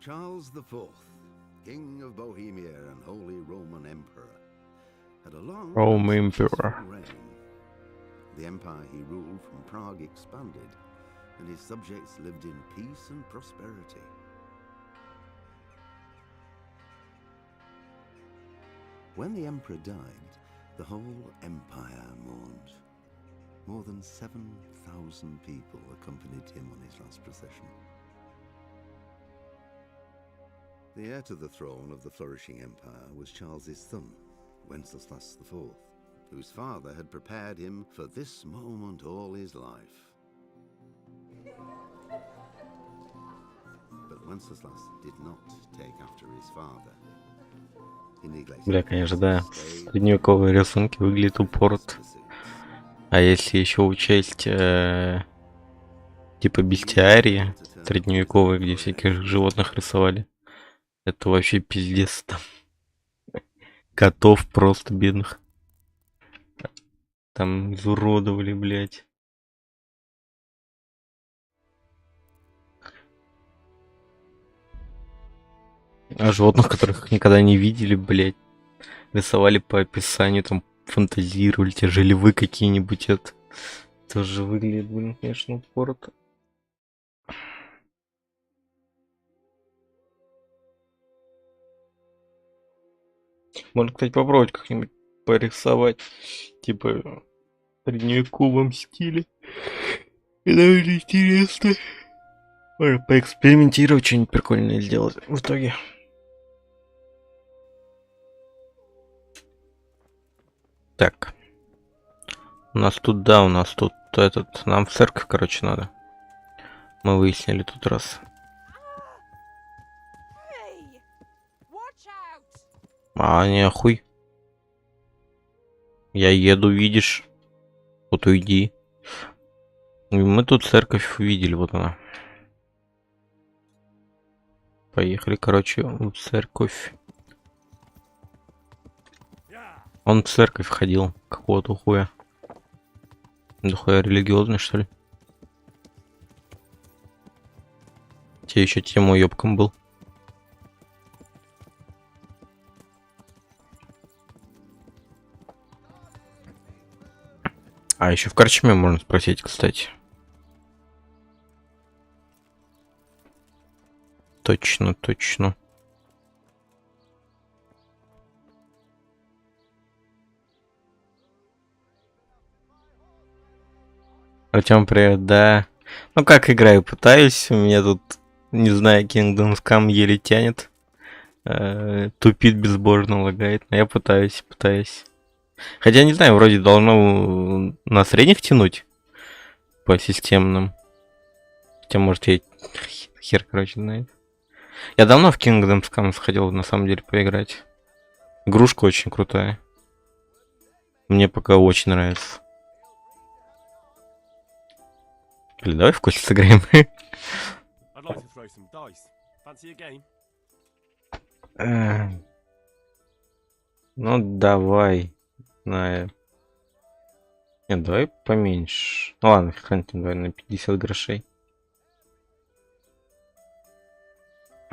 Charles IV, King of Bohemia and Holy Roman Emperor, had a long Roman and successful Emperor. reign. The empire he ruled from Prague expanded, and his subjects lived in peace and prosperity. When the emperor died, the whole empire mourned. More than 7,000 people accompanied him on his last procession. The heir to the throne of the flourishing empire was Charles's son, Wenceslas IV, whose father had prepared him for this moment all his life. But Wenceslas did not take after his father. He neglected Бля, конечно, да. stayed Средневековые рисунки выглядят упорот. А если еще учесть типа бестиарии средневековые, где всяких животных рисовали, это вообще пиздец там. Котов просто бедных. Там изуродовали, блядь. А животных, которых никогда не видели, блядь. Рисовали по описанию, там фантазировали, те же львы какие-нибудь, это тоже выглядит, блин, конечно, упорото. Можно, кстати, попробовать как-нибудь порисовать, типа, в средневековом стиле. И даже интересно. Можно поэкспериментировать, что-нибудь прикольное сделать в итоге. Так. У нас тут, да, у нас тут этот... Нам в церковь, короче, надо. Мы выяснили тут раз. А, не охуй. Я еду, видишь? Вот уйди. Мы тут церковь видели, вот она. Поехали, короче, в церковь. Он в церковь ходил, какого-то хуя. Да хуя религиозный, что ли? Те еще тем уёбком был. А еще в корчме можно спросить, кстати. Точно, точно. Артём, привет, да. Ну как играю, пытаюсь. У меня тут, не знаю, Kingdoms Come еле тянет. Тупит безбожно, лагает. Но я пытаюсь. Хотя, не знаю, вроде должно на средних тянуть. По системным. Хотя, может, я хер, короче, знает. Я давно в Kingdoms Come сходил, на самом деле, поиграть. Игрушка очень крутая. Мне пока очень нравится. Или давай в кость сыграем. Ну, давай. Нет, давай поменьше. Ну ладно, хрен там, давай на 50 грошей.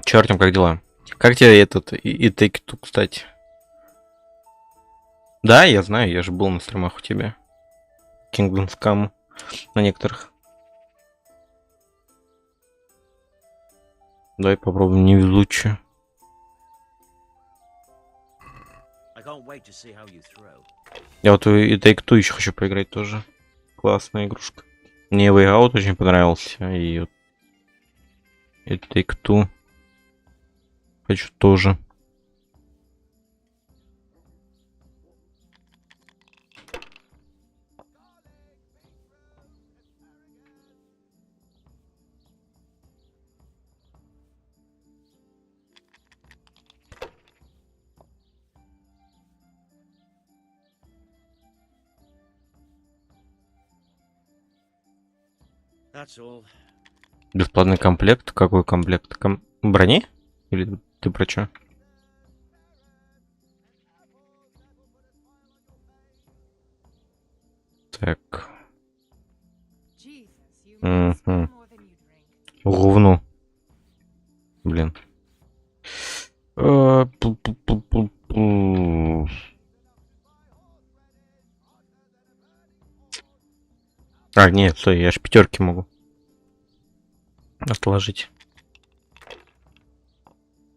Чё, Артём, как дела? Как тебе этот и Take Two, кстати? Да, я знаю, я же был на стримах у тебя. Kingdoms Come на некоторых. Давай попробуем невезучую. Я вот и Take Two еще хочу поиграть тоже. Классная игрушка. Мне Way Out очень понравился. И Take Two хочу тоже. Бесплатный комплект? Какой комплект? Брони? Или ты про чё? Так. Угу. Говно. Блин. А, нет, стой, я ж пятерки могу отложить.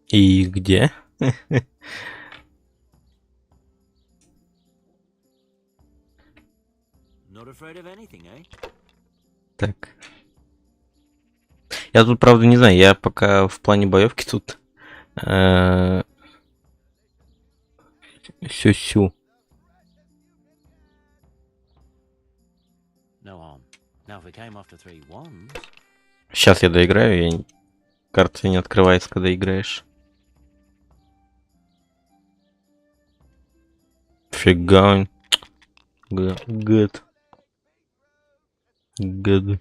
И где? Так. Я тут, правда, не знаю, я пока в плане боевки тут сю-сю. Сейчас я доиграю, карта не открывается, когда играешь. Фига. Гад. Гад.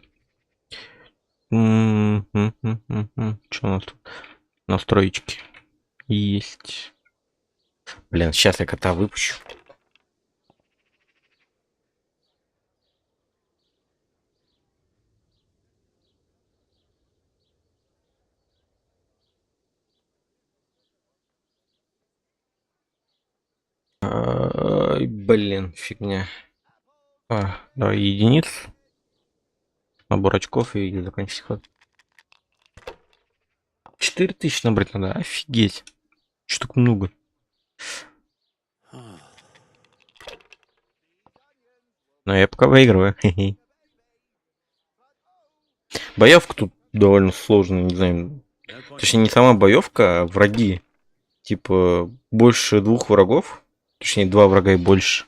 Что у нас тут? Настроечки. Есть. Блин, сейчас я кота выпущу. Ай, блин, фигня. Давай единиц. Набор очков и закончить ход. 4000 набрать надо, офигеть. Что так много? Но я пока выигрываю. Боевка тут довольно сложная, не знаю. Точнее, не сама боевка, а враги. Типа, больше 2 врагов. Точнее, 2 врага и больше.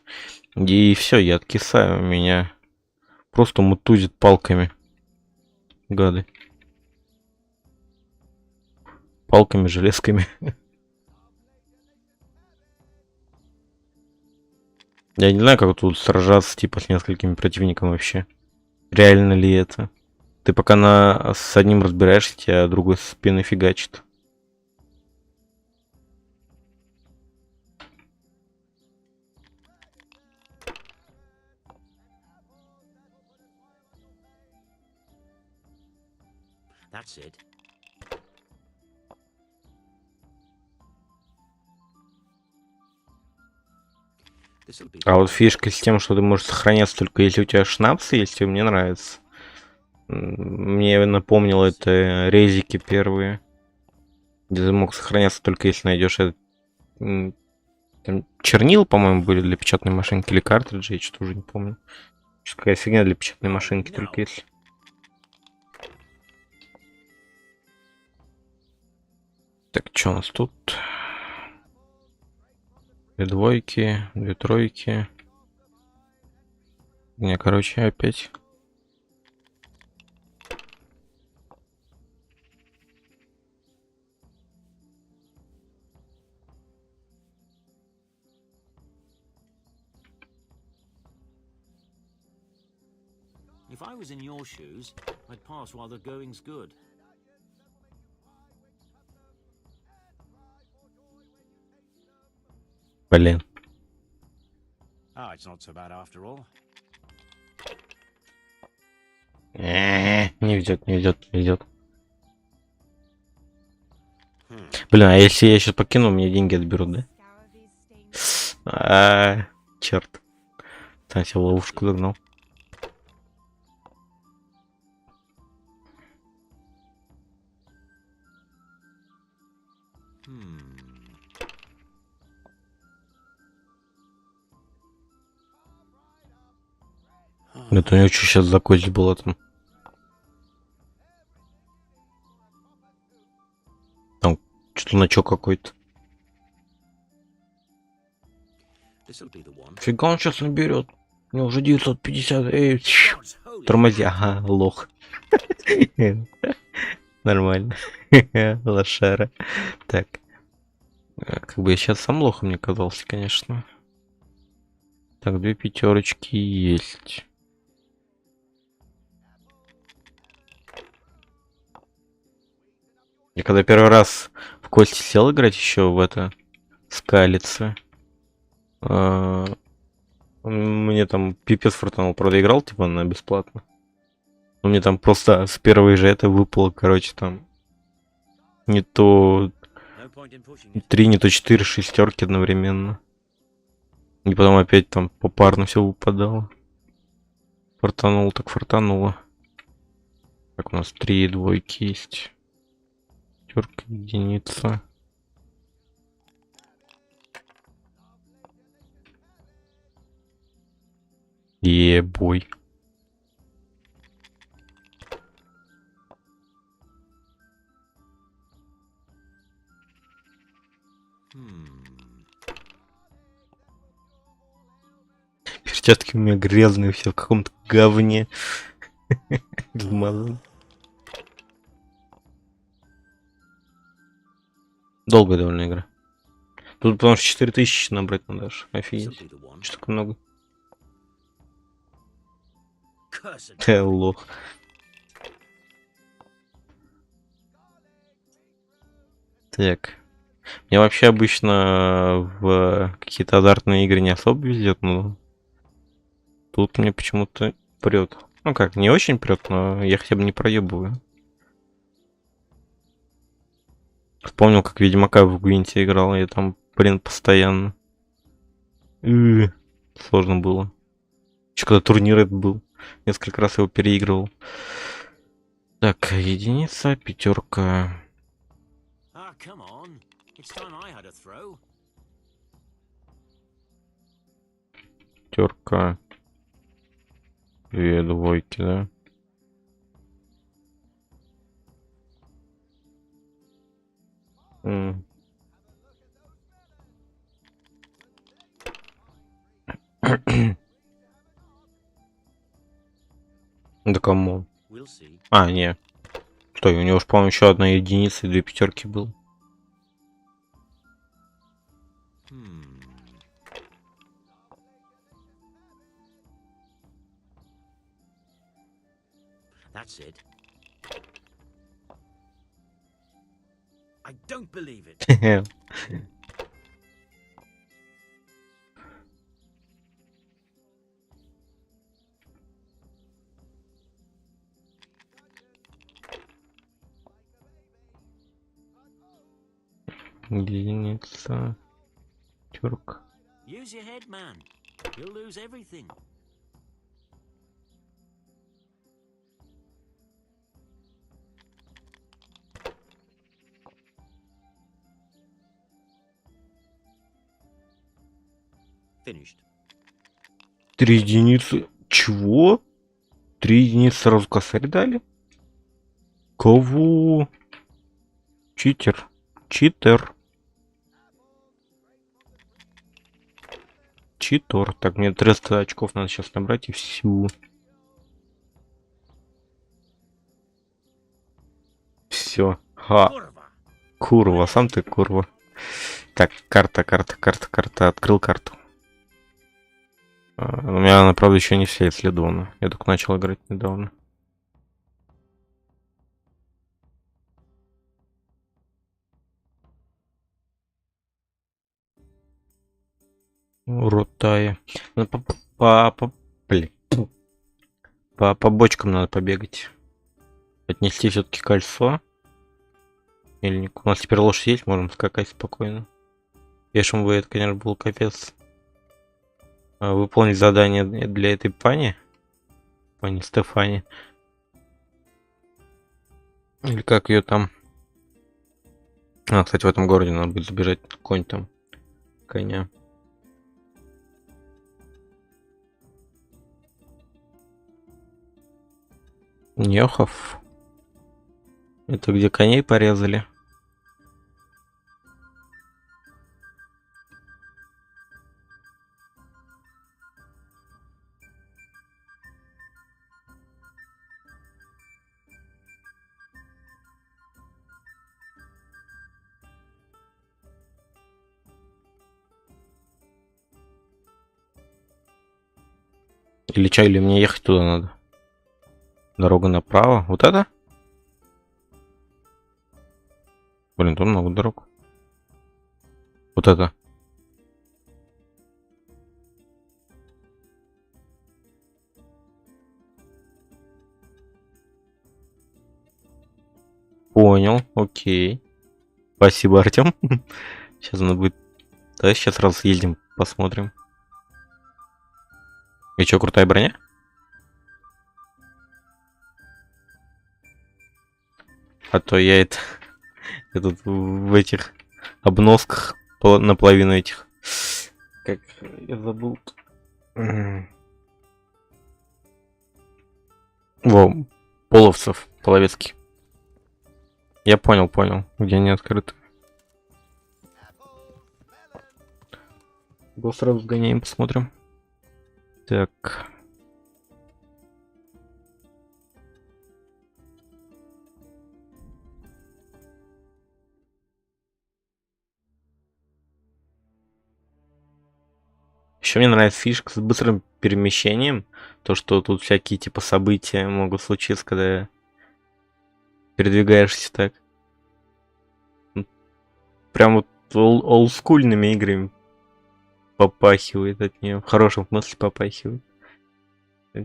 И все, я откисаю. Меня просто мутузит палками. Гады. Палками, железками. Я не знаю, как тут сражаться, типа, с несколькими противниками вообще. Реально ли это? Ты пока с одним разбираешься, тебя другой со спины фигачит. А вот фишка с тем, что ты можешь сохраняться только если у тебя шнапсы, если мне нравится. Мне напомнило это резики первые. Где ты мог сохраняться только если найдешь этот... Там чернил, по-моему, были для печатной машинки или картриджи, я что-то уже не помню. Сейчас какая фигня для печатной машинки, только если. Так, что у нас тут? 2 двойки, 2 тройки. Не, короче, опять. If I was in your shoes, I'd pass while the going's good. Блин. Oh, it's not so bad after all. Не ведет, не ведет, не ведет. Блин, а если я сейчас покину, мне деньги отберут, да? Черт. Сам себя в ловушку загнал. Это у него что сейчас за кость было там? Там что-то начок какой-то. Фига он сейчас наберет. У него уже 950. Эй, тормози. Ага, лох. Нормально. Лошара. Так. Как бы я сейчас сам лохом не казался, конечно. Так, 2 пятерочки есть. Я когда первый раз в кости сел играть еще в это скалице, мне там пипец фартанул, правда играл типа на бесплатно. Но мне там просто с первой же это выпало, короче, там не то 3, не то 4 шестерки одновременно. И потом опять там попарно все выпадало. Фартануло так фартануло. Так, у нас 3 двойки есть. Пятерка, единица. Ебой. Перчатки у меня грязные, все в каком-то говне. Долгая довольно игра. Тут потому что 4000 набрать надо аж. Офигеть. Что так много? Ты лох. Так. Мне вообще обычно в какие-то азартные игры не особо везет, но тут мне почему-то прет. Ну как, не очень прет, но я хотя бы не проебываю. Вспомнил, как Ведьмака в Гвинте играл, я там, блин, постоянно. Сложно было. Еще когда турнир этот был. Несколько раз его переигрывал. Так, единица, пятерка. Пятерка. 2 двойки, да? Да кому? А, не. Стой, у него же, по-моему, еще одна единица и 2 пятерки был. That's it. I don't believe it. Единица. Пятерка. Use your head, man. You'll lose everything. Finished. 3 единицы. Чего? 3 единицы сразу косарь дали? Кого? Читер. Читер. Читер. Так, мне 300 очков надо сейчас набрать и всю. Все. Ха. Курва, сам ты курва. Так, карта. Открыл карту. У меня она, правда, еще не вся исследована. Я только начал играть недавно. Ротая. Ну, по бочкам надо побегать. Отнести все-таки кольцо. Или не... У нас теперь лошадь есть, можем скакать спокойно. Пешим бы это, конечно, был капец. Выполнить задание для этой пани. Пани Стефани. Или как ее там. А, кстати, в этом городе надо будет забежать конь там. Коня. Нехов. Это где коней порезали? Или чай, или мне ехать туда надо? Дорога направо. Вот это? Блин, тут много дорог. Вот это. Понял, окей. Спасибо, Артем. Сейчас надо будет... Давай сейчас сразу съездим, посмотрим. И что, крутая броня? А то я тут в этих обносках наполовину этих. Как я забыл. Во, половцев, половецкий. Я понял, где они открыты. Го сразу сгоняем, посмотрим. Так. Еще мне нравится фишка с быстрым перемещением. То, что тут всякие типа события могут случиться, когда передвигаешься так. Прям вот олдскульными играми попахивает от нее. В хорошем смысле попахивает.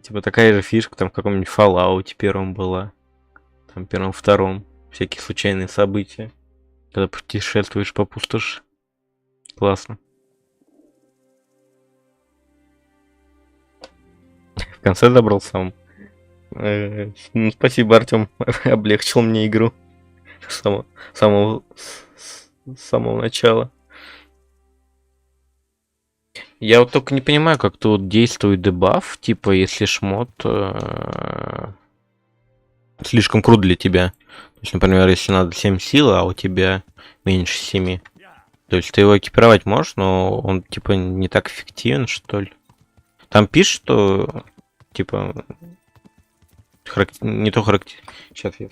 Типа такая же фишка там в каком-нибудь Fallout первом была. Там первом, втором. Всякие случайные события. Когда путешествуешь по пустоши. Классно. В конце добрал сам. Спасибо, Артем. Облегчил мне игру. С самого начала. Я вот только не понимаю, как тут действует дебаф. Типа, если шмот слишком крут для тебя. То есть, например, если надо 7 сил, а у тебя меньше 7. То есть ты его экипировать можешь, но он типа не так эффективен, что ли. Там пишет, что типа не то характер. Сейчас я.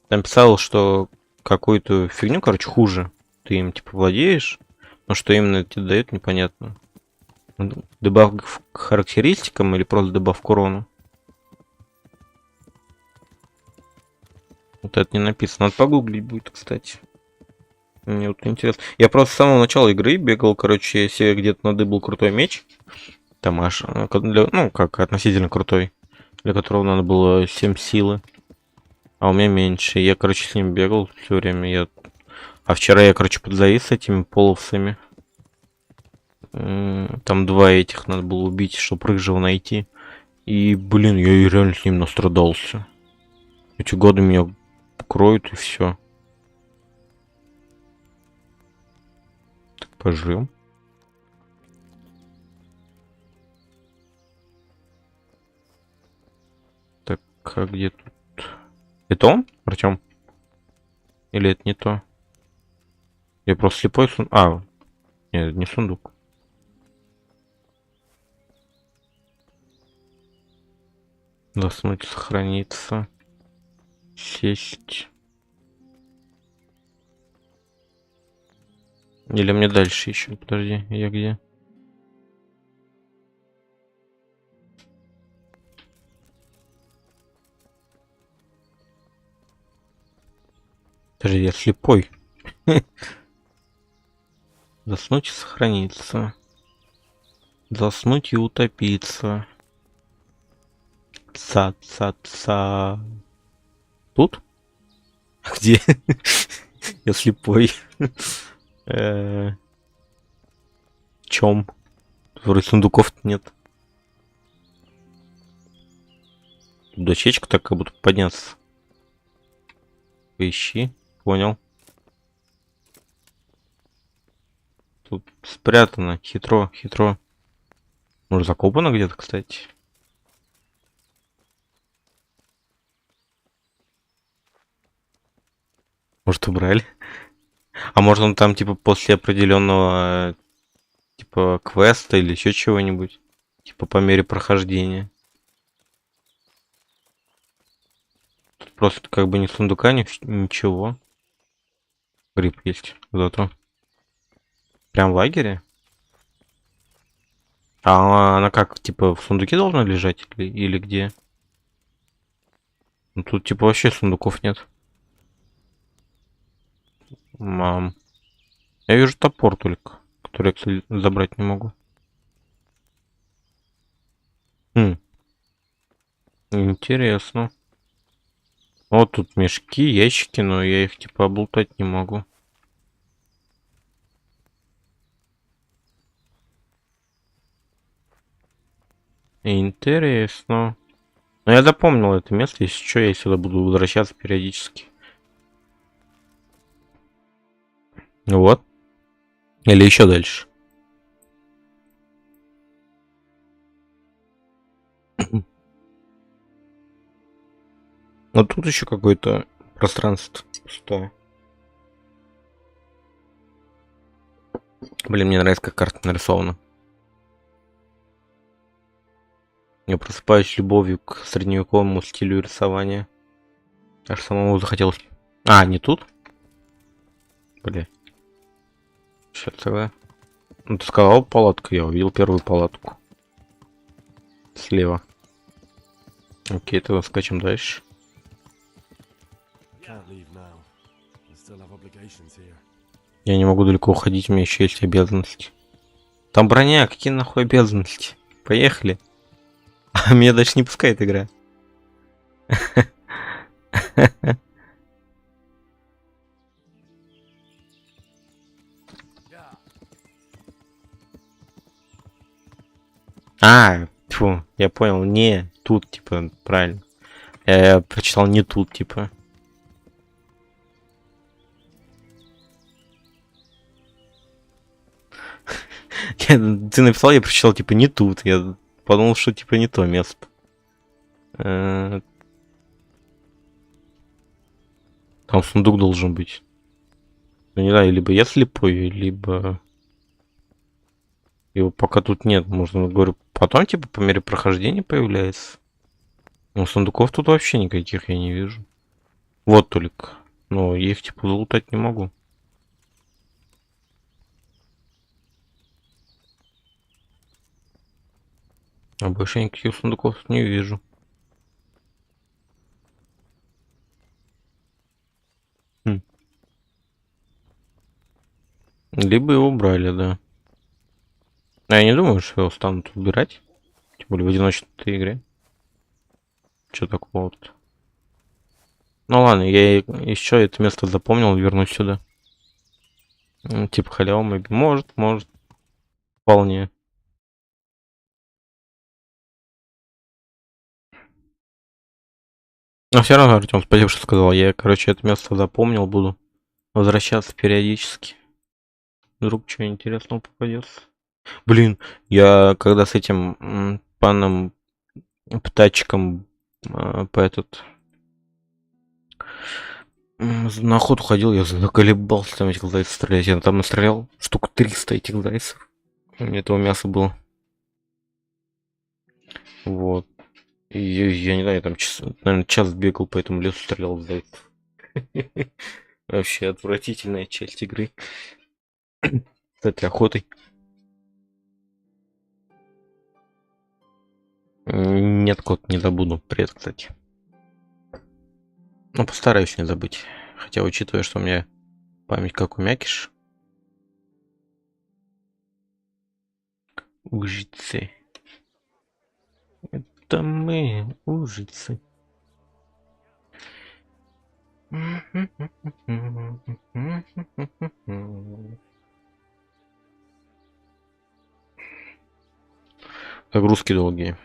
Там писал, что какую-то фигню, короче, хуже. Ты им типа владеешь, но что именно тебе дает, непонятно. Дебаф к характеристикам или просто дебаф к урону? Вот это не написано. Надо погуглить будет, кстати. Мне вот интересно. Я просто с самого начала игры бегал, короче, я себе где-то надыбал крутой меч. Там аж, ну, как относительно крутой. Для которого надо было 7 силы. А у меня меньше. Я, короче, с ним бегал все время. А вчера я, короче, подзавис с этими половцами. Там 2 этих надо было убить, чтобы рыжего найти. И, блин, я реально с ним настрадался. Эти годы меня кроют и все. Так, поживем. Так, а где тут? Это он, Артем? Или это не то? Я просто слепой сундук. А, нет, не сундук. Заснуть, сохраниться. Сесть. Или мне дальше еще? Подожди, я где? Подожди, я слепой. Заснуть и сохраниться. Заснуть и утопиться. Ца. Тут? Где? Я слепой. Чем? Вроде сундуков нет. Дощечка так как будто подняться. Поищи. Понял. Тут спрятано. Хитро. Может, закопано где-то, кстати. Может, убрали? А может, он там, типа, после определенного типа, квеста или еще чего-нибудь? Типа, по мере прохождения. Тут просто как бы ни сундука, ничего. Гриб есть зато. Прям в лагере? А она как, типа, в сундуке должна лежать или где? Ну, тут, типа, вообще сундуков нет. Мам. Я вижу топор только, который я, кстати, забрать не могу. Интересно. Вот тут мешки, ящики, но я их, типа, облутать не могу. Интересно. Но я запомнил это место, если что, я сюда буду возвращаться периодически. Вот. Или еще дальше. Но тут еще какое-то пространство пустое. Блин, мне нравится, как карта нарисована. Я просыпаюсь с любовью к средневековому стилю рисования. Аж самому захотелось. А, не тут? Бля. Сейчас тогда. Ну, ты сказал палатку, я увидел первую палатку. Слева. Окей, тогда скачем дальше. Я не могу далеко уходить, у меня еще есть обязанности. Там броня, какие нахуй обязанности? Поехали. А меня дальше не пускает игра. А, фу, я понял, не тут, типа, правильно. Я прочитал не тут, типа. Ты написал, я прочитал, типа, не тут. Я подумал, что, типа, не то место. Там сундук должен быть. Ну, не знаю, либо я слепой, либо... Его пока тут нет. Можно, говорю, потом, типа, по мере прохождения появляется. Но сундуков тут вообще никаких я не вижу. Вот только. Но я их, типа, залутать не могу. А больше никаких сундуков тут не вижу. Либо его убрали, да. А я не думаю, что его станут убирать. Тем более в одиночной игре. Что такого вот. Ну ладно, я еще это место запомнил, вернусь сюда. Типа халява, может. Вполне. Но все равно, Артем, спасибо, что сказал. Я, короче, это место запомнил, буду возвращаться периодически. Вдруг что интересного попадется. Блин, я когда с этим паном птачком по этот на охоту ходил, я заколебался там этих зайцев стрелять. Я там настрелял штук 300 этих зайцев. У меня этого мяса было. Вот. И я не знаю, я там наверное, час бегал по этому лесу, стрелял в зайцев. Вообще отвратительная часть игры. С этой охотой. Нет, код не забуду. Привет, кстати. Ну, постараюсь не забыть. Хотя, учитывая, что у меня память как у мякиш. Ужицы. Это мы, ужицы. Загрузки долгие.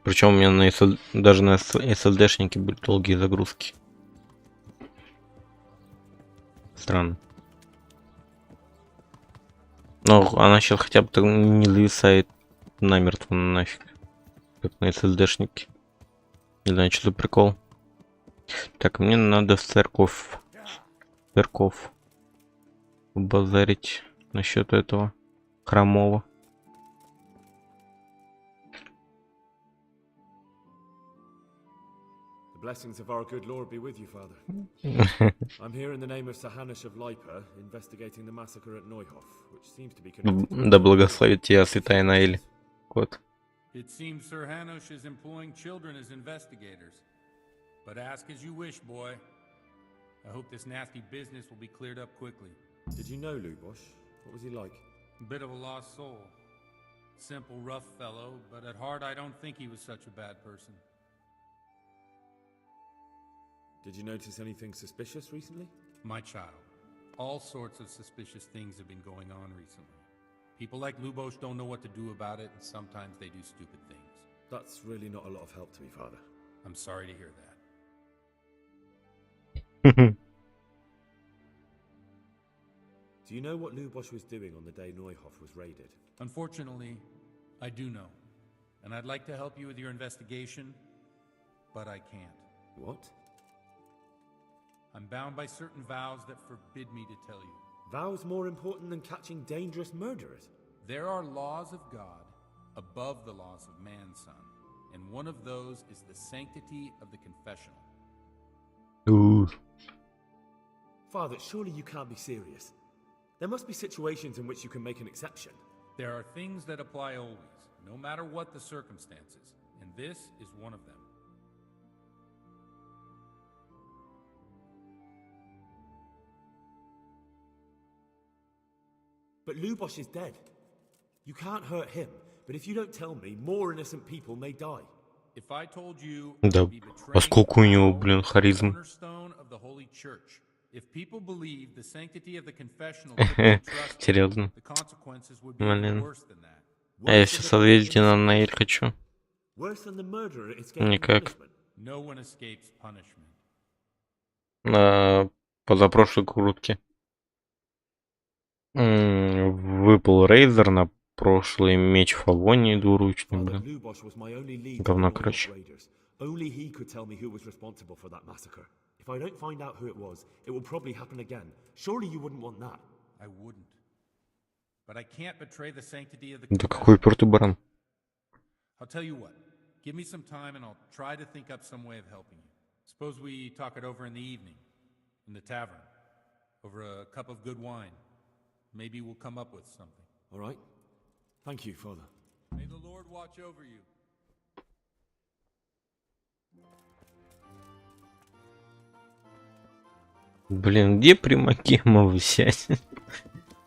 Причем у меня на даже на SSD-шнике были долгие загрузки. Странно. Но она сейчас хотя бы так не зависает намертво нафиг. Как на SSD-шнике. Не знаю, что за прикол. Так, мне надо в церковь. Базарить насчет этого хромого. Blessings of our good Lord be with you, Father. I'm here in the name of Sahanush of Lipa, investigating the massacre at Neuhof, which seems to be connected. Да благословит тебя, святая Наэль. Кот. It seems Sir Hanush is employing children as investigators. But ask as you wish, boy. I hope this nasty business will be cleared up quickly. Did you know Lubosh? What was he like? A bit of a lost soul. Simple, rough fellow, but at heart I don't think he was such a bad person. Did you notice anything suspicious recently? My child, all sorts of suspicious things have been going on recently. People like Lubosh don't know what to do about it, and sometimes they do stupid things. That's really not a lot of help to me, Father. I'm sorry to hear that. Do you know what Lubosh was doing on the day Neuhof was raided? Unfortunately, I do know. And I'd like to help you with your investigation, but I can't. What? I'm bound by certain vows that forbid me to tell you. Vows more important than catching dangerous murderers? There are laws of God above the laws of man, son. And one of those is the sanctity of the confessional. Ooh. Father, surely you can't be serious. There must be situations in which you can make an exception. There are things that apply always, no matter what the circumstances, and this is one of them. But Lubosh is dead. You can't hurt him, but if you don't tell me, more innocent people may die. If I told you, Да, I'd be а сколько у него, betraying блин, the харизм. cornerstone of the Holy Church. If people believe the sanctity of the confessional could be trusted, Серьезно. the consequences would be even Блин. worse than that. А я сейчас ответить на Наиль хочу. Worse than the murderer escaping Никак. punishment. No one escapes punishment. На позапрошлой крутке. Выпал рейзер, на прошлый меч Фавонии двуручный, Father, блин. Lubosh was my only lead to Говно, the Neuhof короче. raiders. Only he could tell me who was responsible for that massacre. If I don't find out who it was, it will probably happen again. Surely you wouldn't want that. I wouldn't. But I can't betray the sanctity of the Да какой confessional. упертый баран. I'll tell you what. Give me some time and I'll try to think up some way of helping you. Suppose we talk it over in the evening, in the tavern, over a cup of good wine. Maybe we'll come up with something. All right? Thank you, Father. May the Lord watch over you. Блин, где примакема взять?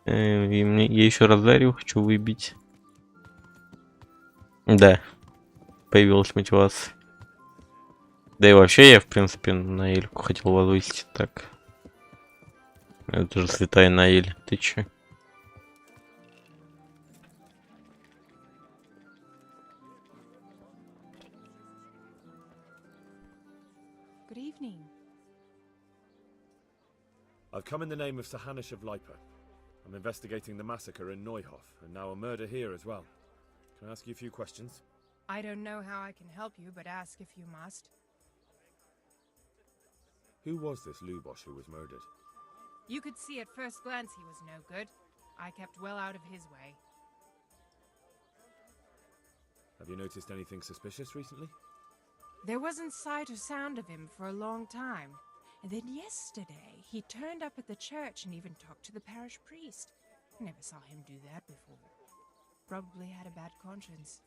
Я еще раздарю, хочу выбить. Да, появилась мотивация. Да и вообще я, в принципе, на Эльку хотел возвысить. Так. Это же святая Наиль. Ты чё? Good evening. I've come in the name of Sahanish of Lipa. I'm investigating the massacre in Neuhof, and now a murder here as well. Can I ask you a few questions? I don't know how I can help you, but ask if you must. Who was this Lubosh who was murdered? You could see at first glance he was no good. I kept well out of his way. Have you noticed anything suspicious recently? There wasn't sight or sound of him for a long time. And then yesterday, he turned up at the church and even talked to the parish priest. Never saw him do that before. Probably had a bad conscience.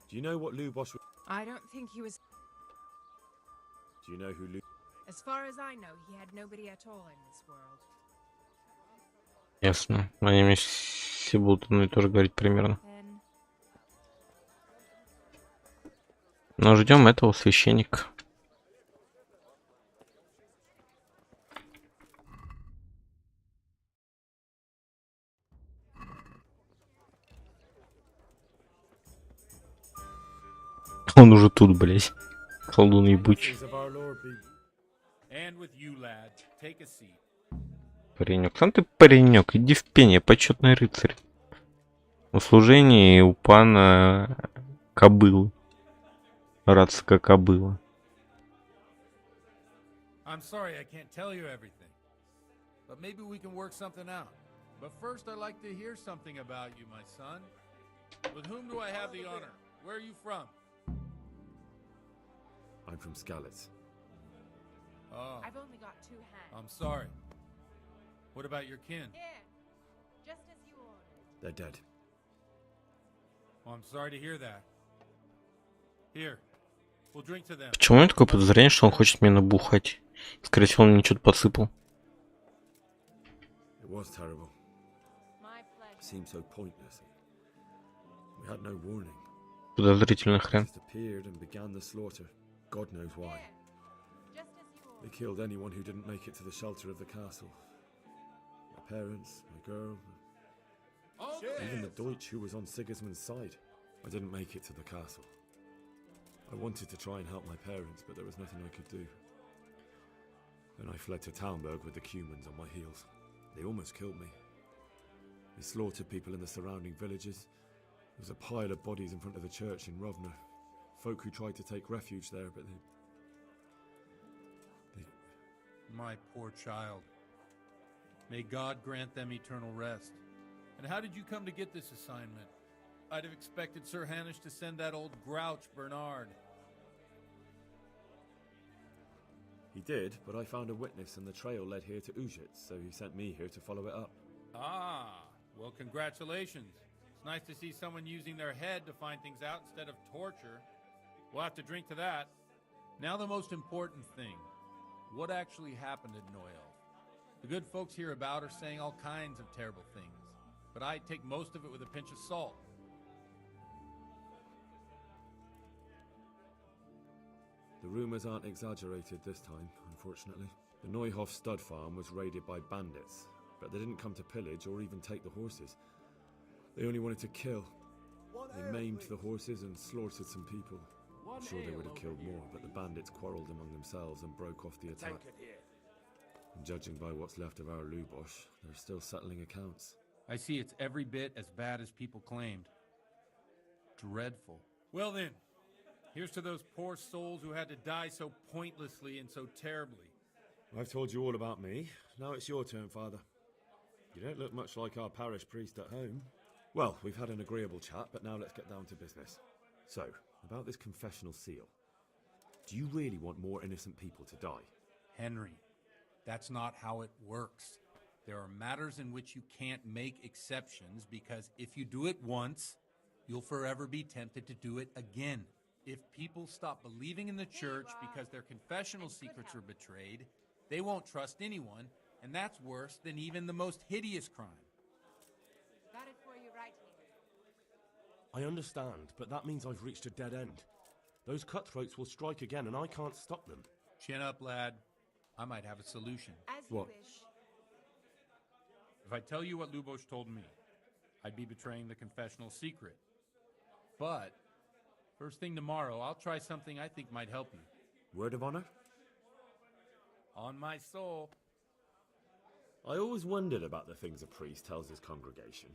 Do you know what Lubosh was? I don't think he was... Do you know who Lu... As far as I know, he had nobody at all in this world. Ясно. Они мне все будут одно и то же говорить примерно. Then... Но ждем этого священника. Он уже тут, блять. Колдун ебучий. Blessings of our Lord be... And with you, lad, take a seat. Паренек. Сам ты паренек, иди в пение, почетный рыцарь. В служении у пана кобылы. Рацка кобыла. I'm sorry I can't tell you everything, but maybe we can work something out. But first I'd like to hear something about you, my son. With whom do I have the honor? Where are you from? I'm from Skalitz. Oh, I've only got 2 hands. I'm sorry. What about your kin? Here, just as you ordered. They're dead. Oh, I'm sorry to hear that. Here, we'll drink to them. Почему у меня такое подозрение, что он хочет меня набухать? Скорее всего, он мне что-то подсыпал. It was terrible. My It pleasure. seemed so pointless. We had no warning. Подозрительный хрен. Just appeared and began the slaughter. God knows why. Here, just as you They ordered. killed anyone who didn't make it to the shelter of the castle. My parents, my girl, even the Deutsch who was on Sigismund's side. I didn't make it to the castle. I wanted to try and help my parents, but there was nothing I could do. Then I fled to Talmberg with the Cumans on my heels. They almost killed me. They slaughtered people in the surrounding villages. There was a pile of bodies in front of the church in Rovna. Folk who tried to take refuge there, but they... My poor child. May God grant them eternal rest. And how did you come to get this assignment? I'd have expected Sir Hanish to send that old grouch, Bernard. He did, but I found a witness and the trail led here to Ujits, so he sent me here to follow it up. Ah, well, congratulations. It's nice to see someone using their head to find things out instead of torture. We'll have to drink to that. Now the most important thing. What actually happened at Noel? The good folks hereabout are saying all kinds of terrible things, but I take most of it with a pinch of salt. The rumours aren't exaggerated this time, unfortunately. The Neuhoff stud farm was raided by bandits, but they didn't come to pillage or even take the horses. They only wanted to kill. They maimed the horses and slaughtered some people. I'm sure they would have killed more, but the bandits quarrelled among themselves and broke off the attack. And judging by what's left of our Lubosh, they're still settling accounts. I see it's every bit as bad as people claimed. Dreadful. Well then, here's to those poor souls who had to die so pointlessly and so terribly. I've told you all about me. Now it's your turn, Father. You don't look much like our parish priest at home. Well, we've had an agreeable chat, but now let's get down to business. So, about this confessional seal. Do you really want more innocent people to die? Henry, that's not how it works. There are matters in which you can't make exceptions because if you do it once, you'll forever be tempted to do it again. If people stop believing in the church because their confessional secrets are betrayed, they won't trust anyone, and that's worse than even the most hideous crime. Got it for you right here. I understand, but that means I've reached a dead end. Those cutthroats will strike again, and I can't stop them. Chin up, lad. I might have a solution. As you What? wish. If I tell you what Lubosh told me, I'd be betraying the confessional secret. But first thing tomorrow, I'll try something I think might help you. Word of honor? On my soul. I always wondered about the things a priest tells his congregation.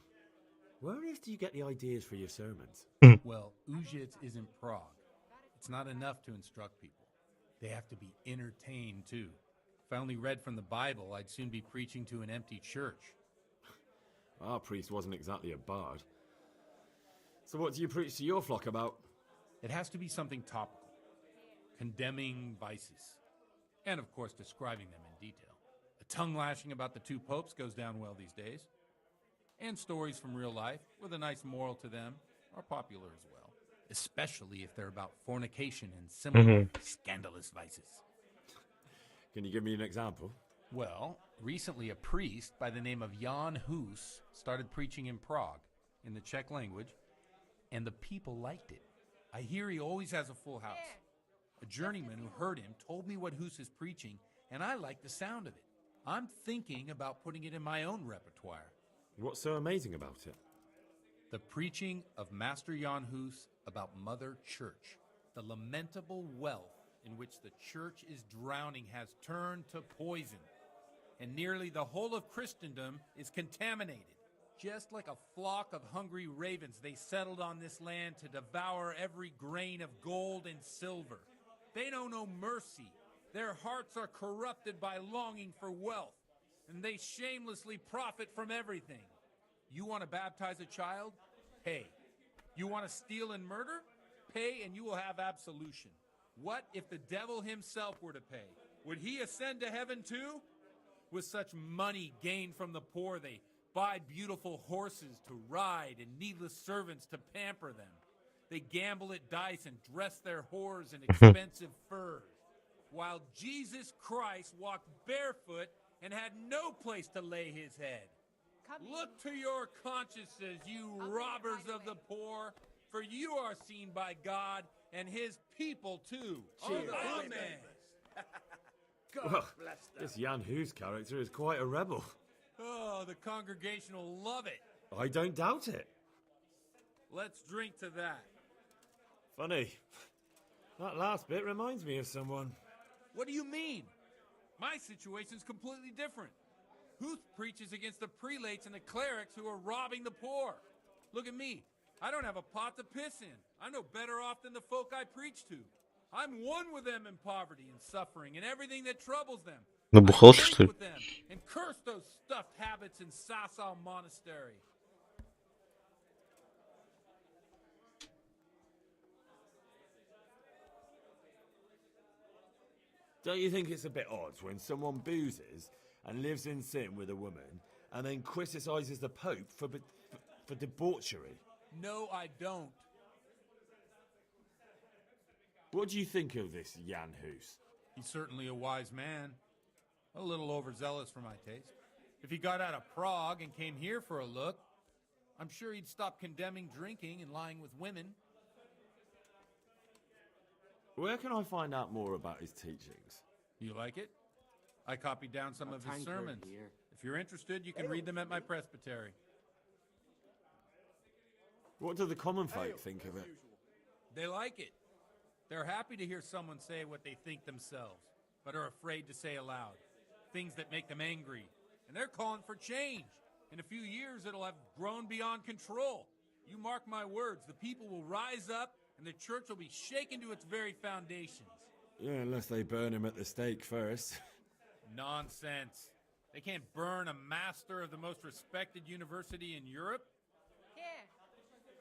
Where on earth do you get the ideas for your sermons? Well, Ujits isn't Prague. It's not enough to instruct people. They have to be entertained, too. If I only read from the Bible, I'd soon be preaching to an empty church. Our priest wasn't exactly a bard. So what do you preach to your flock about? It has to be something topical. Condemning vices. And, of course, describing them in detail. A tongue lashing about the two popes goes down well these days. And stories from real life, with a nice moral to them, are popular as well. Especially if they're about fornication and similar scandalous vices. Can you give me an example? Well, recently a priest by the name of Jan Hus started preaching in Prague, in the Czech language, and the people liked it. I hear he always has a full house. A journeyman who heard him told me what Hus is preaching, and I like the sound of it. I'm thinking about putting it in my own repertoire. What's so amazing about it? The preaching of Master Jan Hus about Mother Church. The lamentable wealth in which the church is drowning has turned to poison, and nearly the whole of Christendom is contaminated. Just like a flock of hungry ravens, they settled on this land to devour every grain of gold and silver. They know no mercy. Their hearts are corrupted by longing for wealth, and they shamelessly profit from everything. You want to baptize a child? Pay. You want to steal and murder? Pay and you will have absolution. What if the devil himself were to pay? Would he ascend to heaven too? With such money gained from the poor, they buy beautiful horses to ride and needless servants to pamper them. They gamble at dice and dress their whores in expensive furs, while Jesus Christ walked barefoot and had no place to lay his head. Look to your consciences, you robbers of the poor, for you are seen by God and his people too. Cheers. Amen. Well, this Jan Hus character is quite a rebel. Oh, the congregation will love it. I don't doubt it. Let's drink to that. Funny. That last bit reminds me of someone. What do you mean? My situation's completely different. Huth preaches against the prelates and the clerics who are robbing the poor. Look at me. I don't have a pot to piss in. I'm no better off than the folk I preach to. I'm one with them in poverty and suffering and everything that troubles them. Набухался, что ли? With them and curse those stuffed habits in Sasau Monastery. Don't you think it's a bit odd when someone boozes and lives in sin with a woman and then criticizes the Pope for debauchery? No, I don't. What do you think of this Jan Hus? He's certainly a wise man. A little overzealous for my taste. If he got out of Prague and came here for a look, I'm sure he'd stop condemning drinking and lying with women. Where can I find out more about his teachings? You like it? I copied down some of his sermons. If you're interested, you can read them at my presbytery. What do the common folk think of it? They like it. They're happy to hear someone say what they think themselves, but are afraid to say aloud. Things that make them angry. And they're calling for change. In a few years, it'll have grown beyond control. You mark my words, the people will rise up and the church will be shaken to its very foundations. Yeah, unless they burn him at the stake first. Nonsense. They can't burn a master of the most respected university in Europe? Here,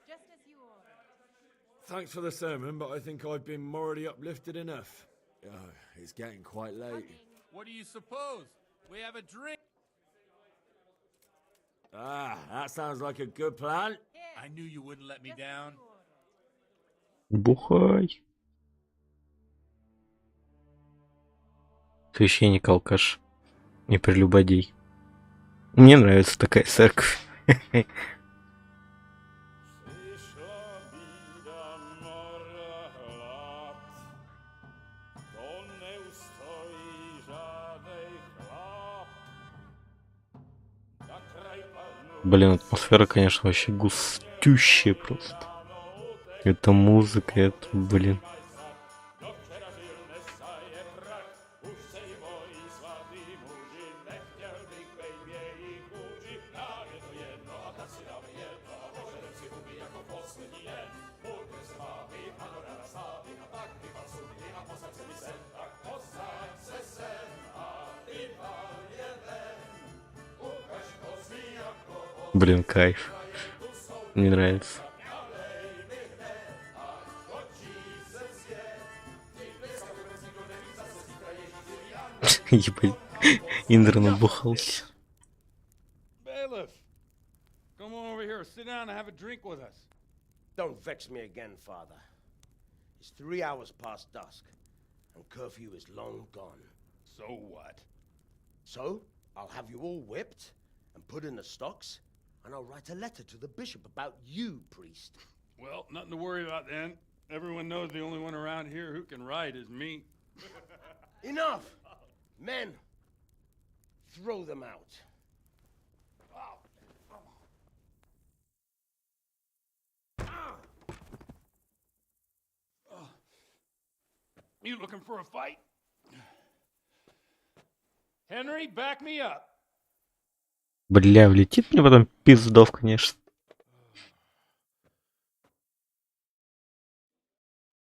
just as you ordered. Thanks for the sermon, but I think I've been morally uplifted enough. Oh, it's getting quite late. What do you suppose? We have a drink. Ah, that sounds like a good plan. I knew you wouldn't let me down. Бухай. Священник алкаш и прелюбодей. Мне нравится такая церковь. Блин, атмосфера, конечно, вообще густющая просто. Это музыка, это, блин. Блин, кайф. Мне нравится. Ебать, Индра набухался. Bailiff, come on over here, sit down and have a drink with us. Don't vex me again, Father. It's 3 hours past dusk, and curfew is long gone. So what? So, I'll have you all whipped and put in the stocks, and I'll write a letter to the bishop about you, priest. Well, nothing to worry about then. Everyone knows the only one around here who can write is me. Enough! Men, throw them out. You looking for a fight? Henry, back me up. Бля, влетит мне потом пиздов, конечно.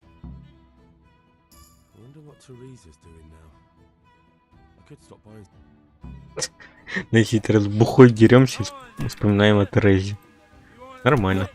I wonder what Teresa's doing now. I could stop buying. На 10 раз бухой деремся и вспоминаем о Терезе. Нормально.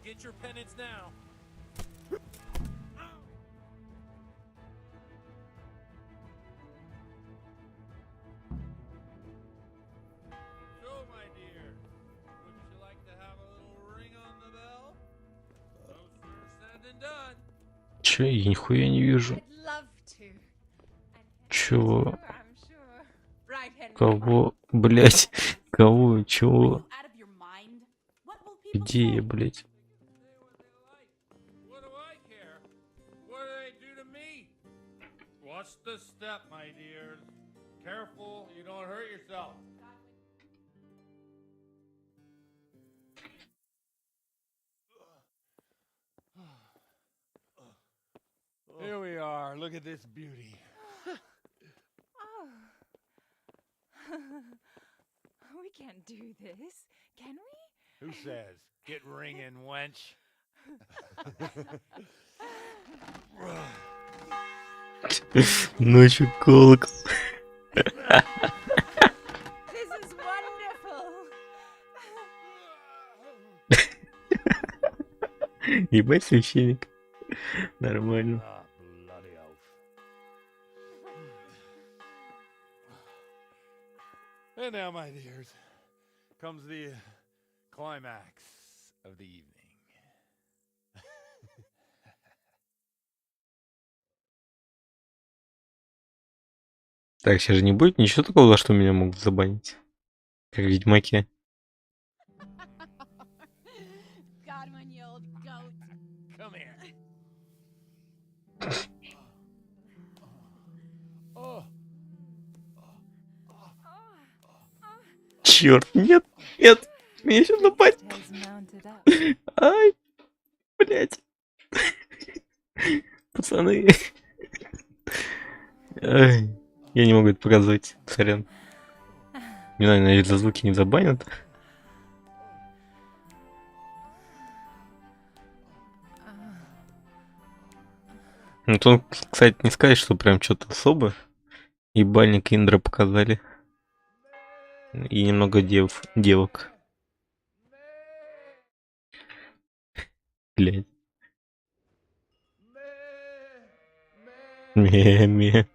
Get your penance now. So, my dear, wouldn't you like to have a little ring on the bell? No sooner said than done. Че, я нихуя не вижу. I'd love to, Чего? I'm sure. Right, Henry. Кого? Блять. Кого? Чего? Out of your mind? What will people Где я, say? блять? What do I care? What do they do to me? Watch the step, my dears. Careful, you don't hurt yourself. Here we are. Look at this beauty. Oh. We can't do this, can we? Who says? Get ringing, wench. Ночью колокол. This is wonderful. Ебать, священник. Нормально. Ah, bloody oath. And now, my dears, comes the climax of the evening. Так, сейчас же не будет ничего такого, за что меня могут забанить. Как в Ведьмаке. God, you old goat. Come here. Oh. Черт, нет, нет. Меня сейчас напасть. Has mounted up. Ай, блять. Пацаны. Ай, я не могу это показывать, сорян. Не знаю, наверное, за звуки не забанят. Ну, то, кстати, не сказать, что прям что-то особое. И бальник Индра показали. И немного девок. Блять. Ме-ме.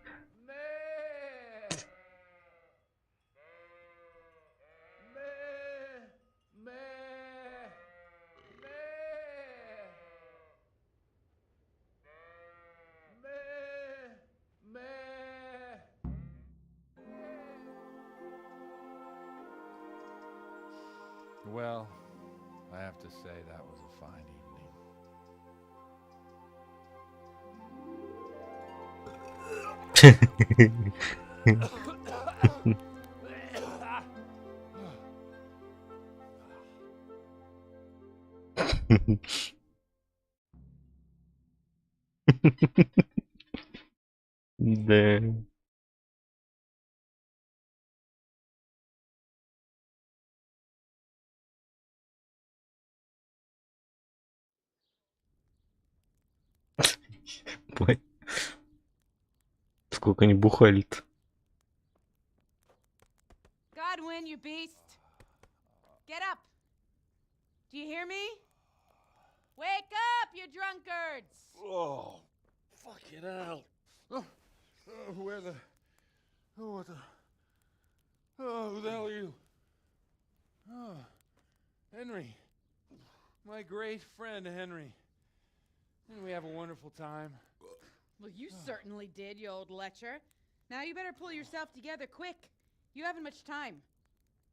Well, I have to say that was a fine evening. Да. Блядь. Сколько они бухали-то. Godwin, you beast. Get up. Do you hear me? Wake up, you drunkards. Oh, fucking hell. Where the... Oh, what the... Oh, who the hell are you? Oh, Henry. My great friend, Henry. Didn't we have a wonderful time? Well, you certainly did, you old lecher. Now you better pull yourself together quick. You haven't much time.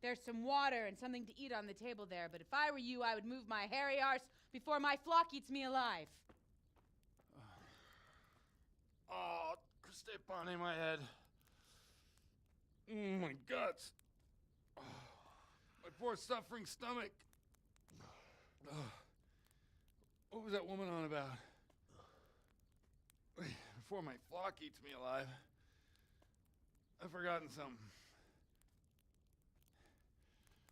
There's some water and something to eat on the table there, but if I were you, I would move my hairy arse before my flock eats me alive. Oh, step on in my head. Oh, my guts. Oh, my poor suffering stomach. Oh, what was that woman on about? Before my flock eats me alive. I've forgotten something.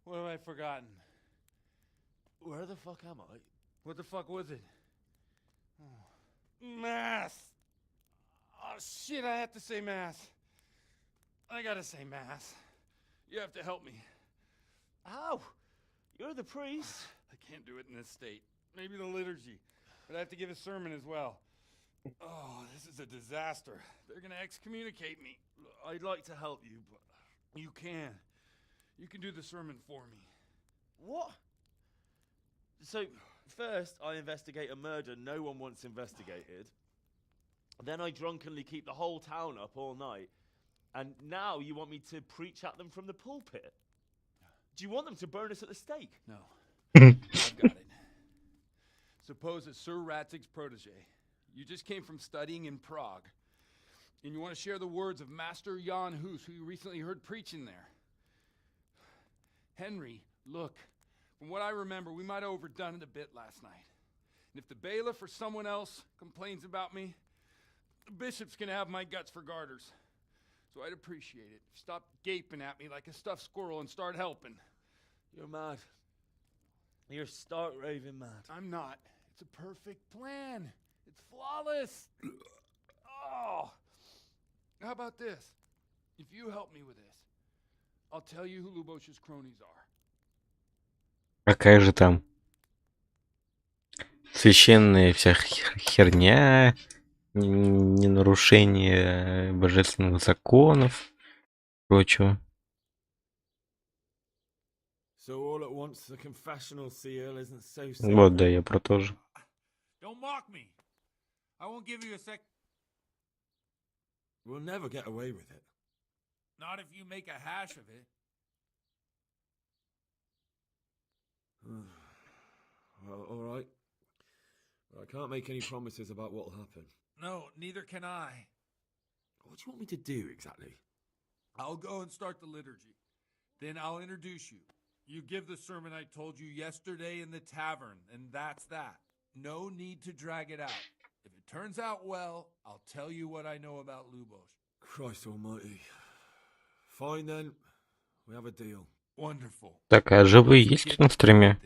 What have I forgotten? Where the fuck am I? What the fuck was it? Oh. Mass! Oh shit, I have to say mass. I gotta say mass. You have to help me. How? You're the priest. I can't do it in this state. Maybe the liturgy. But I have to give a sermon as well. Oh, this is a disaster. They're gonna excommunicate me. I'd like to help you, but... You can. You can do the sermon for me. What? So, first I investigate a murder no one wants investigated. Then I drunkenly keep the whole town up all night. And now you want me to preach at them from the pulpit? Do you want them to burn us at the stake? No. I've got it. Suppose that Sir Ratzig's protege. You just came from studying in Prague. And you want to share the words of Master Jan Hus, who you recently heard preaching there. Henry, look, from what I remember, we might have overdone it a bit last night. And if the bailiff or someone else complains about me, the bishop's gonna have my guts for garters. So I'd appreciate it. Stop gaping at me like a stuffed squirrel and start helping. You're mad. You're stark raving mad. I'm not. It's a perfect plan. It's flawless. Oh. How about this? If you help me with this, I'll tell you who Lubosh's cronies are. Какая же там священная вся херня, не нарушение божественных законов, прочего. So all at once the confessional seal isn't so Вот, да, я про то же. Don't mock me. I won't give you a sec. We'll never get away with it. Not if you make a hash of it. Well, all right. Well, I can't make any promises about what'll happen. No, neither can I. What do you want me to do exactly? I'll go and start the liturgy. Then I'll introduce you. You give the sermon I told you yesterday in the tavern, and that's that. No need to drag it out. If it turns out well, I'll tell you what I know about Lubosh. Christ almighty. Fine then. We have a deal. Wonderful. Так, а живые есть на стриме?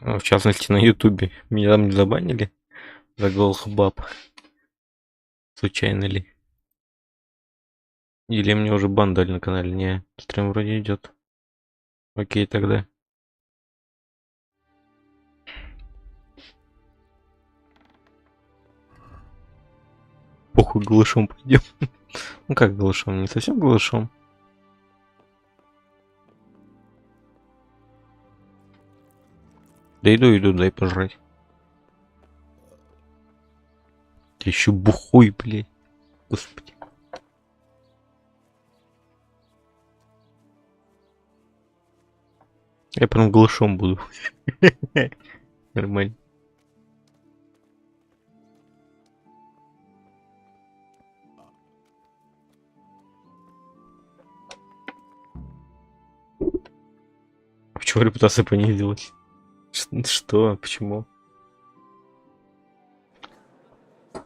В частности, на ютубе. Меня там не забанили? За голых баб. Случайно ли? Или мне уже бан дали на канале? Не, стрим вроде идет. Окей, тогда. Похуй, голышом пойдем. Ну как голышом? Не совсем голышом. Да иду, дай пожрать. Ты еще бухой, блядь. Господи. Я прям голышом буду. Нормально. Почему репутация понизилась? Что? Почему?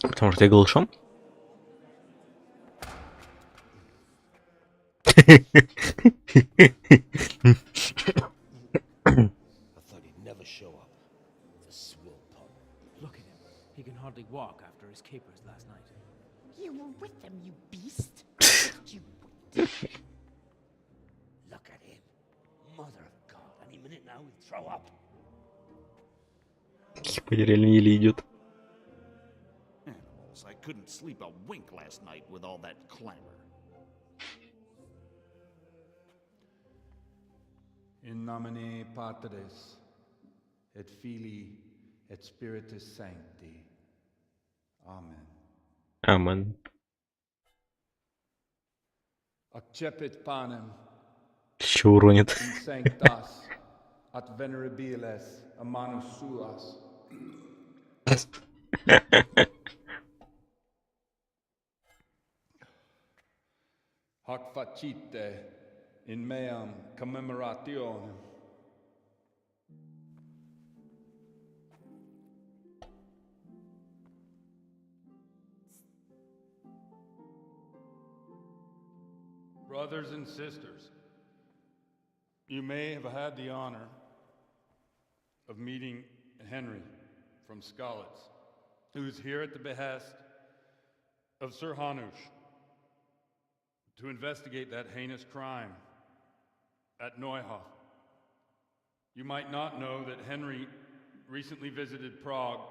Потому что я голышом? Look at him. He can hardly walk after his capers last night. You were with them, you beast. You Look at him. Mother of God, any minute now he'll throw up. Типа реально еле идет. Animals, I couldn't sleep a wink last night with all that clamor. In nomine Patris et Filii et Spiritus Sancti. Amen. Amen. Accepit panem. Еще уронит. In sanctas at venerabilis a manus suas. Hoc facite in meam commemorationem. Brothers and sisters, you may have had the honor of meeting Henry from Skalitz, who is here at the behest of Sir Hanush to investigate that heinous crime at Neuhof. You might not know that Henry recently visited Prague,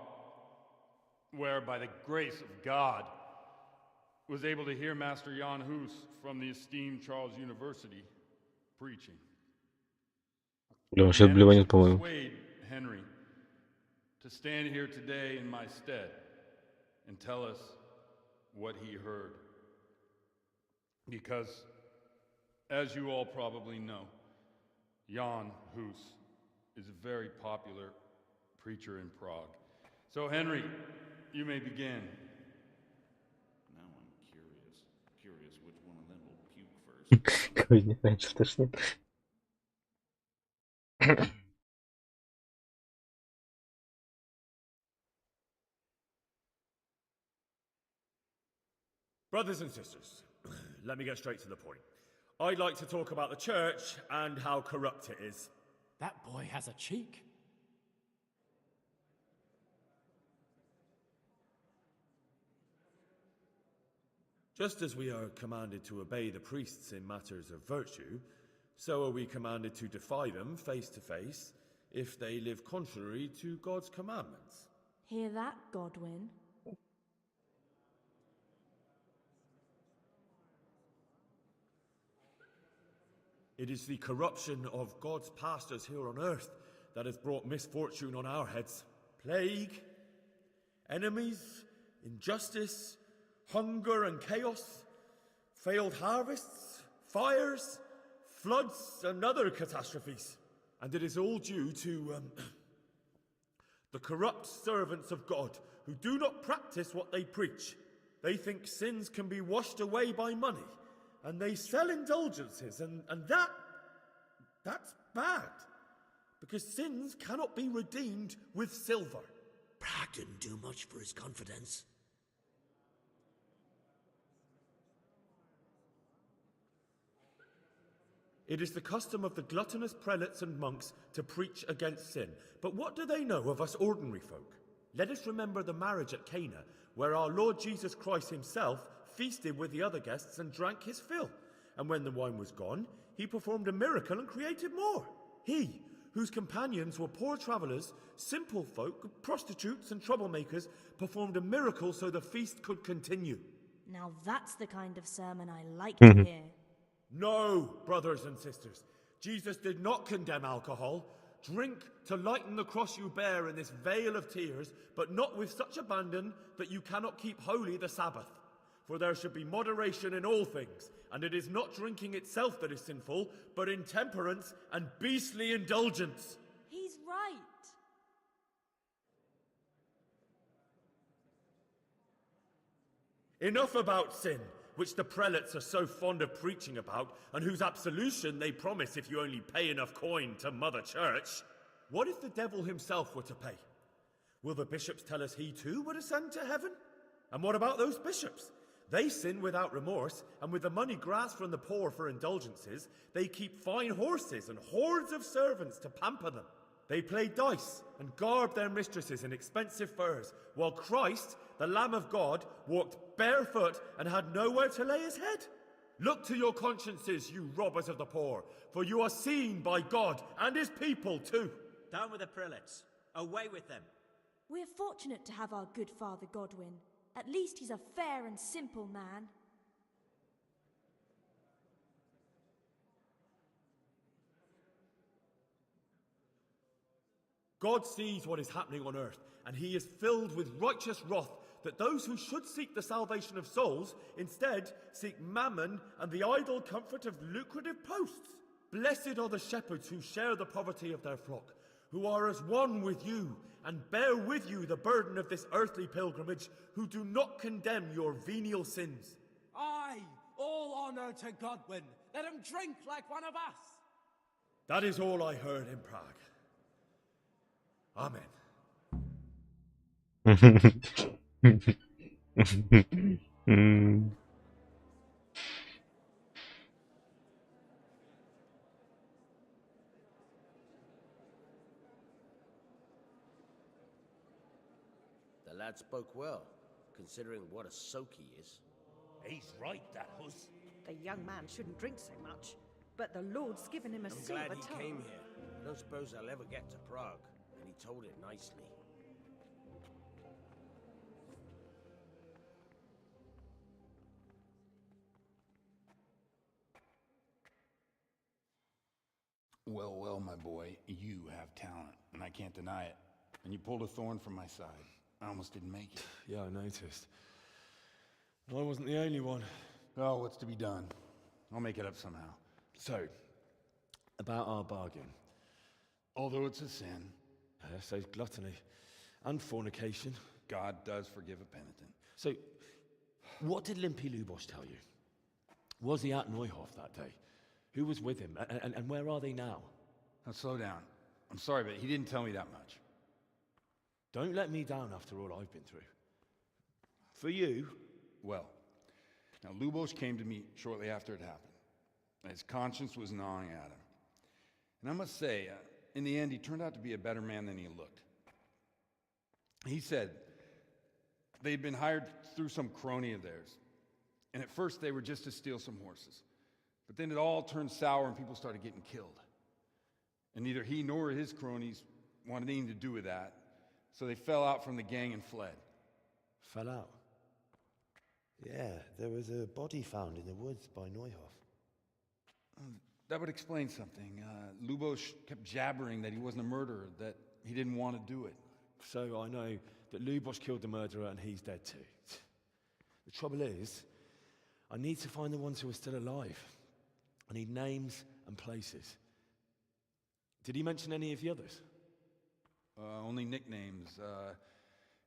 where by the grace of God was able to hear Master Jan Hus from the esteemed Charles University preaching. Он сейчас блеванет, по-моему. Persuade Henry to stand here today in my stead and tell us what he heard. Because, as you all probably know, Jan Hus is a very popular preacher in Prague. So, Henry, you may begin. Now I'm curious which one of them will puke first. Какой не знает, что тошнит. Brothers and sisters, let me get straight to the point. I'd like to talk about the church and how corrupt it is. That boy has a cheek. Just as we are commanded to obey the priests in matters of virtue, so are we commanded to defy them face to face if they live contrary to God's commandments. Hear that, Godwin? It is the corruption of God's pastors here on earth that has brought misfortune on our heads. Plague, enemies, injustice, hunger and chaos, failed harvests, fires, floods and other catastrophes. And it is all due to the corrupt servants of God who do not practice what they preach. They think sins can be washed away by money. And they sell indulgences, and that's bad. Because sins cannot be redeemed with silver. Prague didn't do much for his confidence. It is the custom of the gluttonous prelates and monks to preach against sin. But what do they know of us ordinary folk? Let us remember the marriage at Cana, where our Lord Jesus Christ himself feasted with the other guests and drank his fill. And when the wine was gone, he performed a miracle and created more. He, whose companions were poor travellers, simple folk, prostitutes and troublemakers, performed a miracle so the feast could continue. Now that's the kind of sermon I like to hear. No, brothers and sisters. Jesus did not condemn alcohol. Drink to lighten the cross you bear in this vale of tears, but not with such abandon that you cannot keep holy the Sabbath. For there should be moderation in all things, and it is not drinking itself that is sinful, but intemperance and beastly indulgence. He's right. Enough about sin, which the prelates are so fond of preaching about, and whose absolution they promise if you only pay enough coin to Mother Church. What if the devil himself were to pay? Will the bishops tell us he too would ascend to heaven? And what about those bishops? They sin without remorse, and with the money grasped from the poor for indulgences, they keep fine horses and hordes of servants to pamper them. They play dice and garb their mistresses in expensive furs, while Christ, the Lamb of God, walked barefoot and had nowhere to lay his head. Look to your consciences, you robbers of the poor, for you are seen by God and his people too. Down with the prelates. Away with them. We're fortunate to have our good Father Godwin. At least he's a fair and simple man. God sees what is happening on earth, and he is filled with righteous wrath that those who should seek the salvation of souls instead seek mammon and the idle comfort of lucrative posts. Blessed are the shepherds who share the poverty of their flock, who are as one with you and bear with you the burden of this earthly pilgrimage, who do not condemn your venial sins. Aye, all honour to Godwin. Let him drink like one of us. That is all I heard in Prague. Amen. The lad spoke well, considering what a soak he is. He's right, that Hus. The young man shouldn't drink so much, but the Lord's given him a I'm silver glad he tongue. came here. I don't suppose I'll ever get to Prague, and he told it nicely. Well, well, my boy, you have talent, and I can't deny it. And you pulled a thorn from my side. I almost didn't make it. Yeah, I noticed. I wasn't the only one. Oh, what's to be done? I'll make it up somehow. So, about our bargain. Although it's a sin. So gluttony and fornication. God does forgive a penitent. So, what did Limpy Lubosh tell you? Was he at Neuhof that day? Who was with him? And where are they now? Now slow down. I'm sorry, but he didn't tell me that much. Don't let me down after all I've been through. For you... Well, now Lubosh came to me shortly after it happened. His conscience was gnawing at him. And I must say, in the end, he turned out to be a better man than he looked. He said they'd been hired through some crony of theirs. And at first they were just to steal some horses. But then it all turned sour and people started getting killed. And neither he nor his cronies wanted anything to do with that. So they fell out from the gang and fled. Fell out? Yeah, there was a body found in the woods by Neuhof. That would explain something. Lubosh kept jabbering that he wasn't a murderer, that he didn't want to do it. So I know that Lubosh killed the murderer and he's dead too. The trouble is, I need to find the ones who are still alive. I need names and places. Did he mention any of the others? Only nicknames.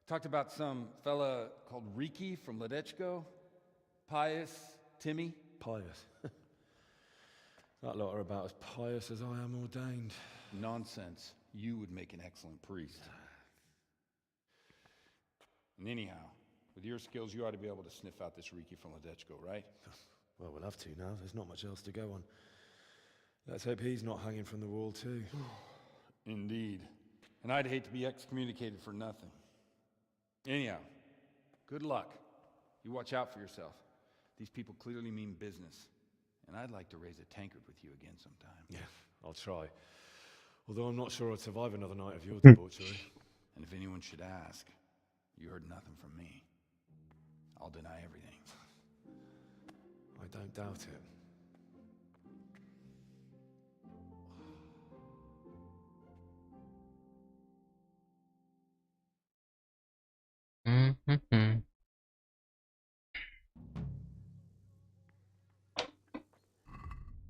Talked about some fella called Riki from Ledechko, Pius, Timmy. Pius. That lot are about as pious as I am ordained. Nonsense. You would make an excellent priest. And anyhow, with your skills, you ought to be able to sniff out this Riki from Ledechko, right? Well, we'll have to now. There's not much else to go on. Let's hope he's not hanging from the wall too. Indeed. And I'd hate to be excommunicated for nothing. Anyhow, good luck. You watch out for yourself. These people clearly mean business. And I'd like to raise a tankard with you again sometime. Yeah, I'll try. Although I'm not sure I'd survive another night of your debauchery. And if anyone should ask, you heard nothing from me. I'll deny everything. I don't doubt it.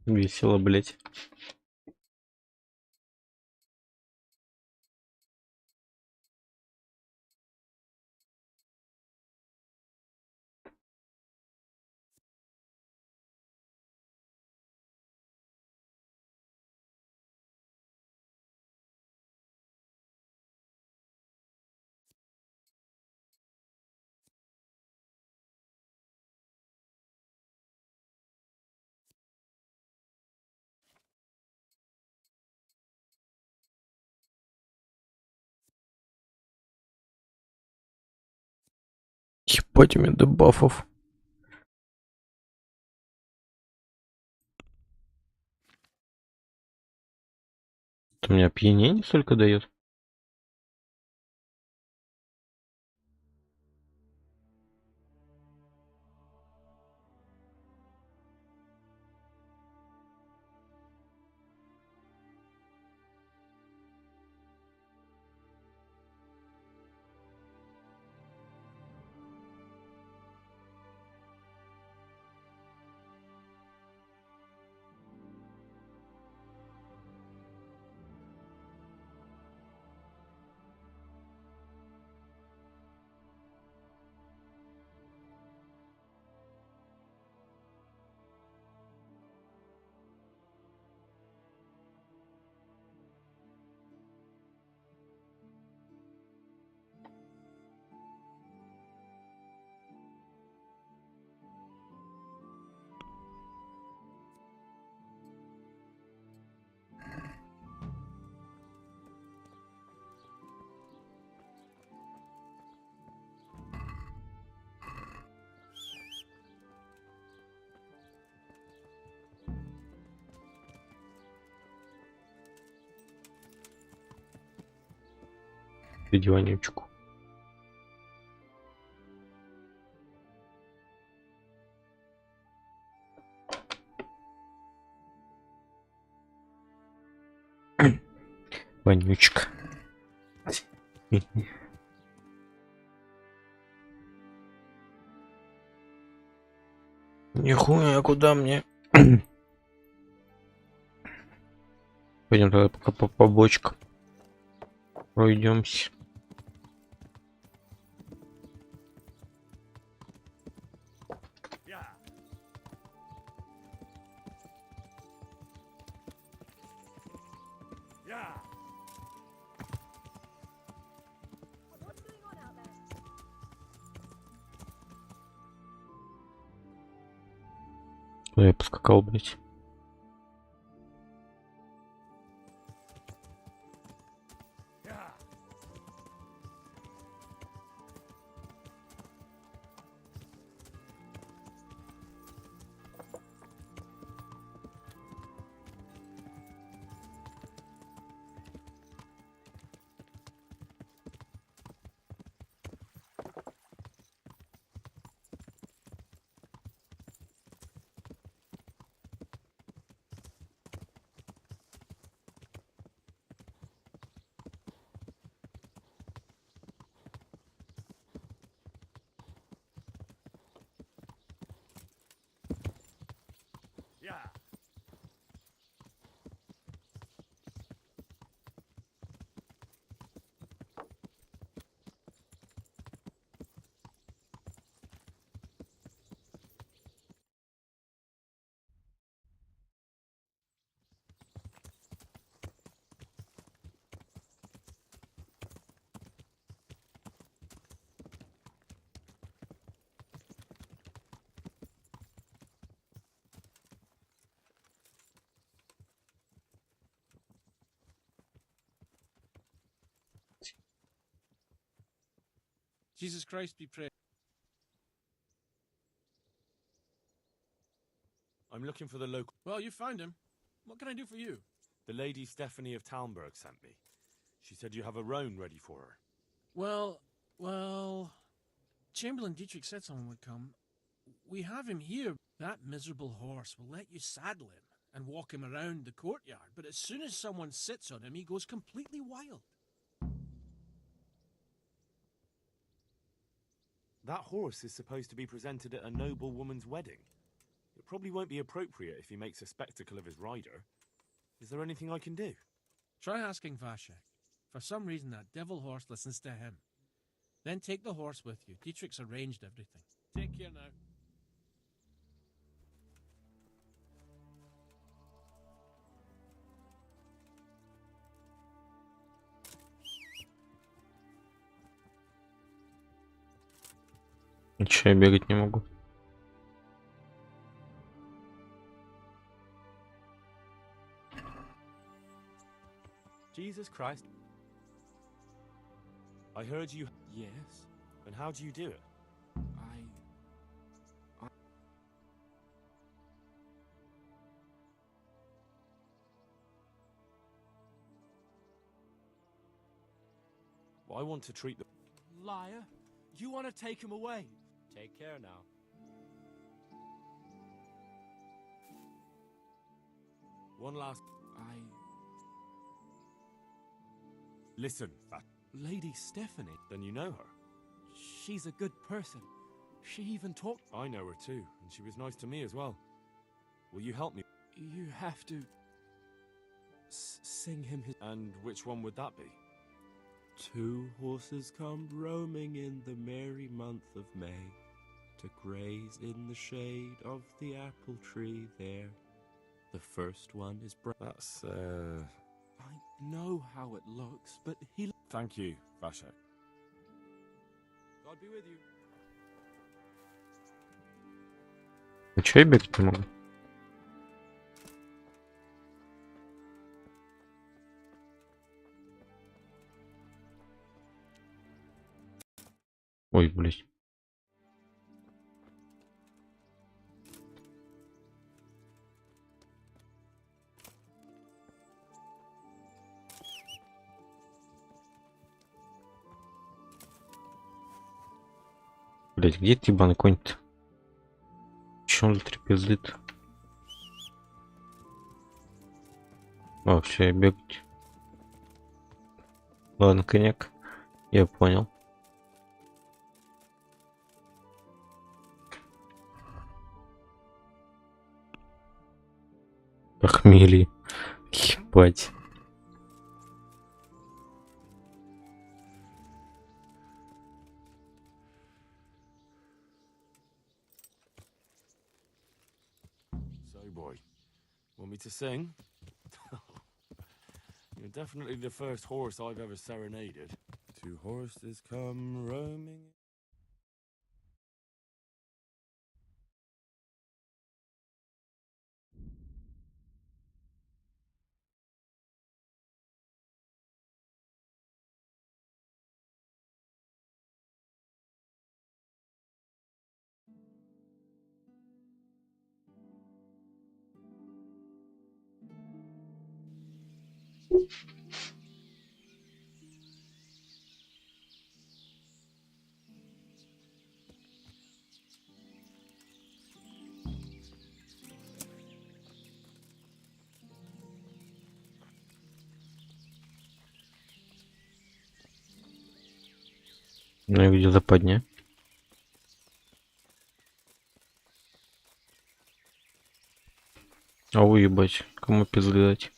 Весело, блять. Ебать, у меня дебафов. Это у меня опьянение столько дает. Диванючку. Вонючка. Нихуя, куда мне? Пойдем тогда пока по бочкам. Пройдемся. Куда я поскакал, блять? Jesus Christ be praised. I'm looking for the local... Well, you found him. What can I do for you? The lady Stephanie of Talmberg sent me. She said you have a roan ready for her. Well... Chamberlain Dietrich said someone would come. We have him here. That miserable horse will let you saddle him and walk him around the courtyard, but as soon as someone sits on him, he goes completely wild. That horse is supposed to be presented at a noble woman's wedding. It probably won't be appropriate if he makes a spectacle of his rider. Is there anything I can do? Try asking Vashek. For some reason, that devil horse listens to him. Then take the horse with you. Dietrich's arranged everything. Take care now. Ничего, я бегать не могу. Jesus Christ. I heard you... Yes? And how do you do it? Well, I want to treat the... Liar! You want to take him away? Take care now. One last... Listen, Fat. Lady Stephanie. Then you know her? She's a good person. She even talked... I know her too, and she was nice to me as well. Will you help me? You have to... sing him his... And which one would that be? 2 horses come roaming in the merry month of May, to graze in the shade of the apple tree there. The first one is That's, I know how it looks, but he... Thank you, Vashek. God be with you. Ничего, я бегать не могу. Ой, блядь. Блядь, где ты, ебаный конь-то? Че он за трепезлит? О, все, я бегать. Ладно, коньяк. Я понял. Похмелье. Ебать. So, boy, want me to sing? You're definitely the first horse I've ever serenaded. Two horses come roaming. Ну и где западня? А уебать, кому пизды дать?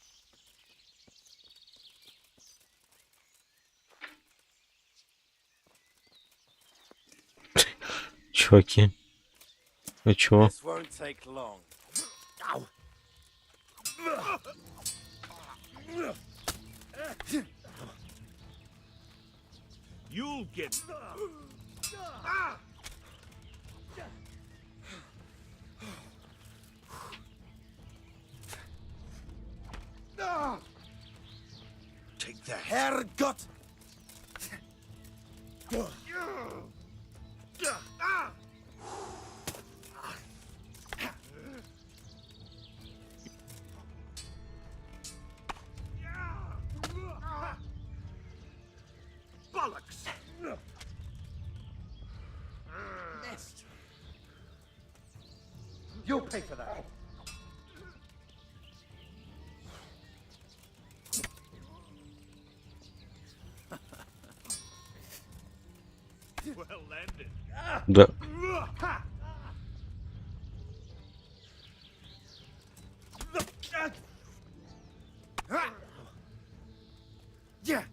Чуваки. Ну чего? This won't take long. You'll get. Take the haircut. Bollocks! Missed. You'll pay for that. Well landed. Да. Yeah.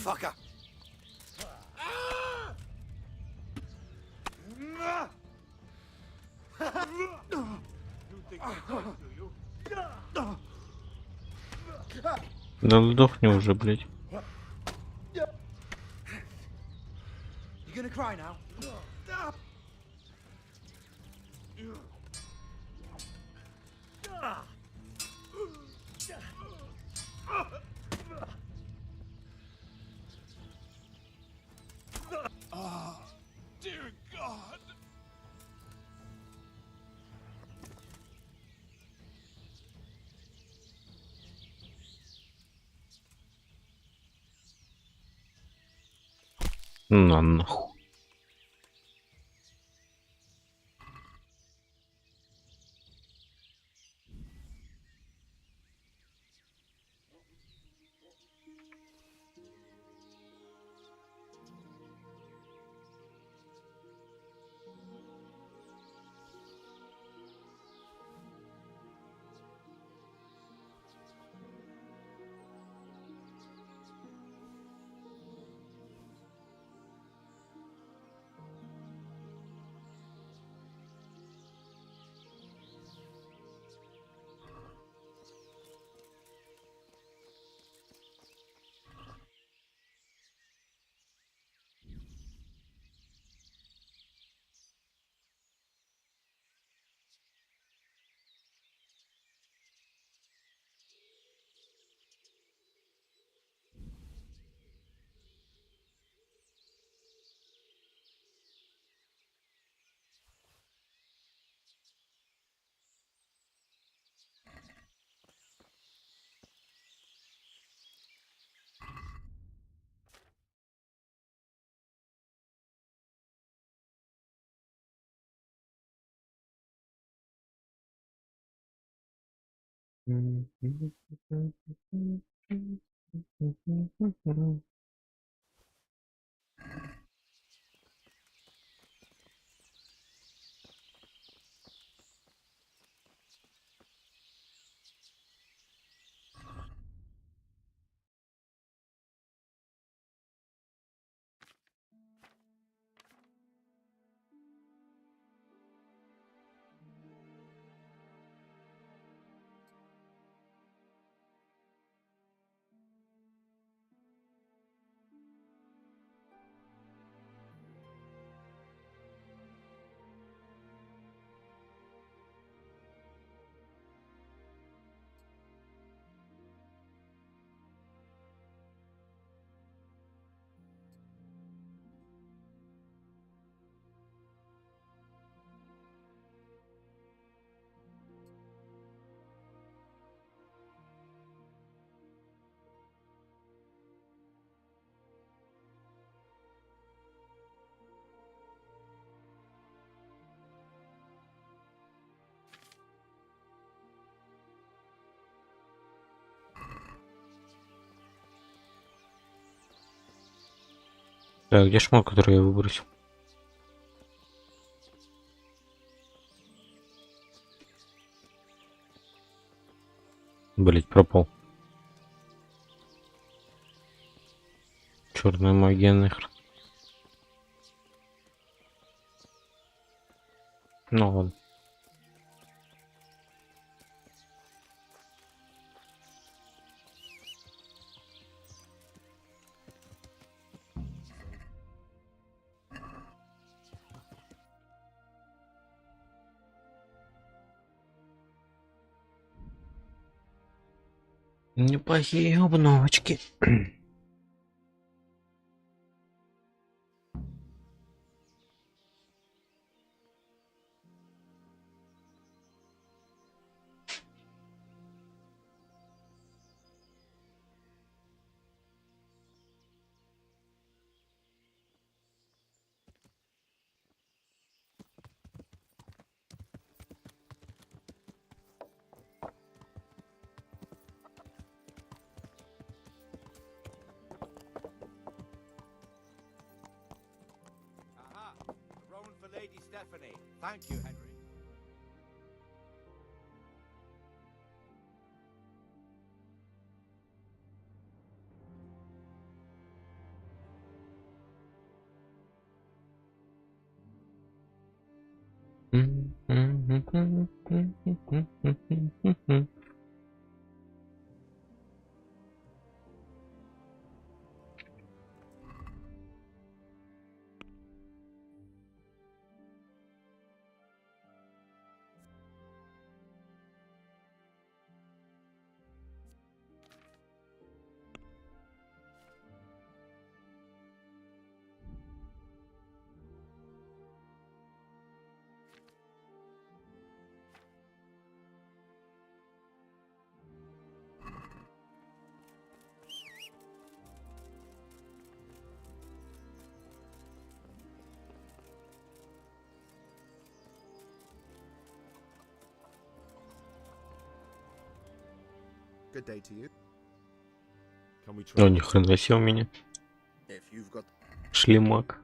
Fucker. Да сдохни уже, блядь. You gonna cry now? Oh, dear God. На нахуй. Так, где шмот, который я выбросил? Блять, пропал. Черная магия нахер. Ну ладно. Неплохие обновочки. Aha! A Roman for Lady Stephanie. Thank you, Henry. Good day to you. Can we О, try? ни хрена себе у меня. If you've got Шлемак.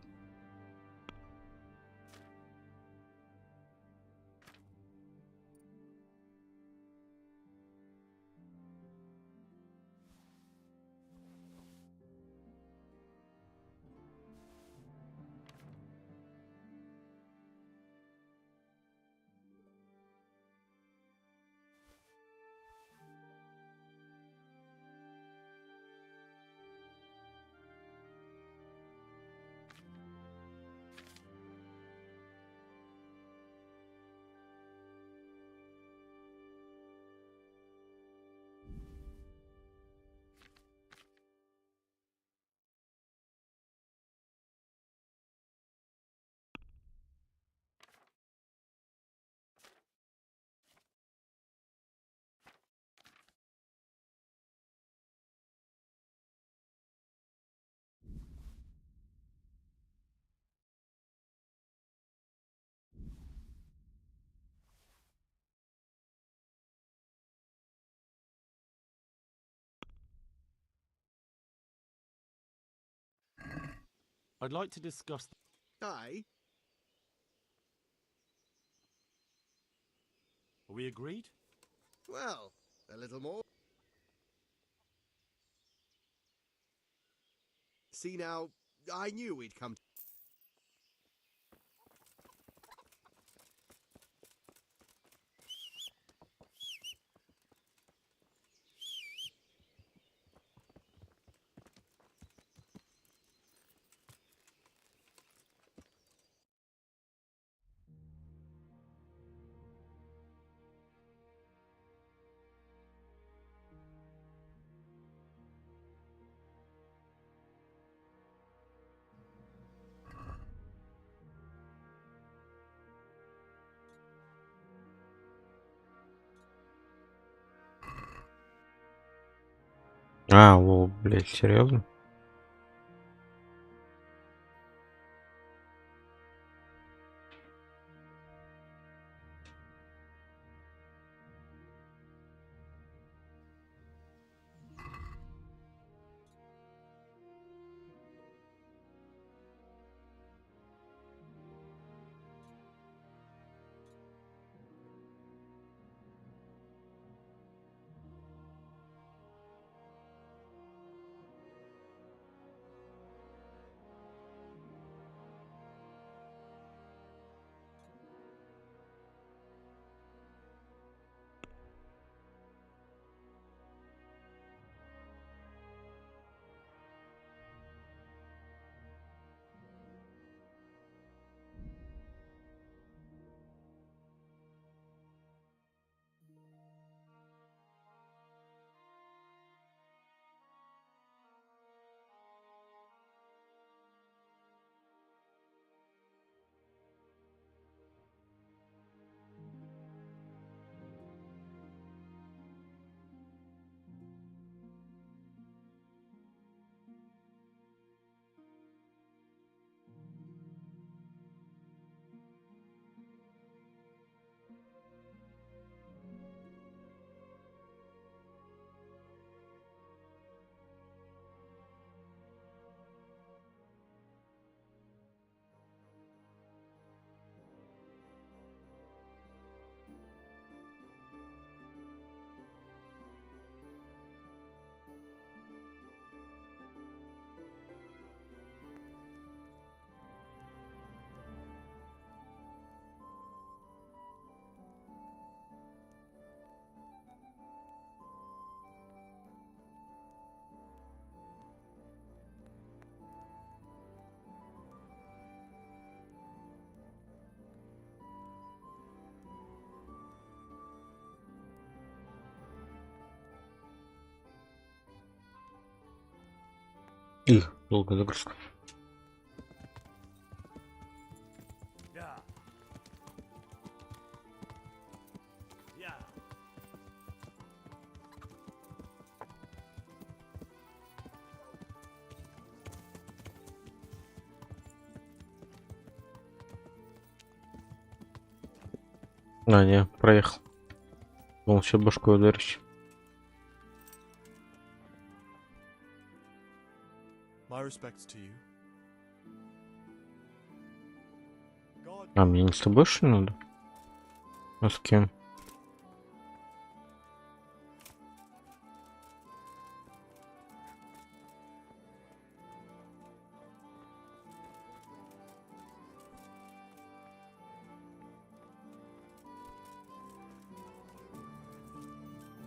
I'd like to discuss... Aye. Are we agreed? Well, a little more. See now, I knew we'd come to... А, во, блядь, серьезно? Их, долго загрузка. А, не, проехал. Думал, еще башкой ударишь. My respects to you. А, мне не с тобой что ли надо? А с кем?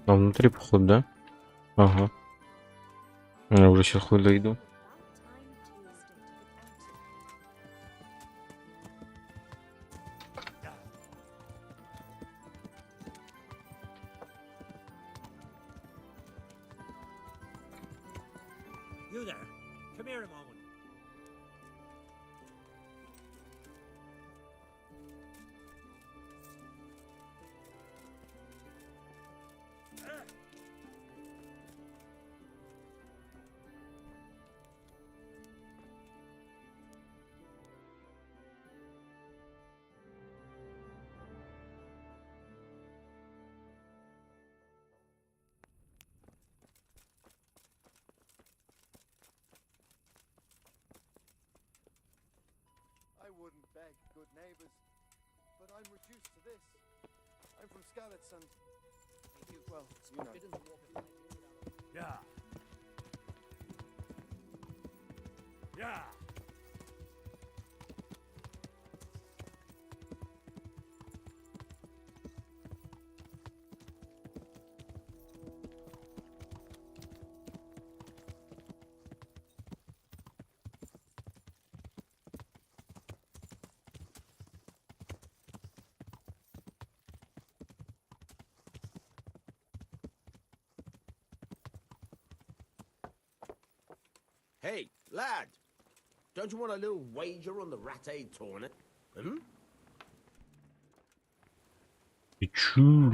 А внутри походу, да? Ага. Я уже сейчас хуй дойду. You there. Come here a moment. beg, good neighbors, but I'm reduced to this. I'm from Skalitz and well, you know. Yeah. Yeah. Hey, lad! Don't you want a little wager on the Rat-Aid tournament? Hmm? Ты чё?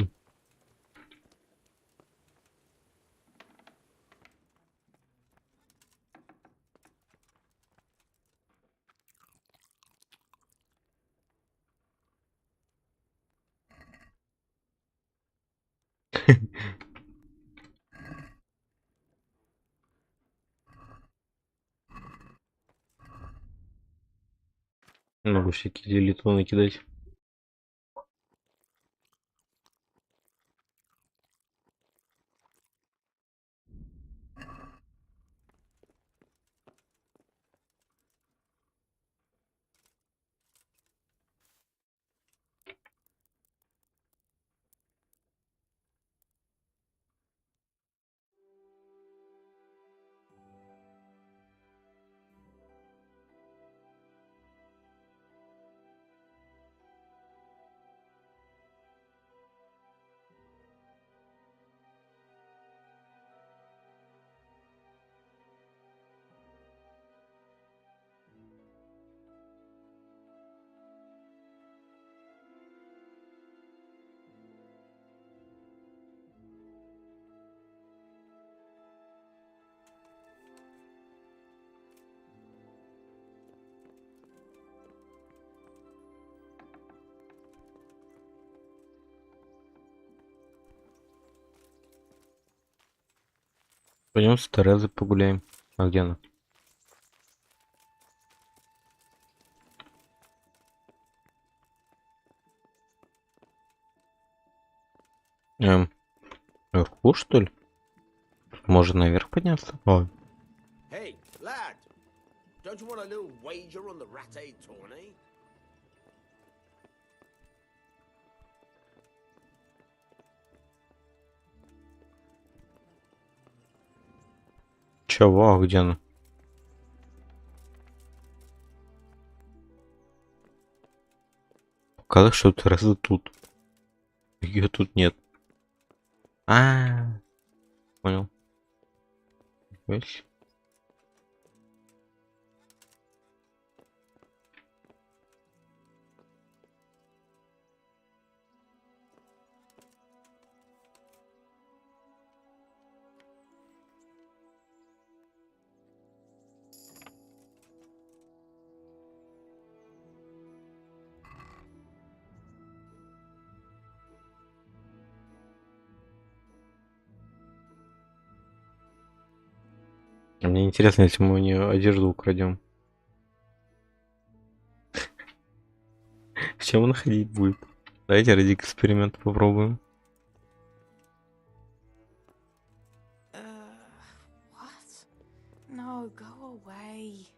Могу всякие делитоны кидать. Пойдем с Терезой погуляем. А где она? Наверху, что ли? Можно наверх подняться? Ой. Hey, lad! Don't you want a little wager on the Rat-Aid tourney? Чего? А где она? Показалось, что Тереза тут. Ее тут нет. Понял. Весь. Мне интересно, если мы у нее одежду украдем. В чем она ходить будет? Давайте ради эксперимента попробуем. What? No, go away.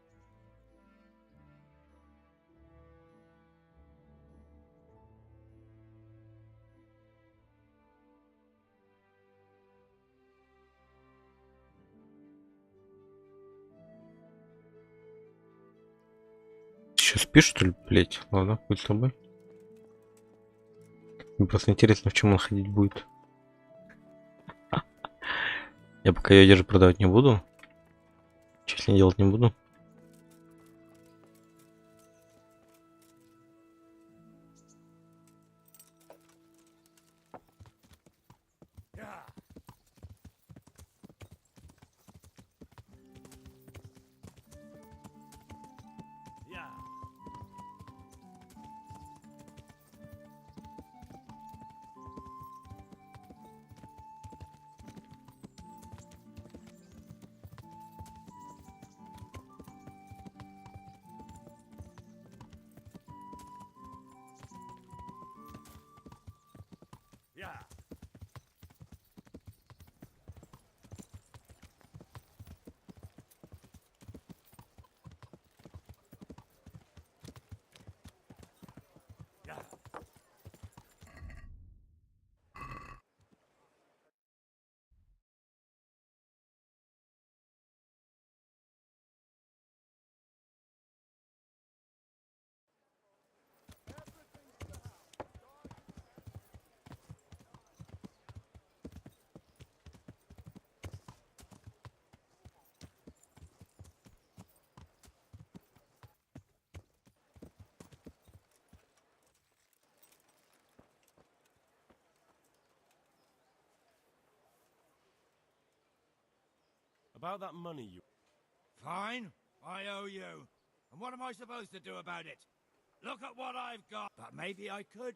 Сейчас спишь, что ли, блять? Ладно, будь с тобой. Мне просто интересно, в чем он ходить будет. Я пока ее одежду продавать не буду. Честно, делать не буду. About that money you... Fine, I owe you. And what am I supposed to do about it? Look at what I've got. But maybe I could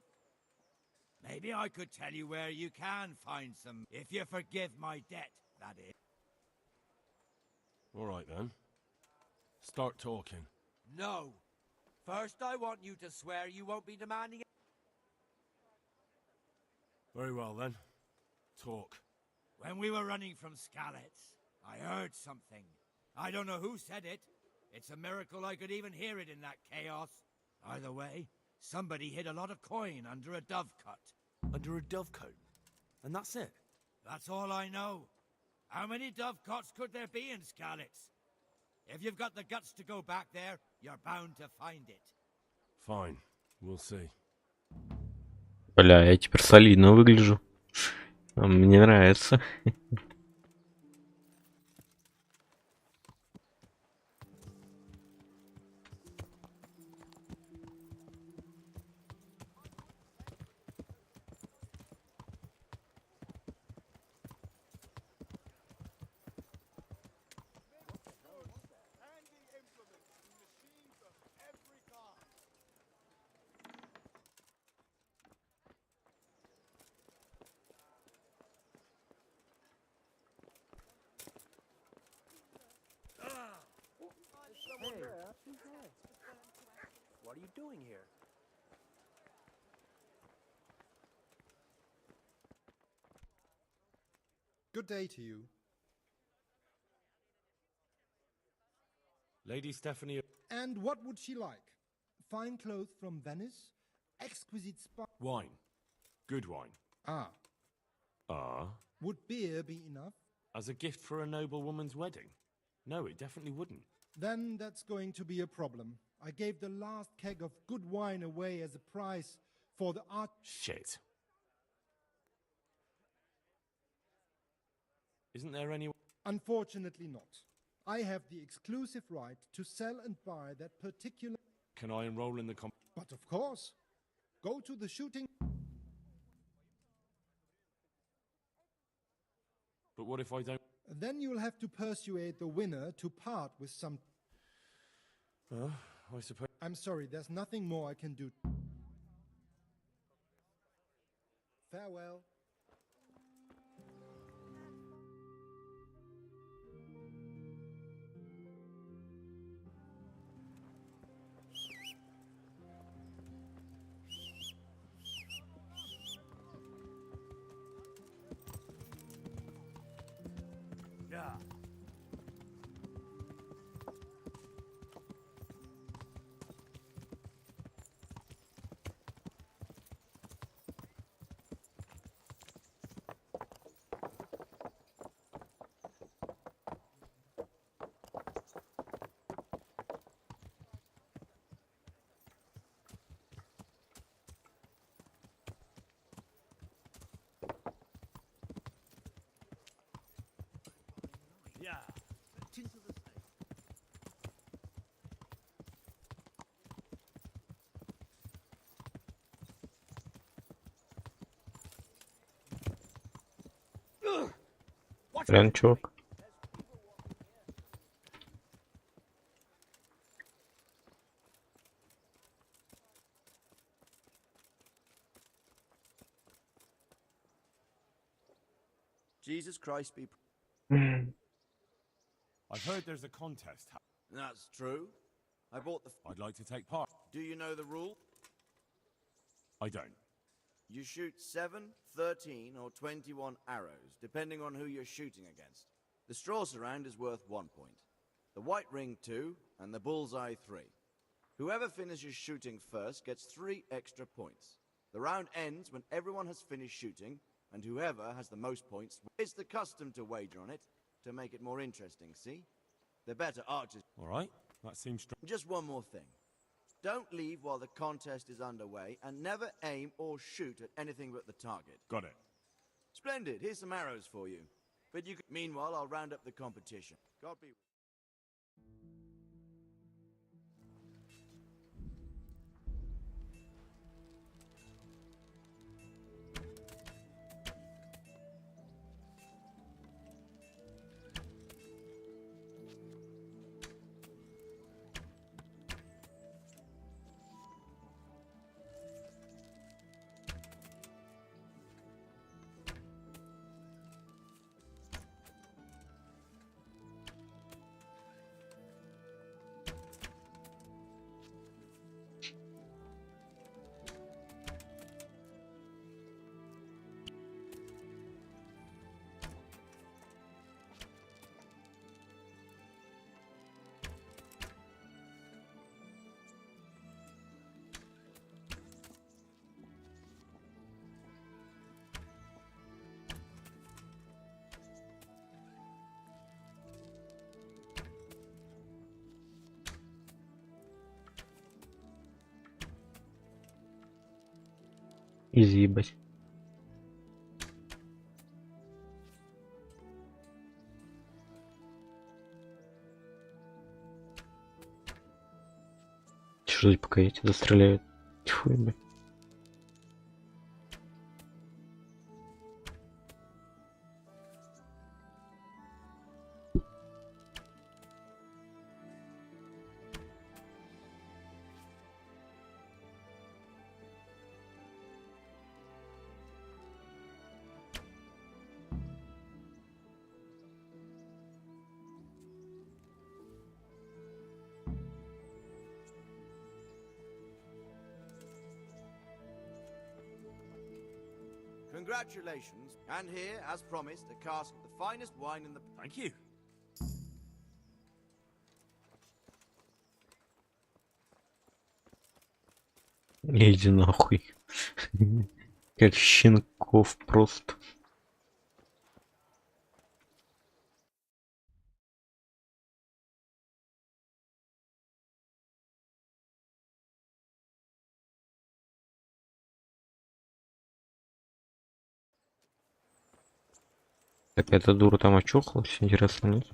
tell you where you can find some, if you forgive my debt, that is. All right, then. Start talking. No. First, I want you to swear you won't be demanding it. Very well, then. Talk. When we were running from Skalitz, I heard something. I don't know who said it. It's a miracle I could even hear it in that chaos. Either way, somebody hid a lot of coin under a dovecote. Under a dovecote? And that's it? That's all I know. How many dovecotes could there be in Skalitz? If you've got the guts to go back there, you're bound to find it. Fine. We'll see. Бля, я теперь солидно выгляжу. Мне нравится. What are you doing here? Good day to you. Lady Stephanie... And what would she like? Fine clothes from Venice? Exquisite spa... Wine. Good wine. Ah. Ah? Would beer be enough? As a gift for a noble woman's wedding? No, it definitely wouldn't. Then that's going to be a problem. I gave the last keg of good wine away as a prize for the art... Shit. Isn't there any... Unfortunately not. I have the exclusive right to sell and buy that particular... Can I enroll in the But of course. Go to the shooting... But what if I don't... Then you'll have to persuade the winner to part with some... I suppose... I'm sorry, there's nothing more I can do. Farewell. Yeah. Yeah. Into the safe. Реально, чувак. Jesus Christ be... I've heard there's a contest. That's true. I bought the... I'd like to take part. Do you know the rule? I don't. You shoot 7, 13, or 21 arrows, depending on who you're shooting against. The straw surround is worth 1 point. The white ring 2, and the bullseye 3. Whoever finishes shooting first gets 3 extra points. The round ends when everyone has finished shooting, and whoever has the most points... It's the custom to wager on it, to make it more interesting, see? The better archers... All right, that seems... Just one more thing. Don't leave while the contest is underway, and never aim or shoot at anything but the target. Got it. Splendid, here's some arrows for you. But you can... Meanwhile, I'll round up the competition. God be... Изъебать. Что ждать, пока эти застреляют? Тьфу, ебать. Congratulations, and here, as promised, a cask of the finest wine in the... Thank you. Иди нахуй. Как щенков просто. Так, эта дура там очухалась, интересно, нет?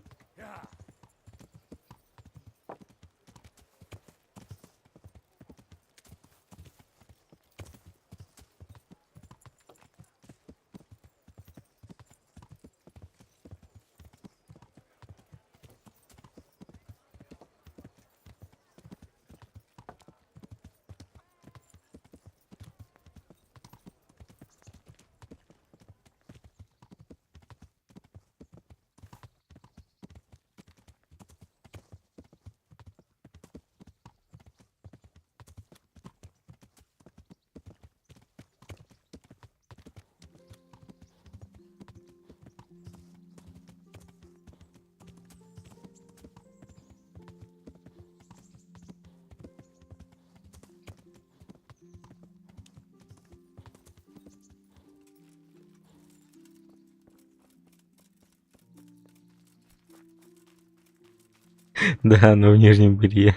Да, но в нижнем белье.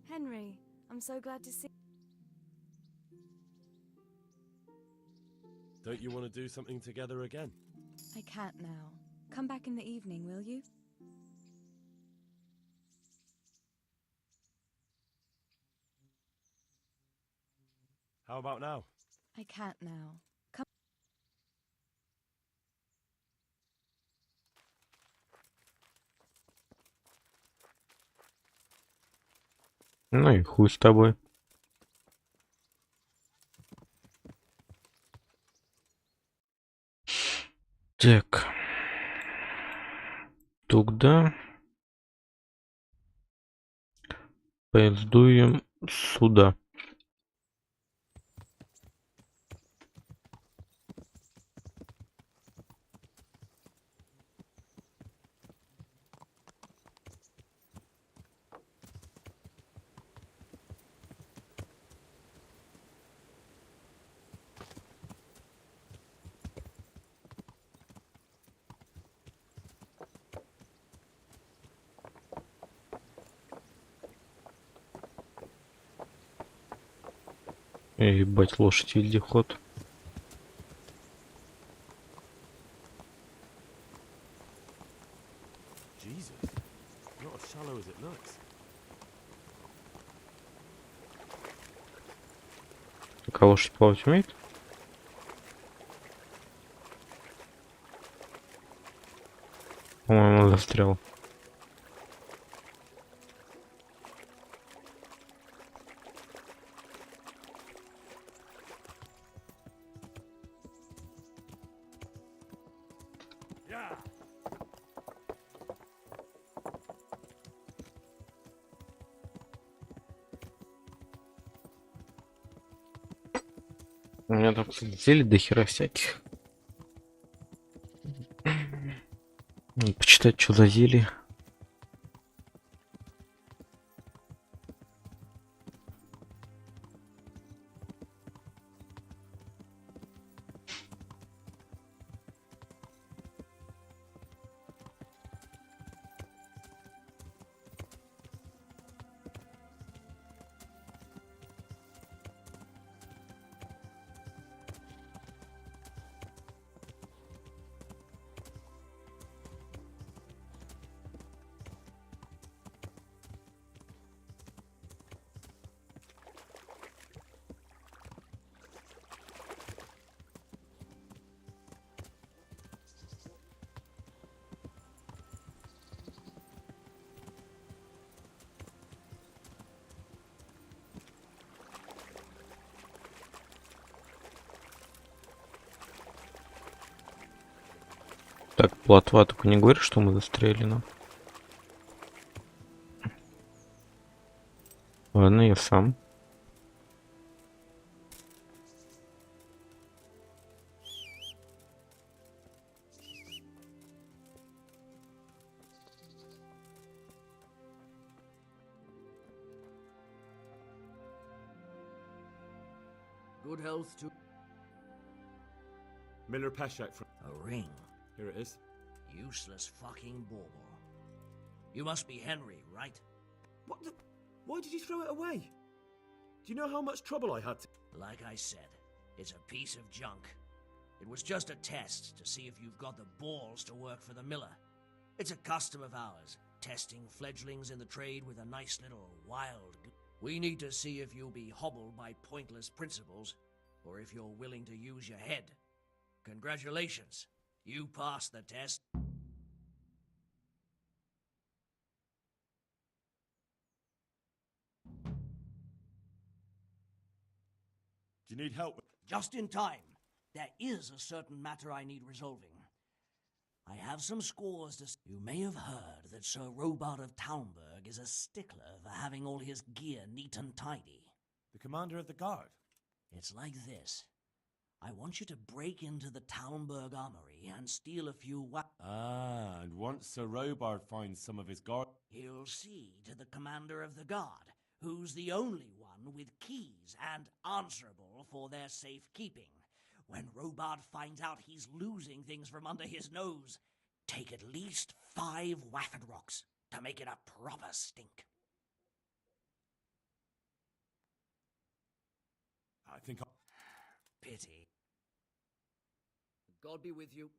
Henry, I'm so glad to see. Don't you want to do something together again? I can't now. Come back in the evening, will you? How about now? I can't now. Come. Ну и хуй с тобой. Так. Тогда пиздуем сюда. Ебать, лошадь вездеход. Jesus, not as shallow as it looks. Так, а лошадь плавать умеет? По-моему, застрял. У меня там, кстати, зелье до хера всяких. Почитать, что за зелье. Плотва, только не говори, что мы застряли, но. Ладно, я сам. Good health to... Miller Peshek from... A ring. Here it is. Useless fucking bauble. You must be Henry, right? What the... Why did you throw it away? Do you know how much trouble I had to... Like I said, it's a piece of junk. It was just a test to see if you've got the balls to work for the miller. It's a custom of ours, testing fledglings in the trade with a nice little wild... We need to see if you'll be hobbled by pointless principles, or if you're willing to use your head. Congratulations, you passed the test. Do you need help? Just in time. There is a certain matter I need resolving. I have some scores to... You may have heard that Sir Robert of Talmberg is a stickler for having all his gear neat and tidy. The commander of the guard? It's like this. I want you to break into the Talmberg armory and steal a few and once Sir Robard finds some of his guard... He'll see to the commander of the guard, who's the only one with keys and answerable for their safekeeping. When Robard finds out he's losing things from under his nose, take at least 5 waffed rocks to make it a proper stink. I think I'll... Pity. God be with you.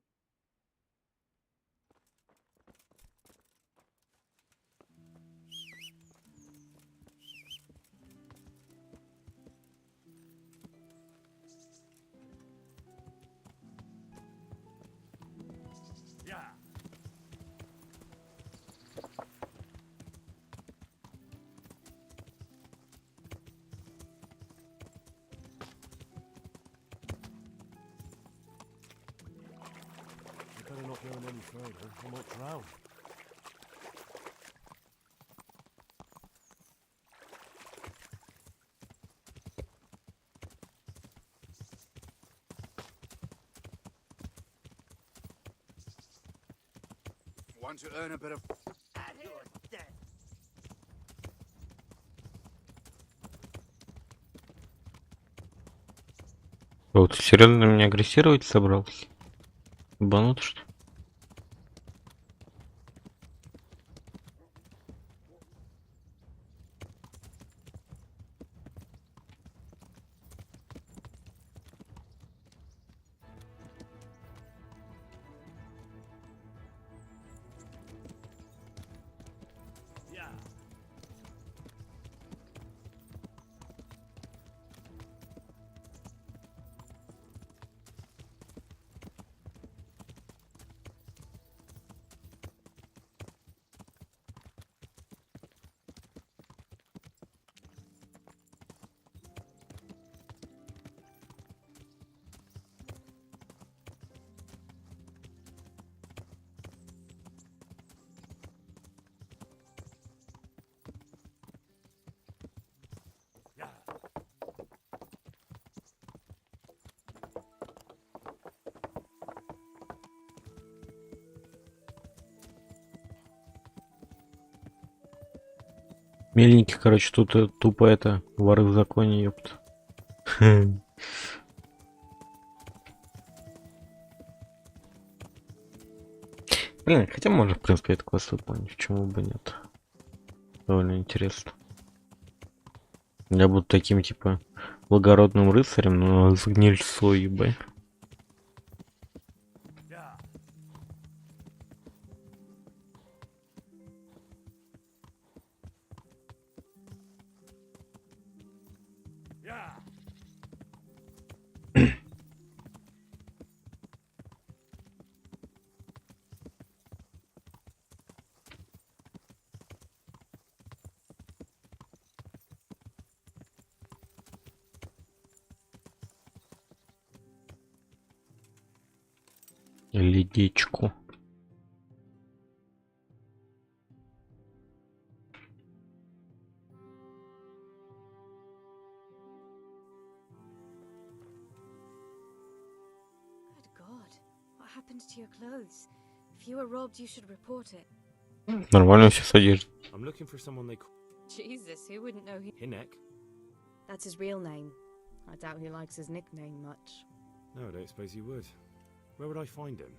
Better not going any further. I might drown. Want to earn a bit of... Вот, ты серьезно на меня агрессировать собрался? Банут, что ли? Мельники, короче, тут тупо это, воры в законе, ёпт. Блин, хотя можно, в принципе, этот квест выполнить, почему бы нет. Довольно интересно. Я буду таким, типа, благородным рыцарем, но с гнильцой, ебать. Ледечку. happened to your clothes? If you were robbed, you should report it. Нормально все с одеждой. I'm looking for someone they call Jesus, who wouldn't know he... Hinek. That's his real name. I doubt he likes his nickname much. No, I don't suppose he would. Where would I find him?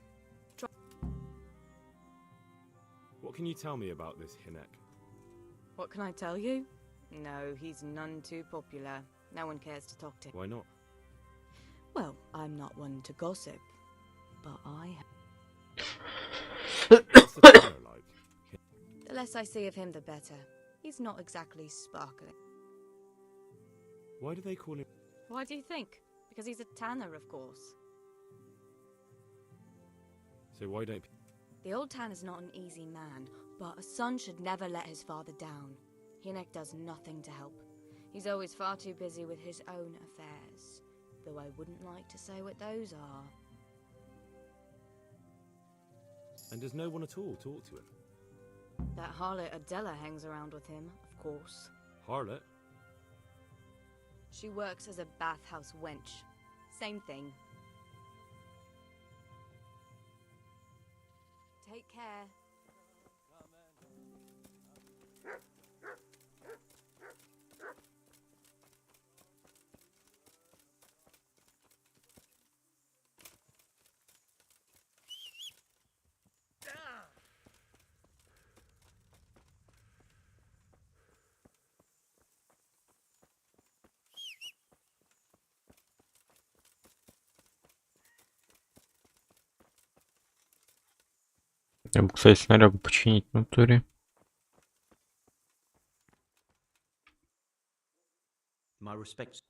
What can you tell me about this Hinek? What can I tell you? No, he's none too popular. No one cares to talk to him. Why not? Well, I'm not one to gossip, but I... What's the tenor like? The less I see of him, the better. He's not exactly sparkling. Why do they call him? Why do you think? Because he's a tanner, of course. So why don't... The old tanner's not an easy man, but a son should never let his father down. Hinek does nothing to help. He's always far too busy with his own affairs, though I wouldn't like to say what those are. And does no one at all talk to him? That harlot Adela hangs around with him, of course. Harlot? She works as a bathhouse wench. Same thing. Take care. Я бы, кстати, снарягу починить в натуре. My respects.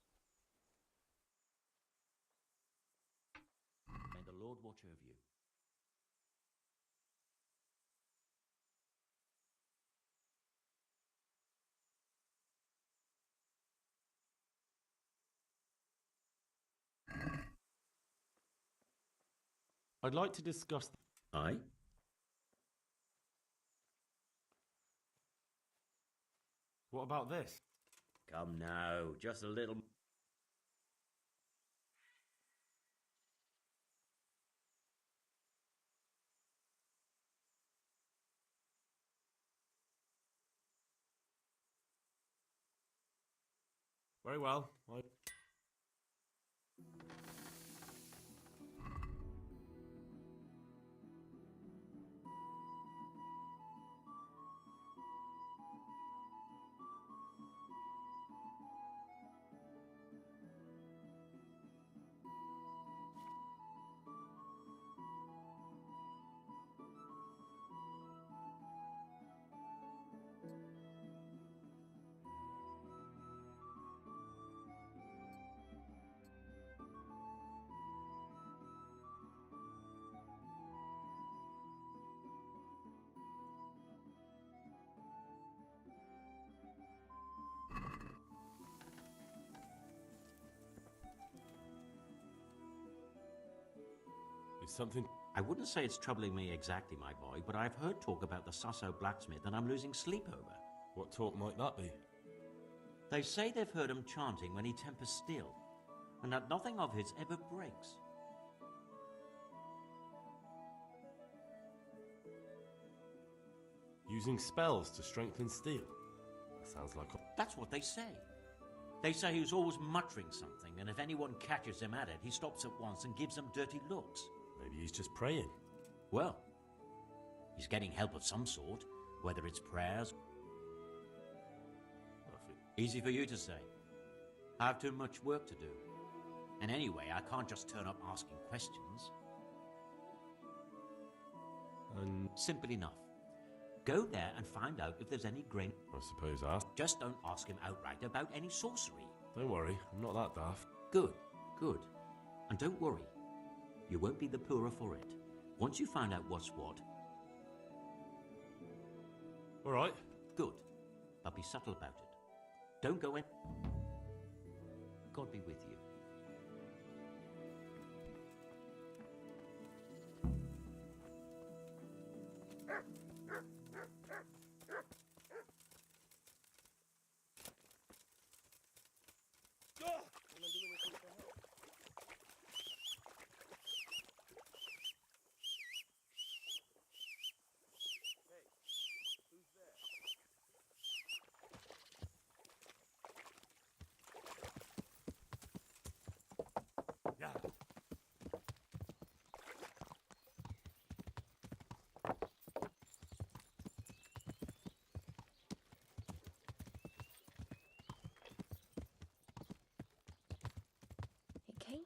May the Lord watch over you. I'd like to discuss... Aye? What about this? Come now, just a little... Very well. Something... I wouldn't say it's troubling me exactly, my boy, but I've heard talk about the Sasso blacksmith and I'm losing sleep over. What talk might that be? They say they've heard him chanting when he tempers steel, and that nothing of his ever breaks. Using spells to strengthen steel? That sounds like... That's what they say. They say he's always muttering something, and if anyone catches him at it, he stops at once and gives them dirty looks. Maybe he's just praying. Well, he's getting help of some sort, whether it's prayers... Easy for you to say. I have too much work to do. And anyway, I can't just turn up asking questions. Simple enough. Go there and find out if there's any grain... I suppose ask. Just don't ask him outright about any sorcery. Don't worry, I'm not that daft. Good, good. And don't worry. You won't be the poorer for it. Once you find out what's what... All right. Good. But be subtle about it. Don't go in... God be with you.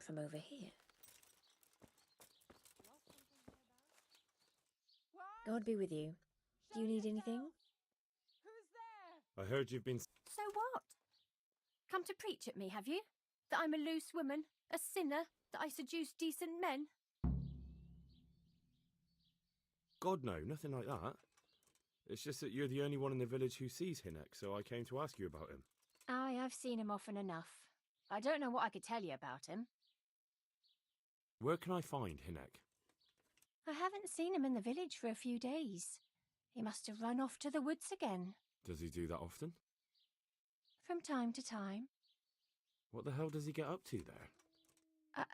from over here. God be with you. Do you need anything? I heard you've been... So what? Come to preach at me, have you? That I'm a loose woman, a sinner, that I seduce decent men? God, no, nothing like that. It's just that you're the only one in the village who sees Hinek, so I came to ask you about him. Aye, I've seen him often enough. I don't know what I could tell you about him. Where can I find Hinek? I haven't seen him in the village for a few days. He must have run off to the woods again. Does he do that often? From time to time. What the hell does he get up to there?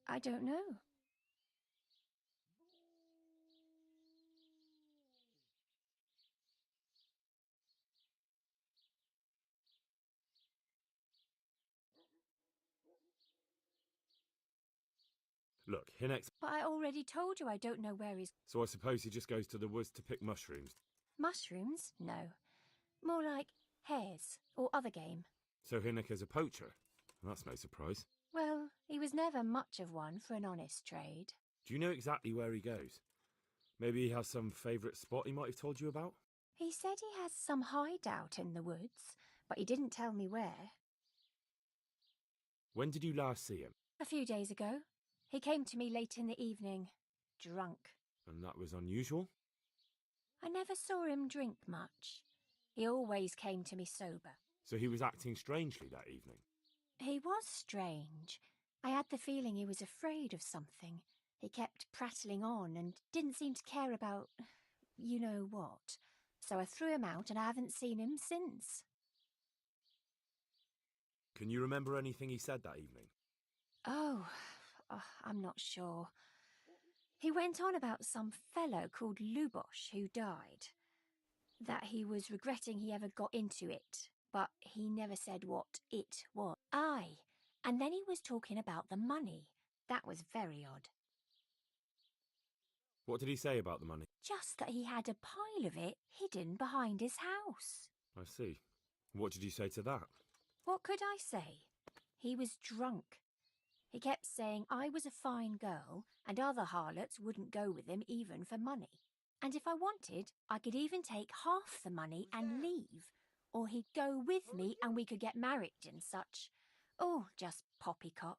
I don't know. Look, Hinek's... But I already told you I don't know where he's... So I suppose he just goes to the woods to pick mushrooms. Mushrooms? No. More like hares or other game. So Hinek is a poacher? That's no surprise. Well, he was never much of one for an honest trade. Do you know exactly where he goes? Maybe he has some favourite spot he might have told you about? He said he has some hideout in the woods, but he didn't tell me where. When did you last see him? A few days ago. He came to me late in the evening, drunk. And that was unusual? I never saw him drink much. He always came to me sober. So he was acting strangely that evening? He was strange. I had the feeling he was afraid of something. He kept prattling on and didn't seem to care about you know what. So I threw him out and I haven't seen him since. Can you remember anything he said that evening? Oh, I'm not sure. He went on about some fellow called Lublю who died. That he was regretting he ever got into it, but he never said what it was. Aye, and then he was talking about the money. That was very odd. What did he say about the money? Just that he had a pile of it hidden behind his house. I see. What did you say to that? What could I say? He was drunk. He kept saying I was a fine girl and other harlots wouldn't go with him even for money. And if I wanted, I could even take half the money and leave. Or he'd go with me and we could get married and such. Oh, just poppycock.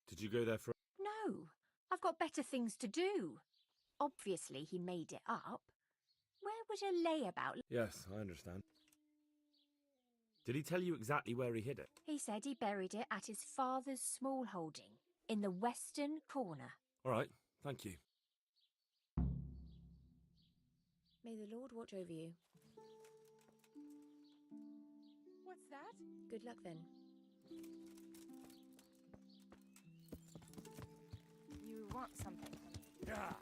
Did you go there for... No, I've got better things to do. Obviously he made it up. Where would a layabout... Yes, I understand. Did he tell you exactly where he hid it? He said he buried it at his father's small holding, in the western corner. All right, thank you. May the Lord watch over you. What's that? Good luck then. You want something? Yeah.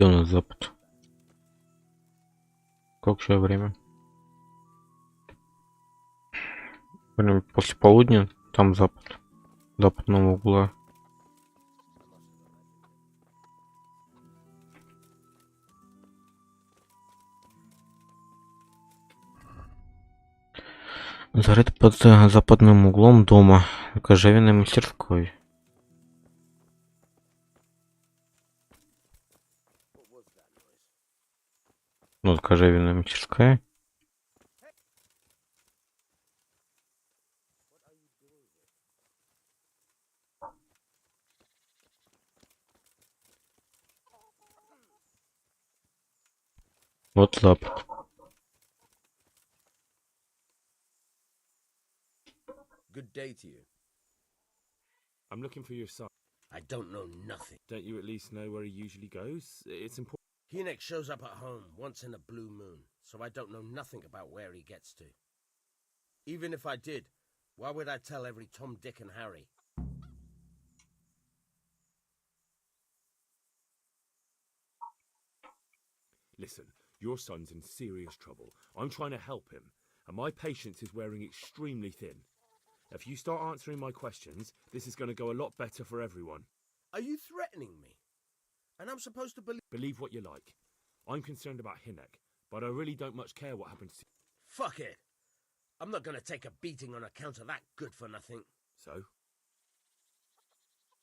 Где у нас запад? Сколько еще время? Время после полудня, там запад. Западного угла. Зарыт под западным углом дома, кожевенной мастерской. Вот кожевенная мастерская. Вот лап. Good day to you. I'm looking for your son. I don't know nothing. Don't you at least know where he usually goes? It's important. Hynek shows up at home once in a blue moon, so I don't know nothing about where he gets to. Even if I did, why would I tell every Tom, Dick and Harry? Listen, your son's in serious trouble. I'm trying to help him, and my patience is wearing extremely thin. If you start answering my questions, this is going to go a lot better for everyone. Are you threatening me? And I'm supposed to believe... Believe what you like. I'm concerned about Hynek, but I really don't much care what happens to... Fuck it! I'm not gonna take a beating on account of that good-for-nothing. So?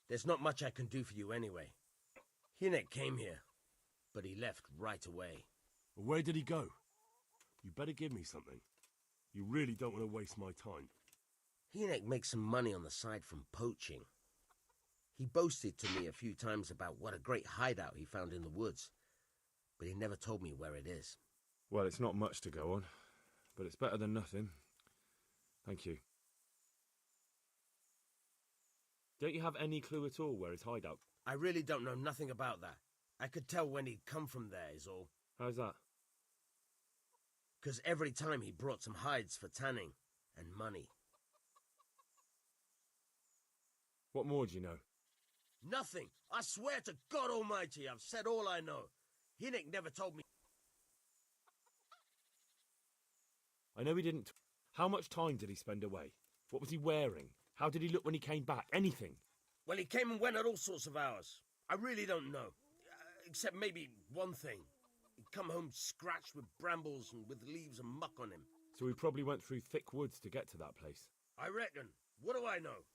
There's not much I can do for you anyway. Hynek came here, but he left right away. Where did he go? You better give me something. You really don't want to waste my time. Hynek makes some money on the side from poaching. He boasted to me a few times about what a great hideout he found in the woods, but he never told me where it is. Well, it's not much to go on, but it's better than nothing. Thank you. Don't you have any clue at all where his hideout? I really don't know nothing about that. I could tell when he'd come from there is all. How's that? 'Cause every time he brought some hides for tanning and money. What more do you know? Nothing! I swear to God Almighty, I've said all I know. Hynek never told me. I know he didn't... How much time did he spend away? What was he wearing? How did he look when he came back? Anything? Well, he came and went at all sorts of hours. I really don't know. Except maybe one thing. He'd come home scratched with brambles and with leaves and muck on him. So he probably went through thick woods to get to that place. I reckon. What do I know?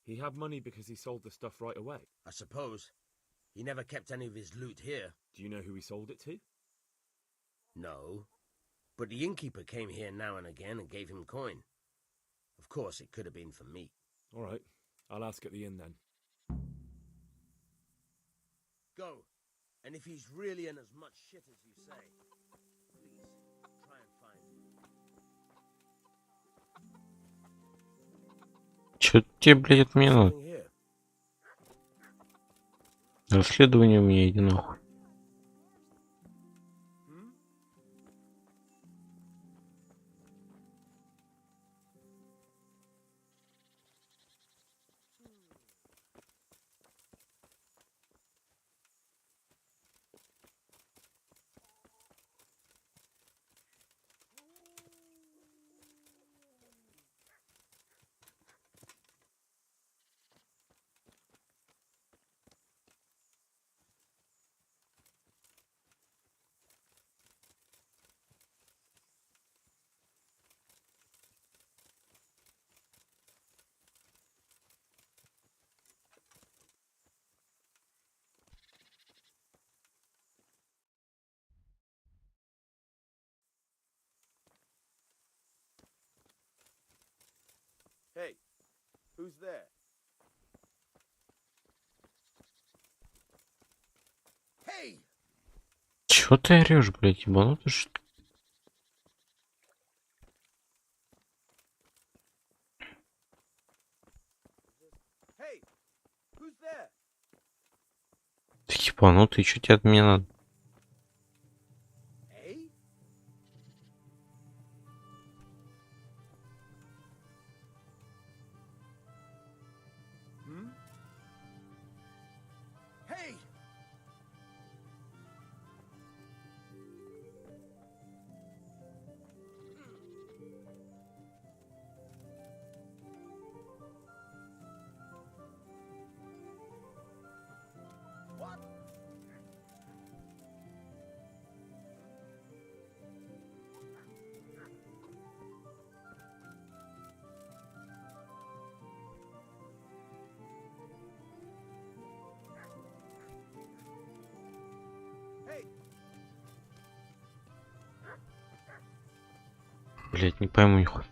He had money because he sold the stuff right away. I suppose. He never kept any of his loot here. Do you know who he sold it to? No. But the innkeeper came here now and again and gave him coin. Of course, it could have been for meat. All right. I'll ask at the inn then. Go. And if he's really in as much shit as you say, please, try and find him. Чё тебе, блядь, от меня надо? Расследование у меня, иди нахуй. Hey, who's there? Hey! Чё ты орёшь, блядь, ебанутый что ли? Hey, who's there? Ты ебанутый, чё тебе от меня надо? Hey? Hey! What? Блять, не пойму их.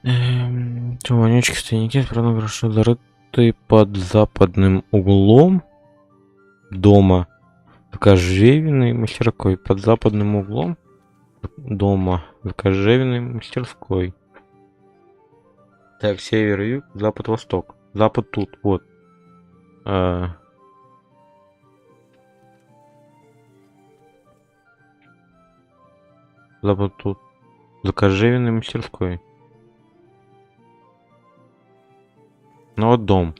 Вонючки, стойники, правда, хорошо зарыты под западным углом дома. В кожевенной мастерской. Под западным углом дома. В кожевенной мастерской. Так, север, юг, запад, восток. Запад тут, вот. Запад тут. За кожевенной мастерской. Ну вот дом.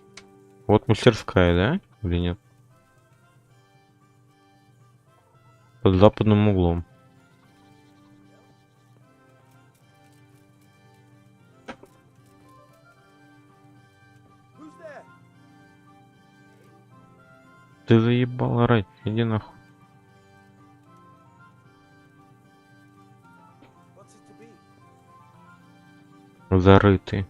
Вот мастерская, да? Или нет? Под западным углом. Ты заебал орать, иди нахуй. Зарытый.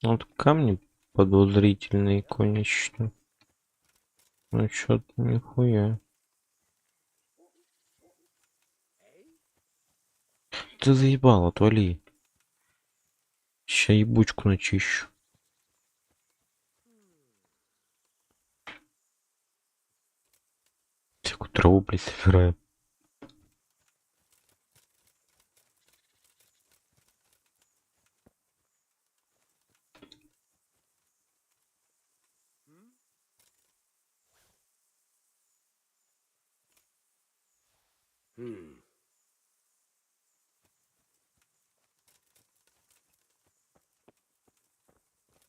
Вот камни подозрительные, конечно. Ну чё-то нихуя. Ты заебал, отвали. Ща ебучку начищу. Всякую траву, блядь, собираю.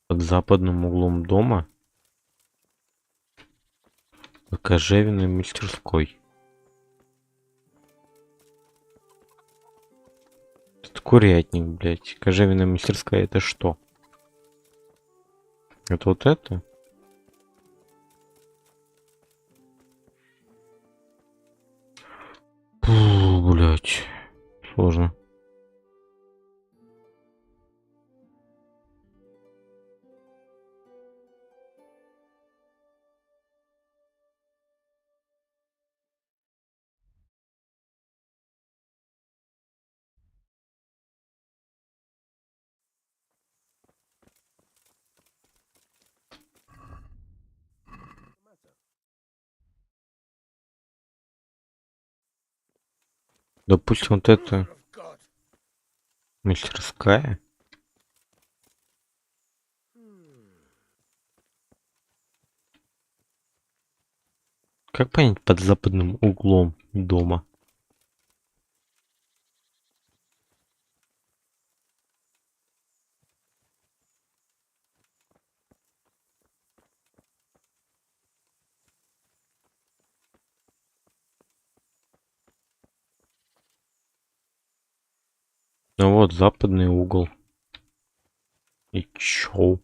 Под западным углом дома. В кожевенной мастерской. Это курятник, блядь. Кожевенная мастерская это что? Это вот это? Фу, блядь. Сложно. Допустим, вот это мастерская. Как понять под западным углом дома? Ну вот, западный угол. И чё?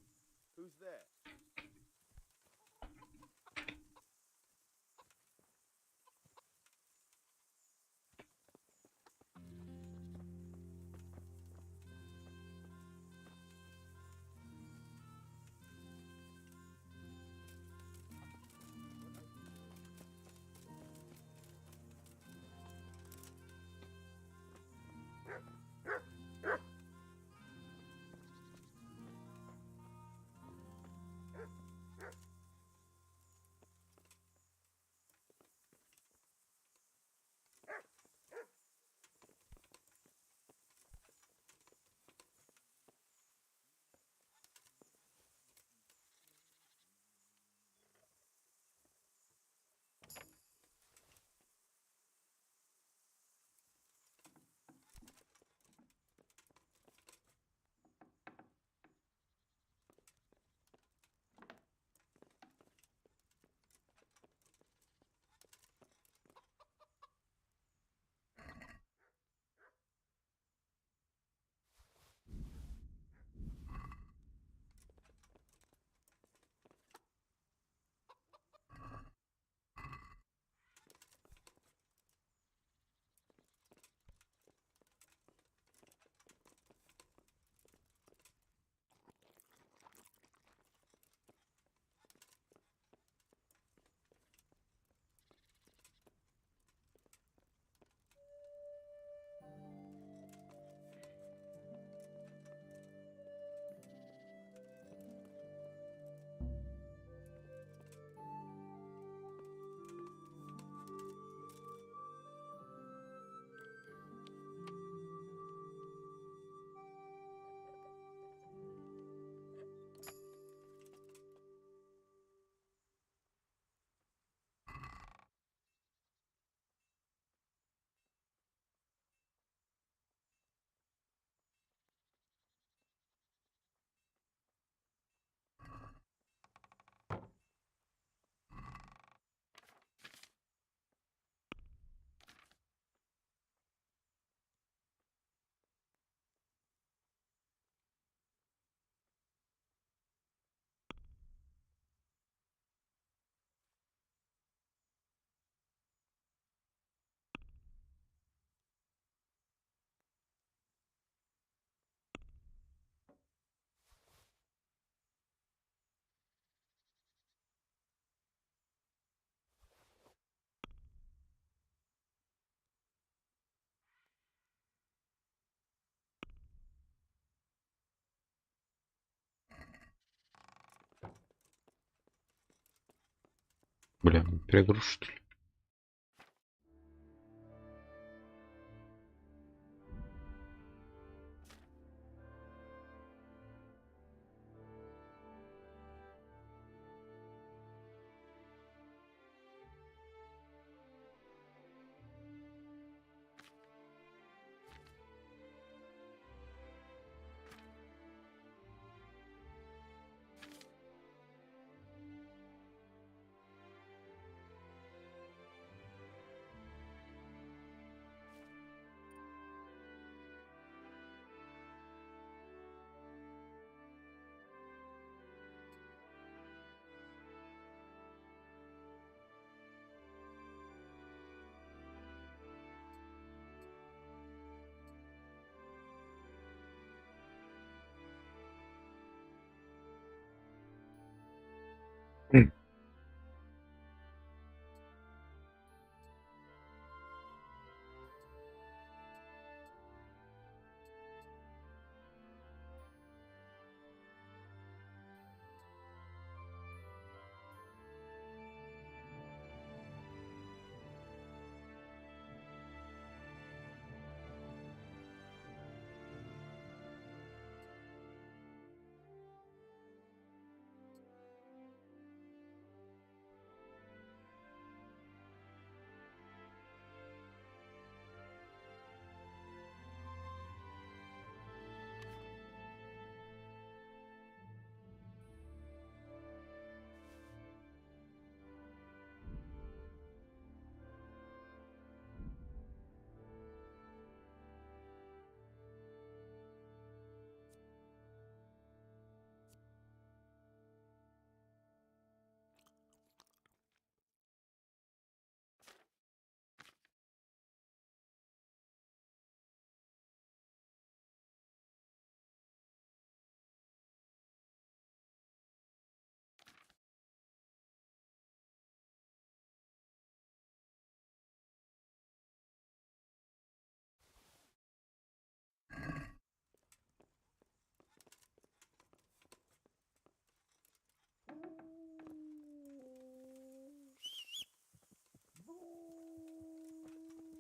Бля, перегруз, что ли?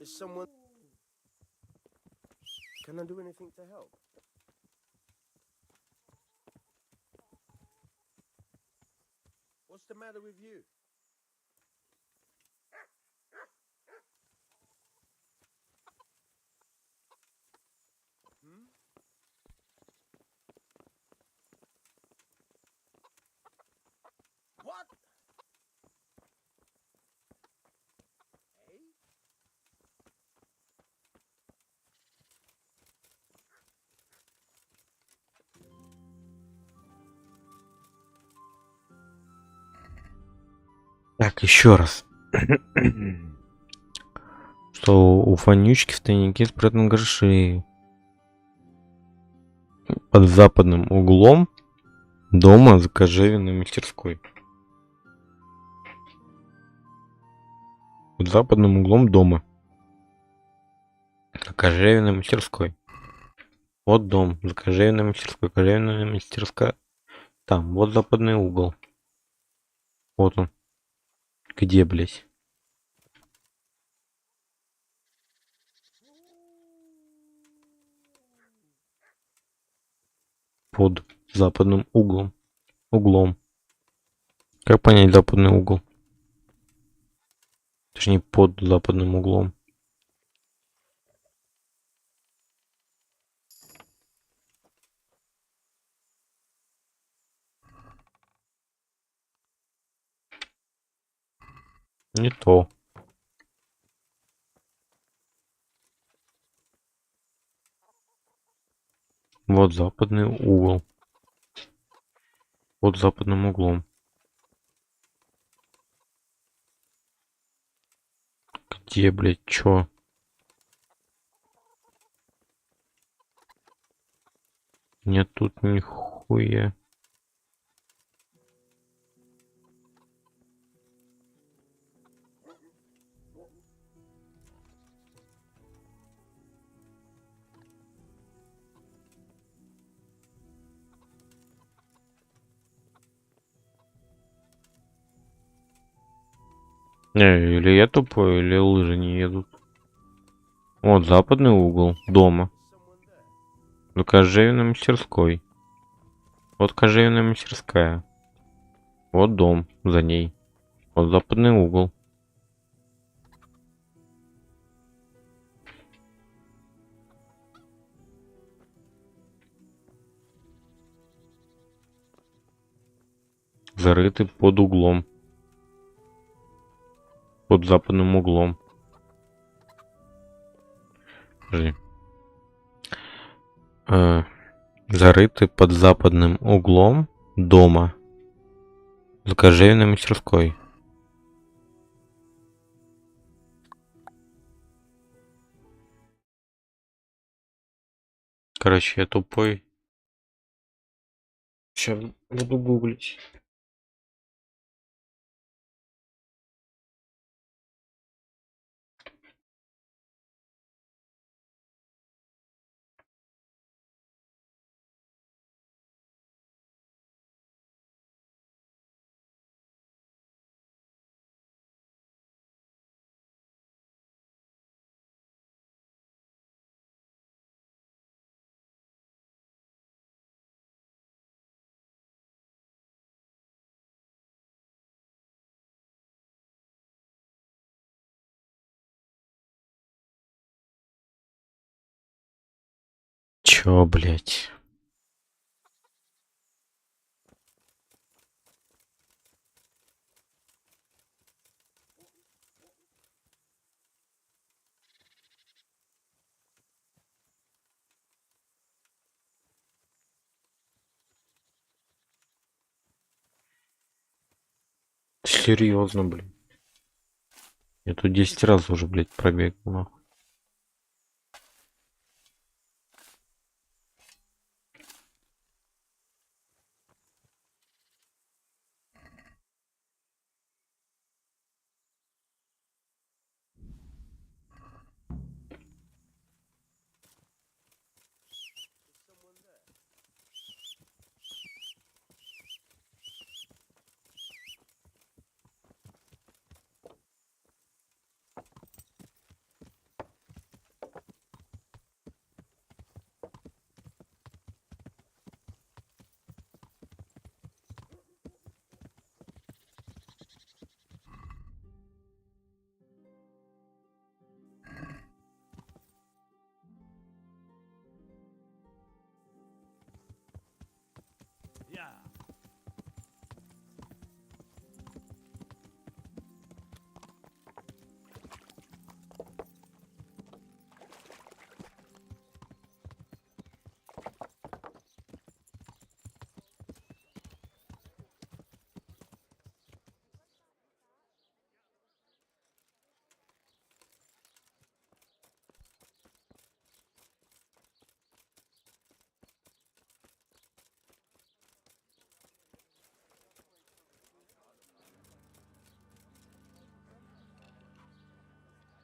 Is someone... Can I do anything to help? What's the matter with you? Hmm? What? Hey? Так, еще раз. Что у Фанючки в тайнике спрятан горши. Под западным углом дома за кожевенной мастерской. Под западным углом дома. За кожевенной мастерской. Вот дом. За кожевенной мастерской. Кожевенная мастерская. Там. Вот западный угол. Вот он. Где, блять? Под западным углом. Углом. Как понять западный угол? Точнее, под западным углом. Не то. Вот западный угол. Под западным углом. Где, блядь, чё? Нет тут нихуя. Не, или я тупой, или лыжи не едут. Вот западный угол дома. За кожевенной мастерской. Вот кожевенная мастерская. Вот дом за ней. Вот западный угол. Зарыты под углом. Под западным углом. Подожди. Зарыты под западным углом дома. За кожевенной мастерской. Короче, я тупой. Сейчас буду гуглить. Чё, блять? Серьезно, блин. Я тут 10 раз уже, блядь, пробегал, нахуй.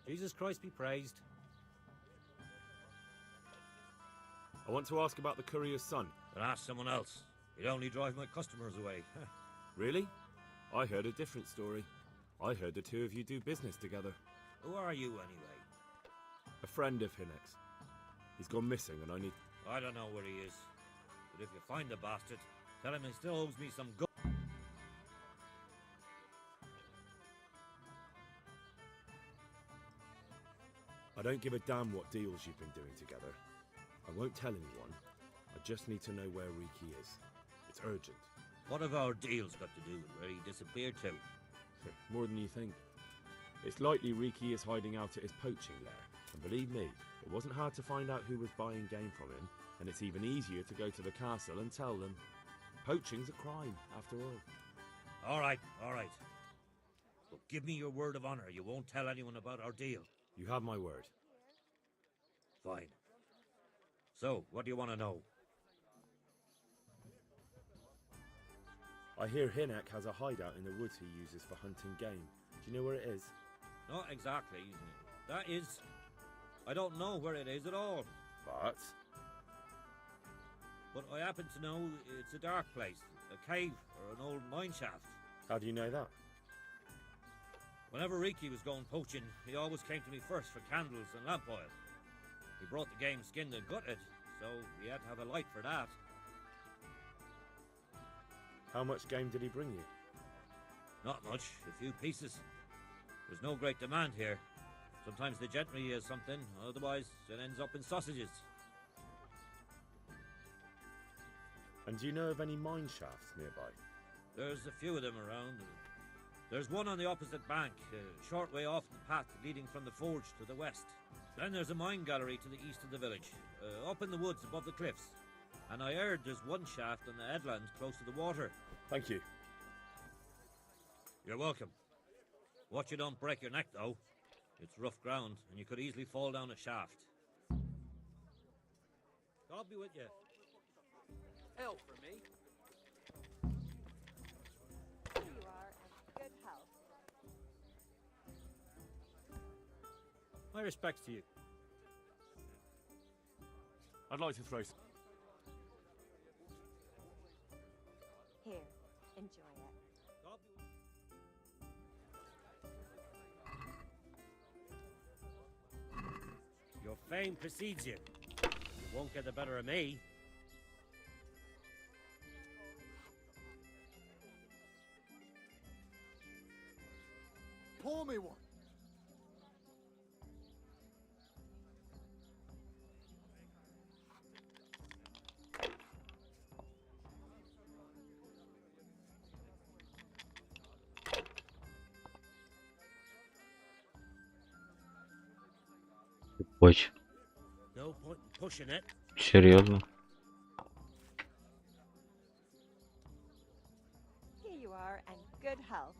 Jesus Christ be praised. I want to ask about the courier's son. Then ask someone else. He'd only drive my customers away. Really? I heard a different story. I heard the two of you do business together. Who are you, anyway? A friend of Hinek's. He's gone missing and I need... I don't know where he is. But if you find the bastard, tell him he still owes me some gold. I don't give a damn what deals you've been doing together. I won't tell anyone. I just need to know where Riki is. It's urgent. What have our deals got to do with where he disappeared to? More than you think. It's likely Riki is hiding out at his poaching lair. And believe me, it wasn't hard to find out who was buying game from him, and it's even easier to go to the castle and tell them. Poaching's a crime, after all. All right. But give me your word of honor you won't tell anyone about our deal. You have my word. Fine. So, what do you want to know? I hear Hinek has a hideout in the woods he uses for hunting game. Do you know where it is? Not exactly. That is... I don't know where it is at all. But I happen to know it's a dark place. A cave or an old mine shaft. How do you know that? Whenever Riki was going poaching, he always came to me first for candles and lamp oil. He brought the game skinned and gutted, so we had to have a light for that. How much game did he bring you? Not much, a few pieces. There's no great demand here. Sometimes the gentry has something, otherwise it ends up in sausages. And do you know of any mine shafts nearby? There's a few of them around. There's one on the opposite bank, a short way off the path leading from the forge to the west. Then there's a mine gallery to the east of the village, up in the woods above the cliffs. And I heard there's one shaft on the headland close to the water. Thank you. You're welcome. Watch you don't break your neck, though. It's rough ground, and you could easily fall down a shaft. God be with you. Hell for me. Here you are, and good health. My respects to you. I'd like to throw some. Here, enjoy it. Your fame precedes you. You won't get the better of me. Pour me one. Очень. No point in pushing it. Серьезно. Here you are, and good health.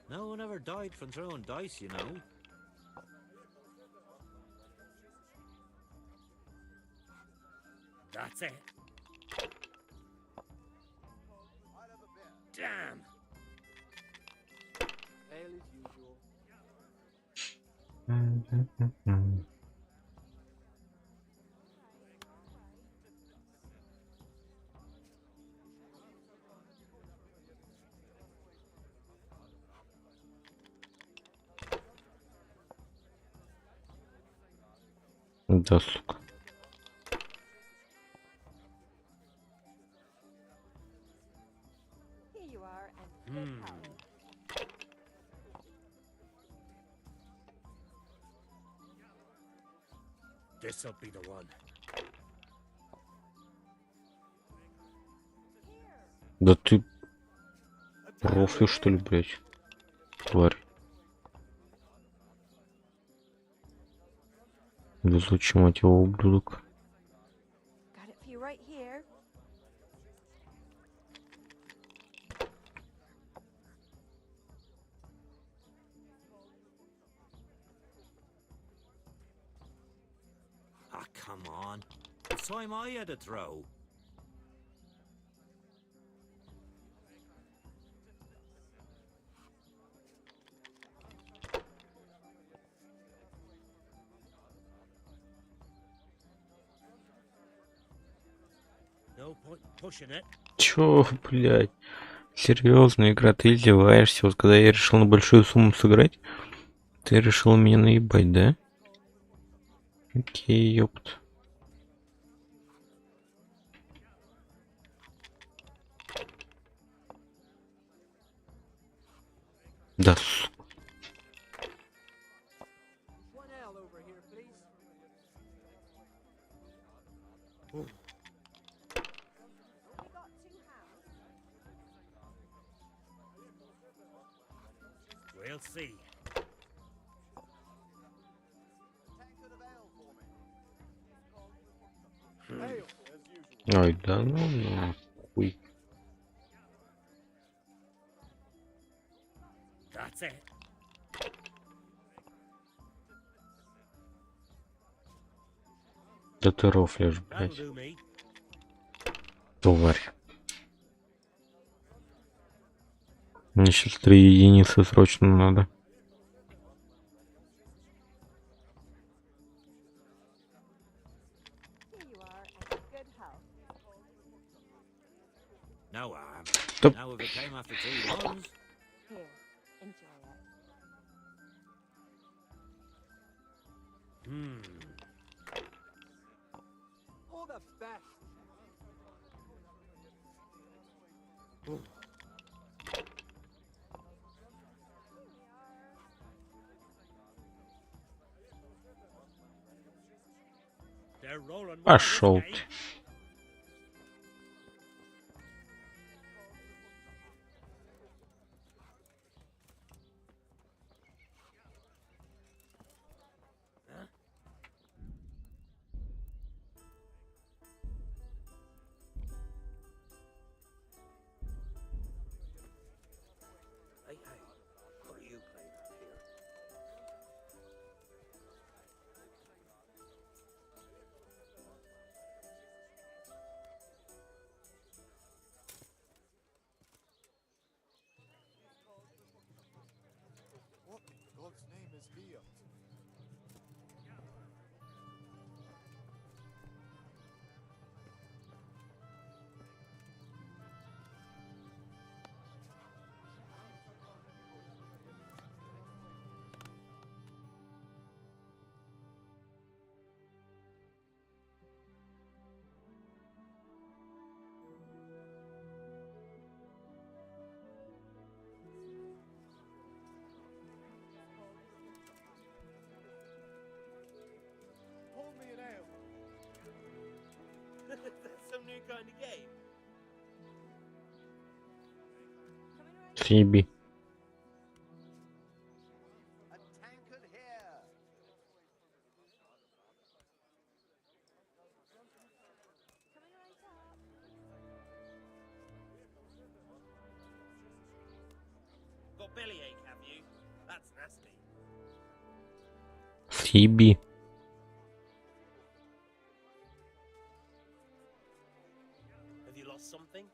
No one ever died from throwing dice, you know. That's it. Damn. Ale as usual. Да, сука. Here you are, and good health. This'll be the one. Да ты рофлишь, что ли, блядь? Тварь. Везучий, мать его, ублюдок. Got it for you right here. Ah, come on. It's time I had a throw. No point in pushing it. Чё, блядь? Серьезно, игра, ты издеваешься? Вот когда я решил на большую сумму сыграть, ты решил меня наебать, да? Окей, ёпт. Да, сука. One ale over here, please. We'll see. Ой, да ну нахуй. That's it. Да ты рофлишь, That'll блядь. do me. Тварь. Мне сейчас 3 единицы срочно надо. No, Стоп. now if it came after 2 ones. Here, enjoy it. All the best. They're rolling. Пошел. Hey, what are you playing out here? What in God's name is he up to? Pour me an ale. That's some new kind of game. Съеби. A tankard here. Got bellyache, have you? That's nasty. Съеби. Have you lost something?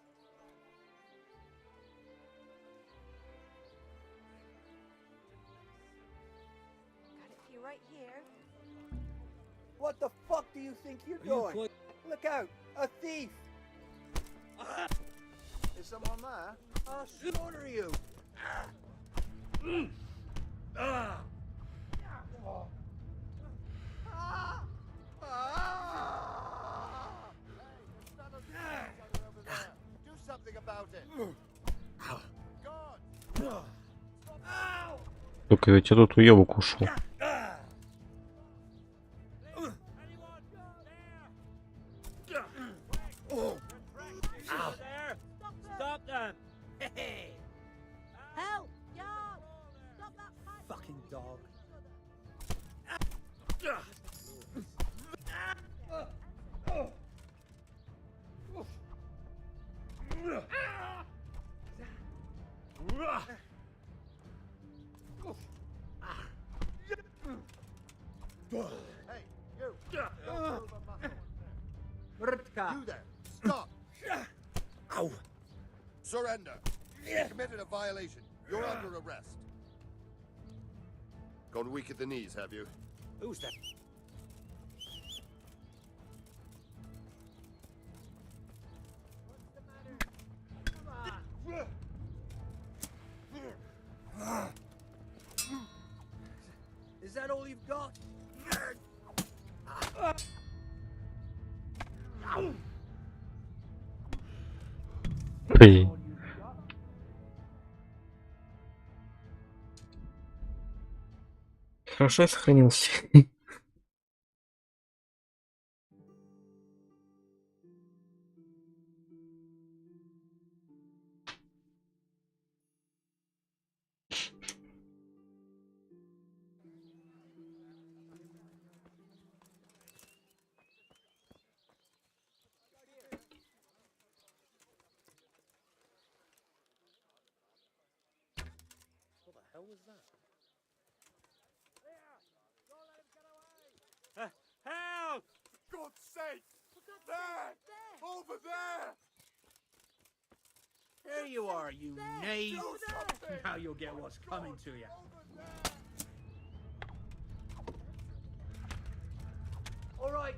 Got it for you right here. What the fuck do you think you're doing? Look out! A thief! Is someone there? I'll slaughter you! Do something about it. Только ведь я тут уебок ушел. Stop them! Help! Y'all! Stop that fight! Fucking dog. Hey, you! Don't over muscle. Rtka. You there! Stop! Ow! Surrender! You committed a violation. You're under arrest. Gone weak at the knees, have you? Who's that? Is that all you've got? Эй. Хорошо я сохранился. What the hell was that? Help! For God's sake! There! Over there! There you are, you knave. Now you'll get what's coming to you. All right.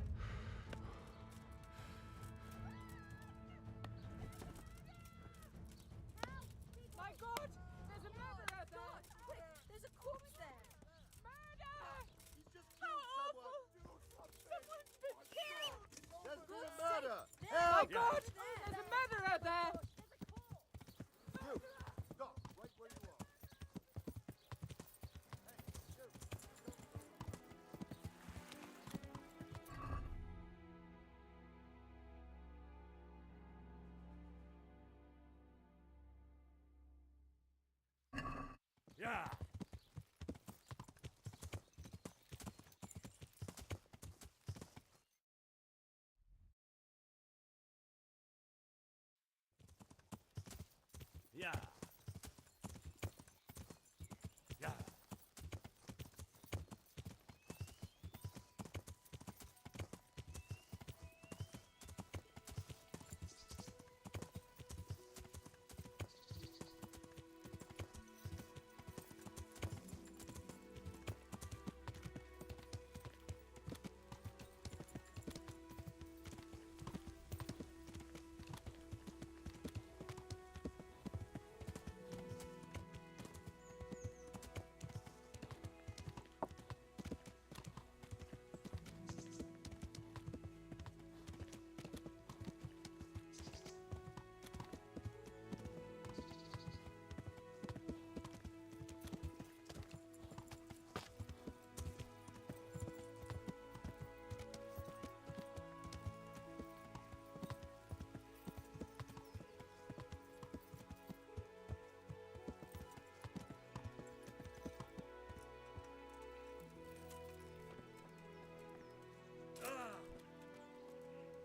My God! There's a murderer there! Quick! There's a corpse there! Murder! He's just How killed awful! Someone's been killed! There's been a murder! My God! There's a murderer there! You! Stop! Right where you are. Yeah. Yeah. Yeah.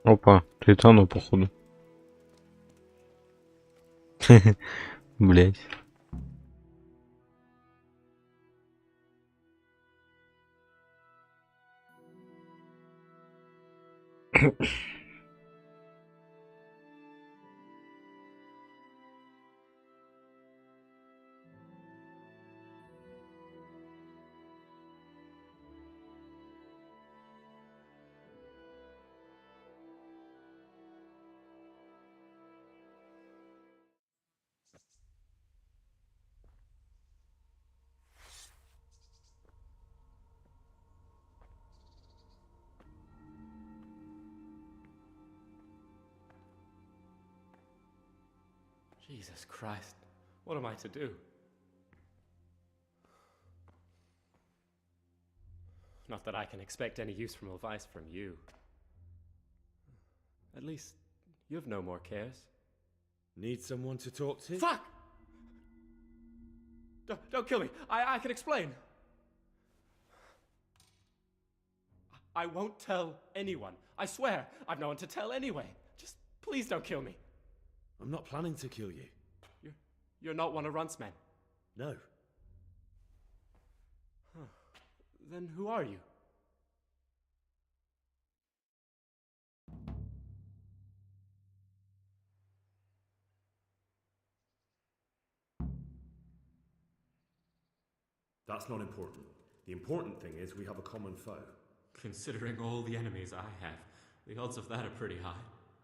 Опа, Тритону, походу. Блять. Jesus Christ, what am I to do? Not that I can expect any useful advice from you. At least, you've no more cares. Need someone to talk to? Fuck! Don't kill me. I can explain. I won't tell anyone. I swear, I've no one to tell anyway. Just please don't kill me. I'm not planning to kill you. You're not one of Runt's men? No. Huh. Then who are you? That's not important. The important thing is we have a common foe. Considering all the enemies I have, the odds of that are pretty high.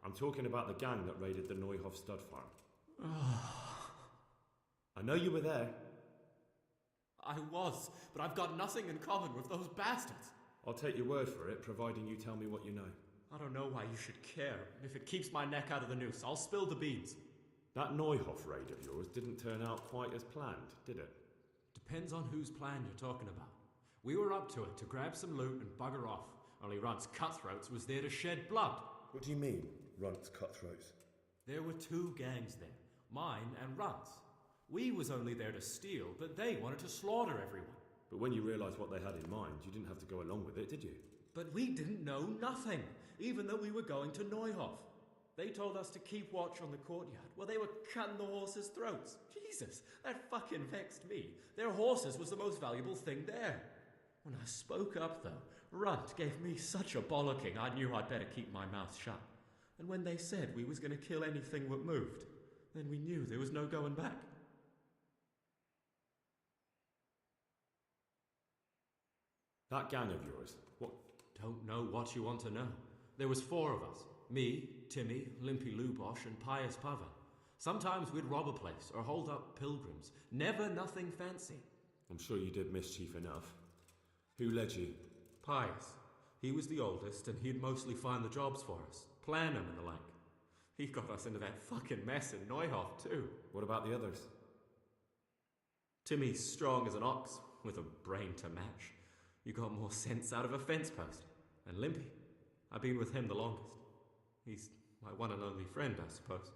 I'm talking about the gang that raided the Neuhof stud farm. I know you were there. I was, but I've got nothing in common with those bastards. I'll take your word for it, providing you tell me what you know. I don't know why you should care. If it keeps my neck out of the noose, I'll spill the beans. That Neuhof raid of yours didn't turn out quite as planned, did it? Depends on whose plan you're talking about. We were up to it to grab some loot and bugger off. Only Runt's cutthroats was there to shed blood. What do you mean, Runt's cutthroats? There were two gangs there, mine and Runt's. We was only there to steal, but they wanted to slaughter everyone. But when you realised what they had in mind, you didn't have to go along with it, did you? But we didn't know nothing, even though we were going to Neuhof. They told us to keep watch on the courtyard while they were cutting the horses' throats. Jesus, that fucking vexed me. Their horses was the most valuable thing there. When I spoke up, though, Runt gave me such a bollocking I knew I'd better keep my mouth shut. And when they said we was going to kill anything that moved, Then we knew there was no going back. That gang of yours, what? Don't know what you want to know. There was 4 of us. Me, Timmy, Limpy Lubosh, and Pius Pava. Sometimes we'd rob a place or hold up pilgrims. Never nothing fancy. I'm sure you did mischief enough. Who led you? Pius. He was the oldest, and he'd mostly find the jobs for us, plan them and the like. He got us into that fucking mess in Neuhof, too. What about the others? Timmy's strong as an ox, with a brain to match. You got more sense out of a fence post. And Limpy, I've been with him the longest. He's my one and only friend, I suppose.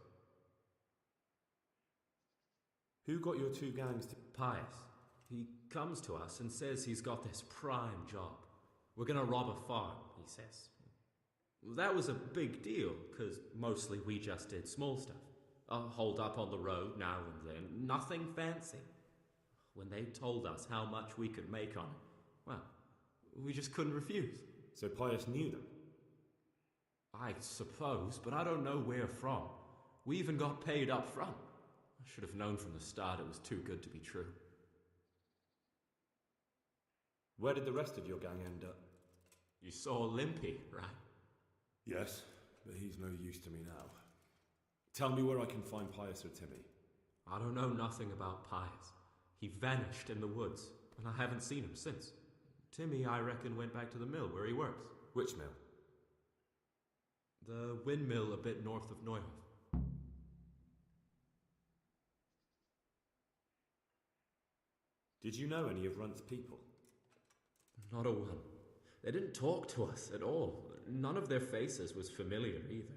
Who got your 2 gangs to... Pius. He comes to us and says he's got this prime job. We're gonna rob a farm, he says. That was a big deal, because mostly we just did small stuff. Hold up on the road now and then, nothing fancy. When they told us how much we could make on it, well, we just couldn't refuse. So Pius knew them? I suppose, but I don't know where from. We even got paid up front. I should have known from the start it was too good to be true. Where did the rest of your gang end up? You saw Limpy, right? Yes, but he's no use to me now. Tell me where I can find Pius or Timmy. I don't know nothing about Pius. He vanished in the woods, and I haven't seen him since. Timmy, I reckon, went back to the mill where he works. Which mill? The windmill a bit north of Neuhof. Did you know any of Runt's people? Not a one. They didn't talk to us at all. None of their faces was familiar either.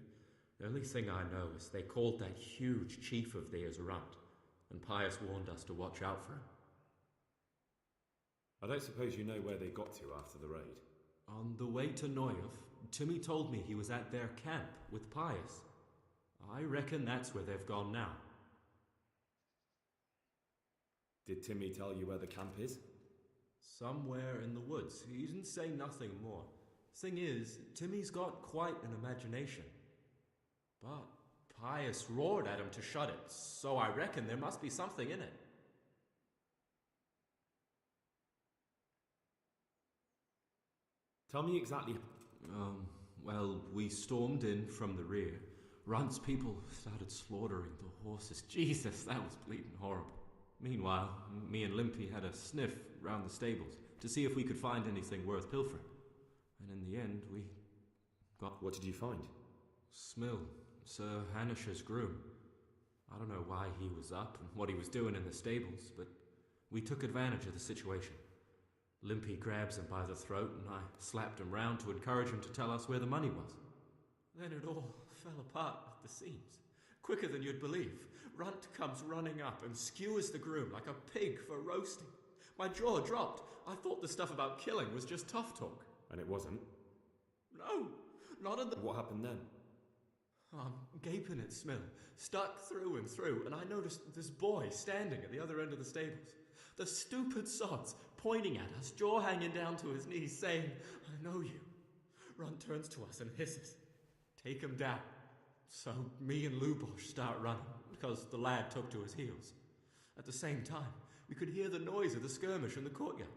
The only thing I know is they called that huge chief of theirs Runt, and Pius warned us to watch out for him. I don't suppose you know where they got to after the raid? On the way to Neuhof, Timmy told me he was at their camp with Pius. I reckon that's where they've gone now. Did Timmy tell you where the camp is? Somewhere in the woods. He didn't say nothing more. Thing is, Timmy's got quite an imagination. But Pius roared at him to shut it, so I reckon there must be something in it. Tell me exactly... Well, we stormed in from the rear. Runt's people started slaughtering the horses. Jesus, that was bleeding horrible. Meanwhile, me and Limpy had a sniff round the stables to see if we could find anything worth pilfering. And in the end, we got... What did you find? Smill, Sir Hanish's groom. I don't know why he was up and what he was doing in the stables, but we took advantage of the situation. Limpy grabs him by the throat and I slapped him round to encourage him to tell us where the money was. Then it all fell apart at the seams. Quicker than you'd believe. Runt comes running up and skewers the groom like a pig for roasting. My jaw dropped. I thought the stuff about killing was just tough talk. And it wasn't? No, not in the... What happened then? I'm gaping at Smill, stuck through and through, and I noticed this boy standing at the other end of the stables. The stupid sods pointing at us, jaw hanging down to his knees, saying, "I know you." Runt turns to us and hisses, "Take him down." So me and Lubosh start running, because the lad took to his heels. At the same time, we could hear the noise of the skirmish in the courtyard.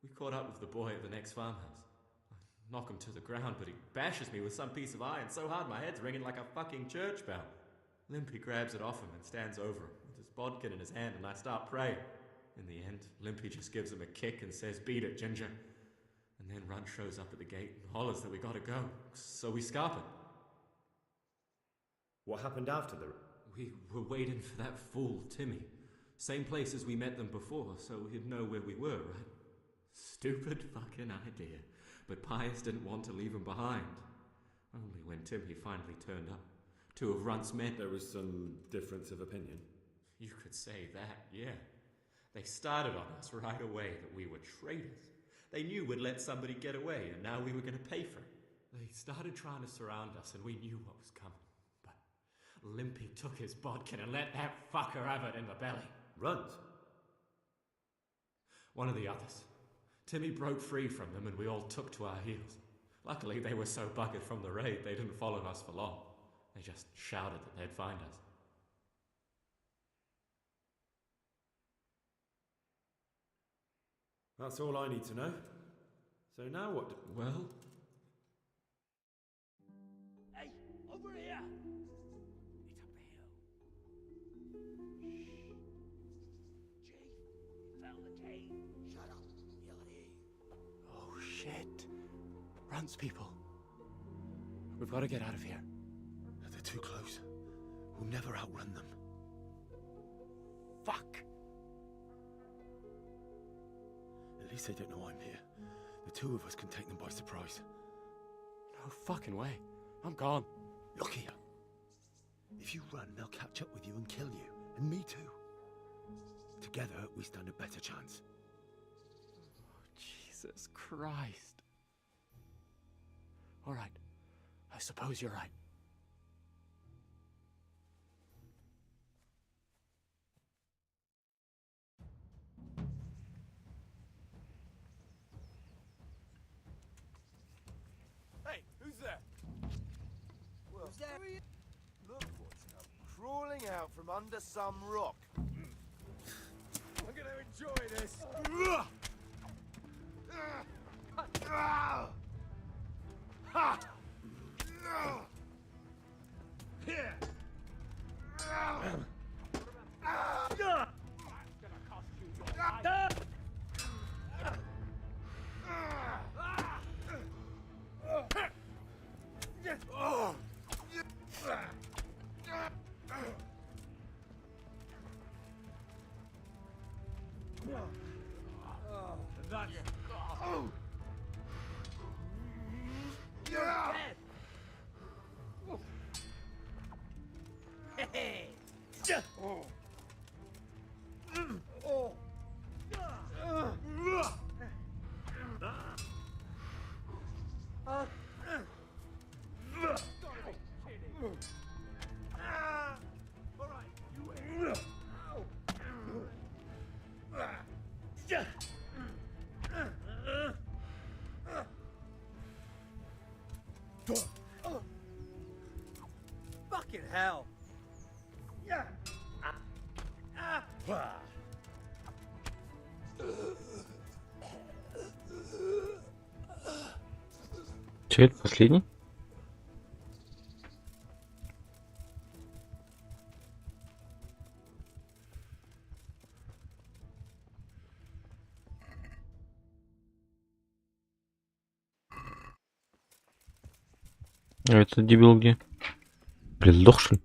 We caught up with the boy at the next farmhouse. I knock him to the ground, but he bashes me with some piece of iron so hard my head's ringing like a fucking church bell. Limpy grabs it off him and stands over him with his bodkin in his hand, and I start praying. In the end, Limpy just gives him a kick and says, "Beat it, Ginger." And then Runt shows up at the gate and hollers that we gotta go, so we scarp it. What happened after the... We were waiting for that fool, Timmy. Same place as we met them before, so he'd know where we were, right? Stupid fucking idea. But Pius didn't want to leave him behind. Only when Timmy finally turned up. 2 of Runt's men... There was some difference of opinion? You could say that, yeah. They started on us right away that we were traitors. They knew we'd let somebody get away, and now we were going to pay for it. They started trying to surround us, and we knew what was coming. Limpy took his bodkin and let that fucker have it in the belly. Runt? One of the others. Timmy broke free from them and we all took to our heels. Luckily, they were so buggered from the raid they didn't follow us for long. They just shouted that they'd find us. That's all I need to know. So now what? Well... Hey, over here! It's up the hill. Shh. Chief, found the cave. Shut up, Yelly. Oh, shit. Runs people. We've got to get out of here. They're too close. We'll never outrun them. Fuck! At least they don't know I'm here. The two of us can take them by surprise. No fucking way. I'm gone. Look here. If you run, they'll catch up with you and kill you. And me too. Together, we stand a better chance. Oh, Jesus Christ. All right. I suppose you're right. Hey, who's there? Well, who's there? Look what's come crawling out from under some rock. I'm gonna enjoy this. Ha! Here. That's gonna cost you your life. Fucking hell. Че, это последний? А этот дебил где? Блин, сдох, что ли?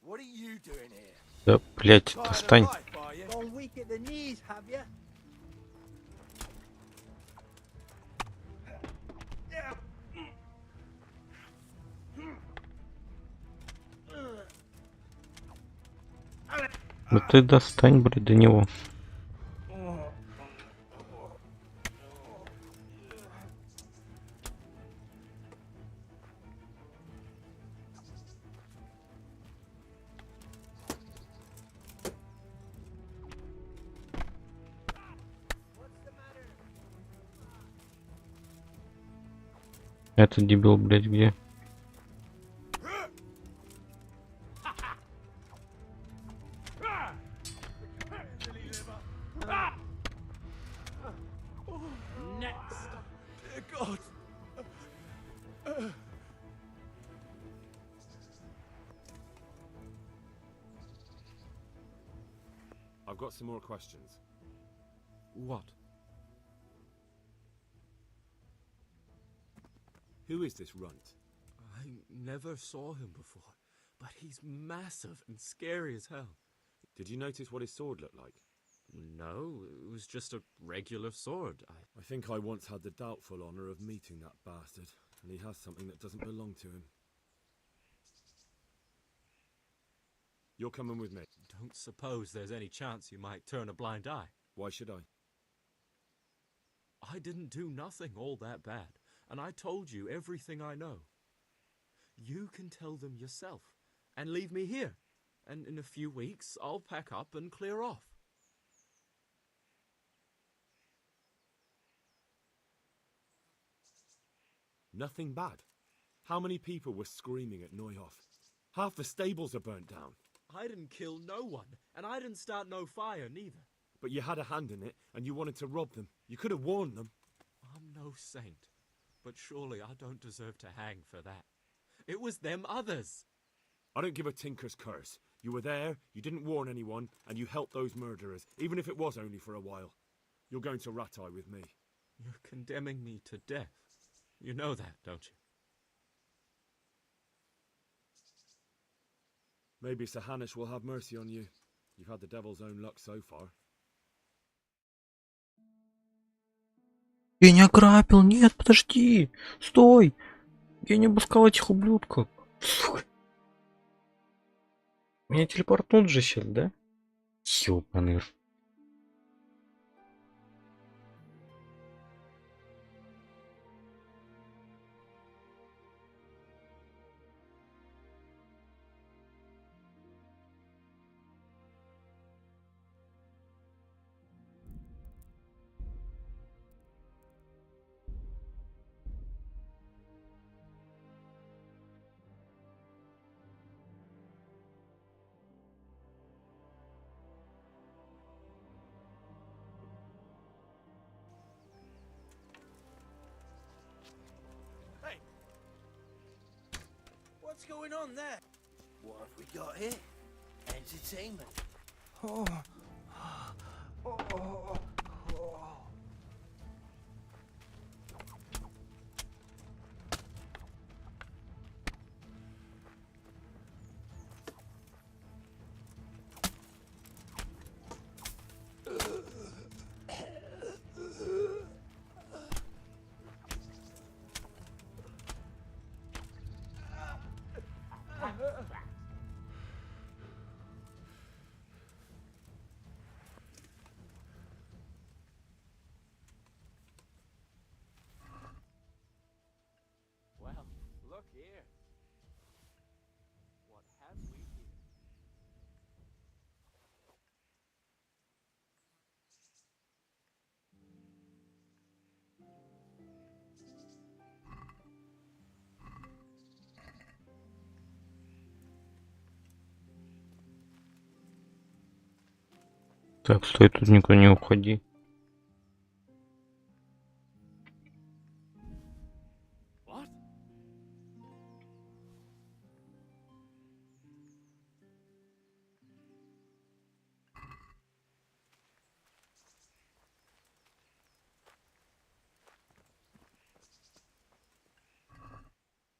What are you doing here? Да, блять, достань. Gone weak at the knees, have you? Да ты достань, блядь, до него. Этот дебил, блядь, где? I've got some more questions. What? Who is this runt? I never saw him before, but he's massive and scary as hell. Did you notice what his sword looked like? No, it was just a regular sword. I think I once had the doubtful honour of meeting that bastard, and he has something that doesn't belong to him. You're coming with me. Don't suppose there's any chance you might turn a blind eye. Why should I? I didn't do nothing all that bad, and I told you everything I know. You can tell them yourself, and leave me here. and in a few weeks I'll pack up and clear off. Nothing bad. How many people were screaming at Neuhof? Half the stables are burnt down. I didn't kill no one, and I didn't start no fire neither. But you had a hand in it, and you wanted to rob them. You could have warned them. I'm no saint, but surely I don't deserve to hang for that. It was them others. I don't give a tinker's curse. You were there, you didn't warn anyone, and you helped those murderers, even if it was only for a while. You're going to Ratai with me. You're condemning me to death. You know that, don't you? Maybe Sahanish will have mercy on you. You've had the devil's own luck so far. Я не ограбил, нет, подожди, стой! Я не обыскал этих ублюдков. Сука. Меня телепортнут же сейчас, да? Ёбаный. Hey! What's going on there? What have we got here? Entertainment. Oh. Oh. Oh. Well, look here. What have we here? Так, стой, тут никуда не уходи. What?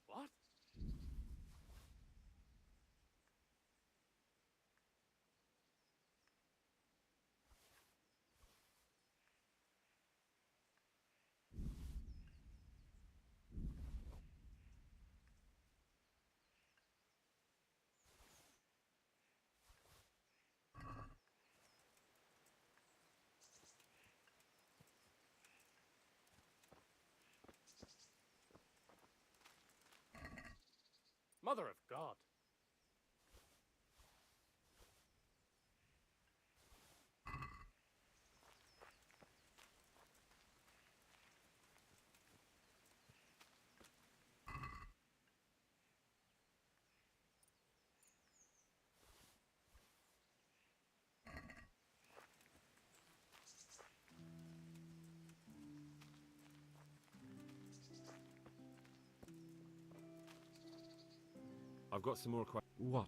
What? Mother of God. I've got some more questions. What?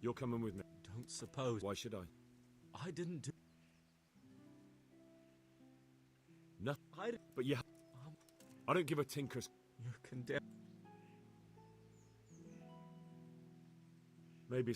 You're coming with me. Don't suppose. Why should I? I didn't do. No. But you. I don't give a tinker's. You're condemned. Maybe.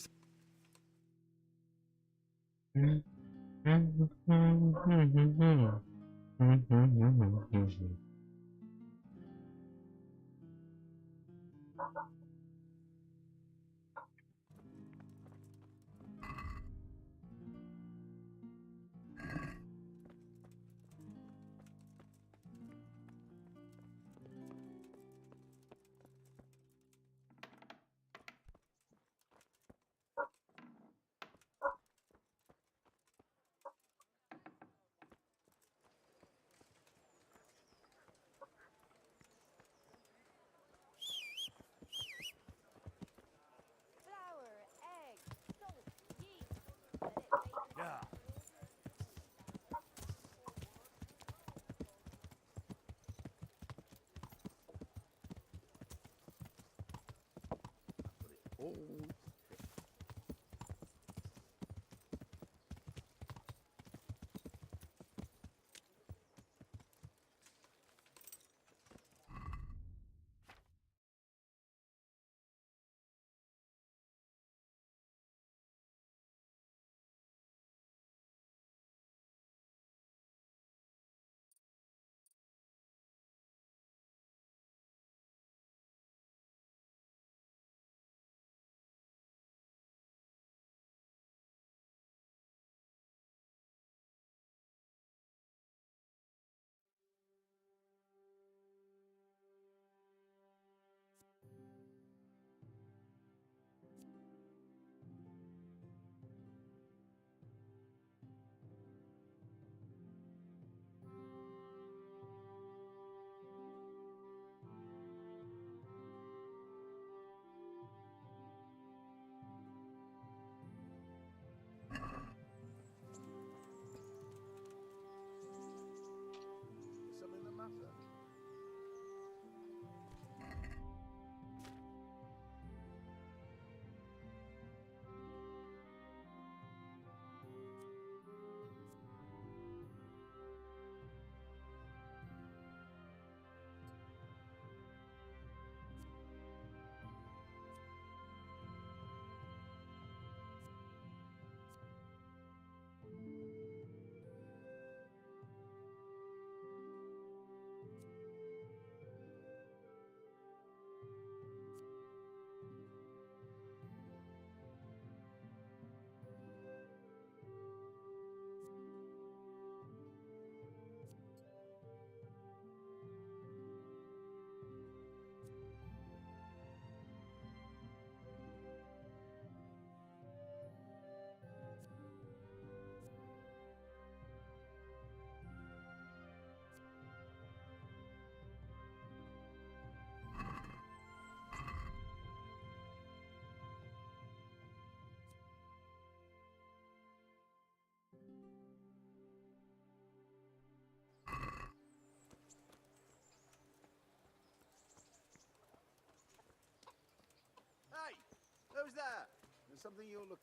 there something you're looking...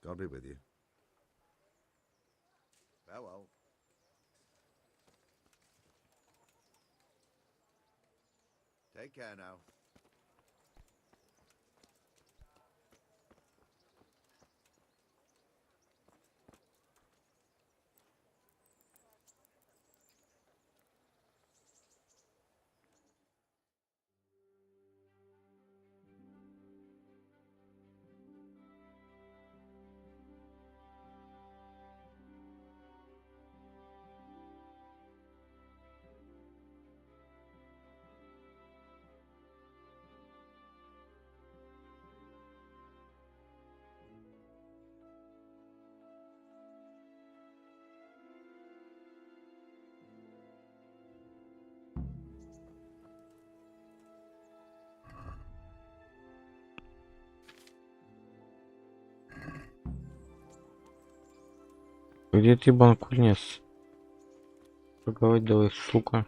God be with you. Farewell. Take care now. Где ты, банкунес? Поговорить давай, сука.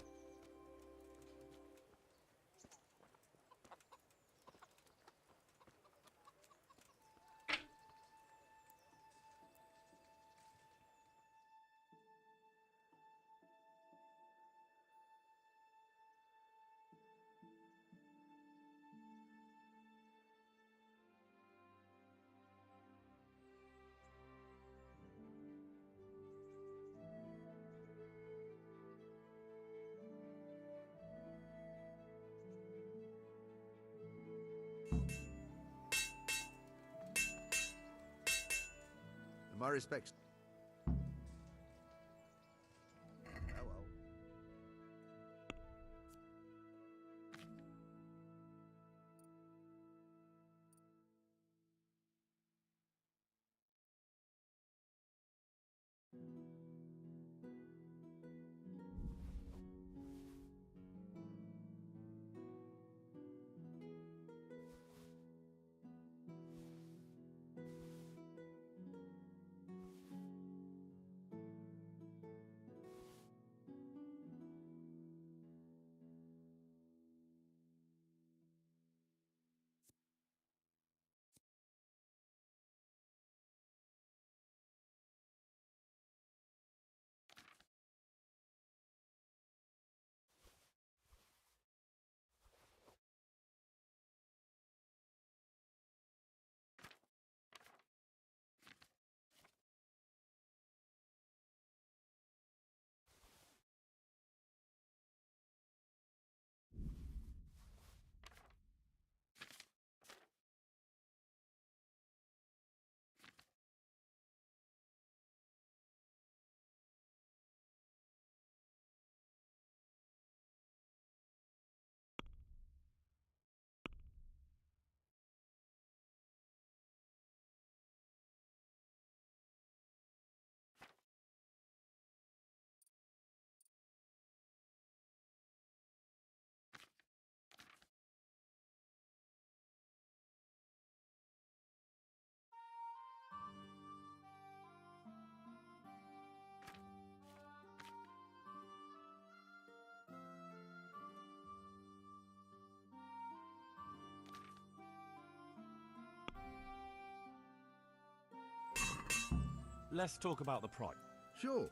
My respects. Farewell. Let's talk about the price. Sure.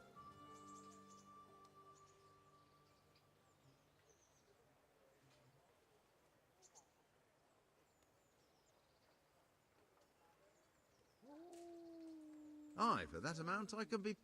Aye, for that amount I can be...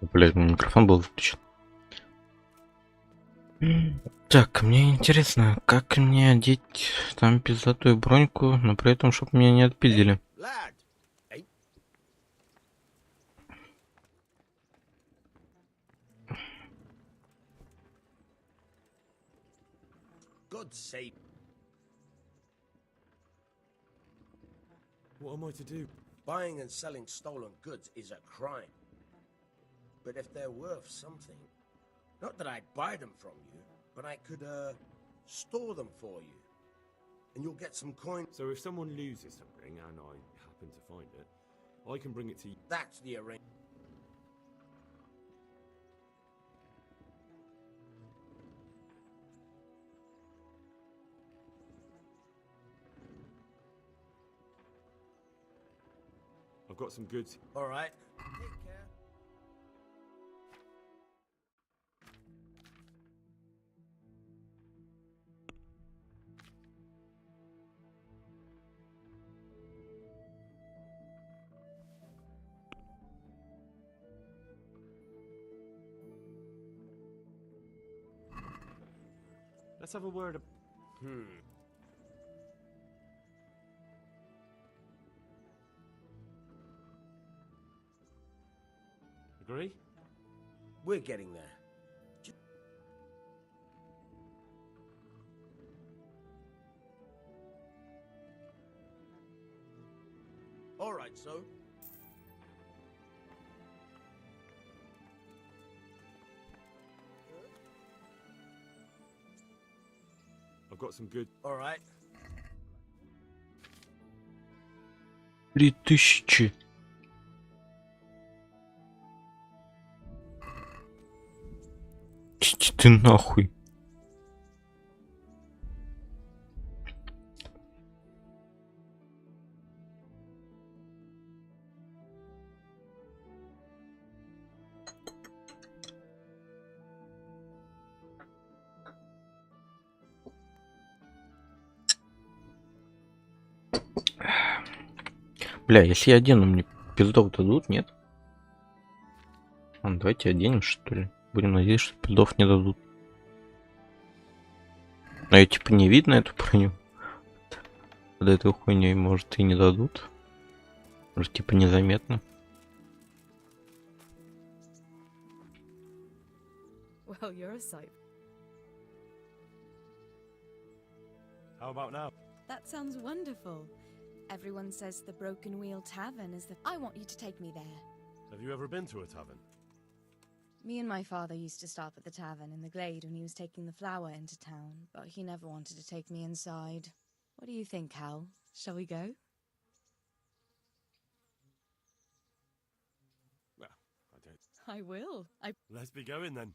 Блять, микрофон был выключен. Так, мне интересно, как мне одеть там пиздатую броньку, но при этом, чтобы меня не отпиздили. Lad! Hey. God's sake. What am I to do? Buying and selling stolen goods is a crime. But if they're worth something, not that I'd buy them from you, but I could, store them for you. And you'll get some coin. So if someone loses something and I happen to find it, I can bring it to you. That's the arrangement. I've got some goods. All right. Take care. Let's have a word. Agree? We're getting there. All right, so. I've got some good. All right. 3000. Иди ты нахуй. Бля, если я одену, мне пиздов дадут, нет? Давайте оденем, что ли. Будем надеяться, что пиздов не дадут. Но я типа не видно эту броню. Под этой хуйней, может, и не дадут. Может, типа незаметно. Well, you're a sight. How about now? That sounds wonderful. Everyone says the Broken Wheel Tavern is the... I want you to take me there. Have you ever been to a tavern? Me and my father used to stop at the tavern in the glade when he was taking the flour into town, but he never wanted to take me inside. What do you think, Hal? Shall we go? Well, I don't. I will. Let's be going then.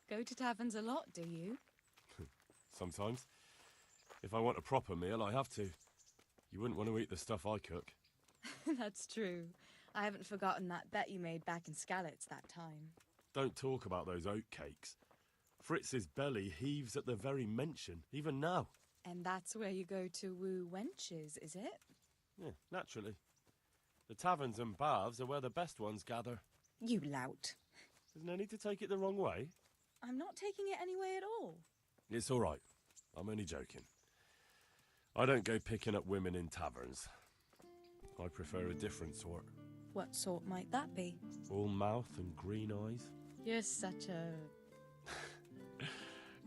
Go to taverns a lot, do you? Sometimes. If I want a proper meal, I have to. You wouldn't want to eat the stuff I cook. That's true. I haven't forgotten that bet you made back in Skalitz that time. Don't talk about those oat cakes. Fritz's belly heaves at the very mention, even now. And that's where you go to woo wenches, is it? Yeah, naturally. The taverns and baths are where the best ones gather. You lout. There's no need to take it the wrong way. I'm not taking it any way at all. It's all right. I'm only joking. I don't go picking up women in taverns. I prefer a different sort. What sort might that be? All mouth and green eyes. You're such a...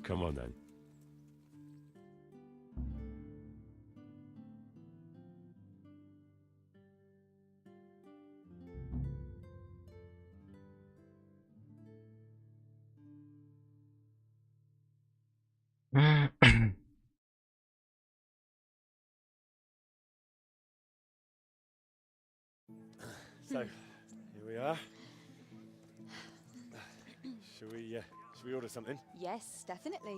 Come on then. So, here we are. Should we order something? Yes, definitely.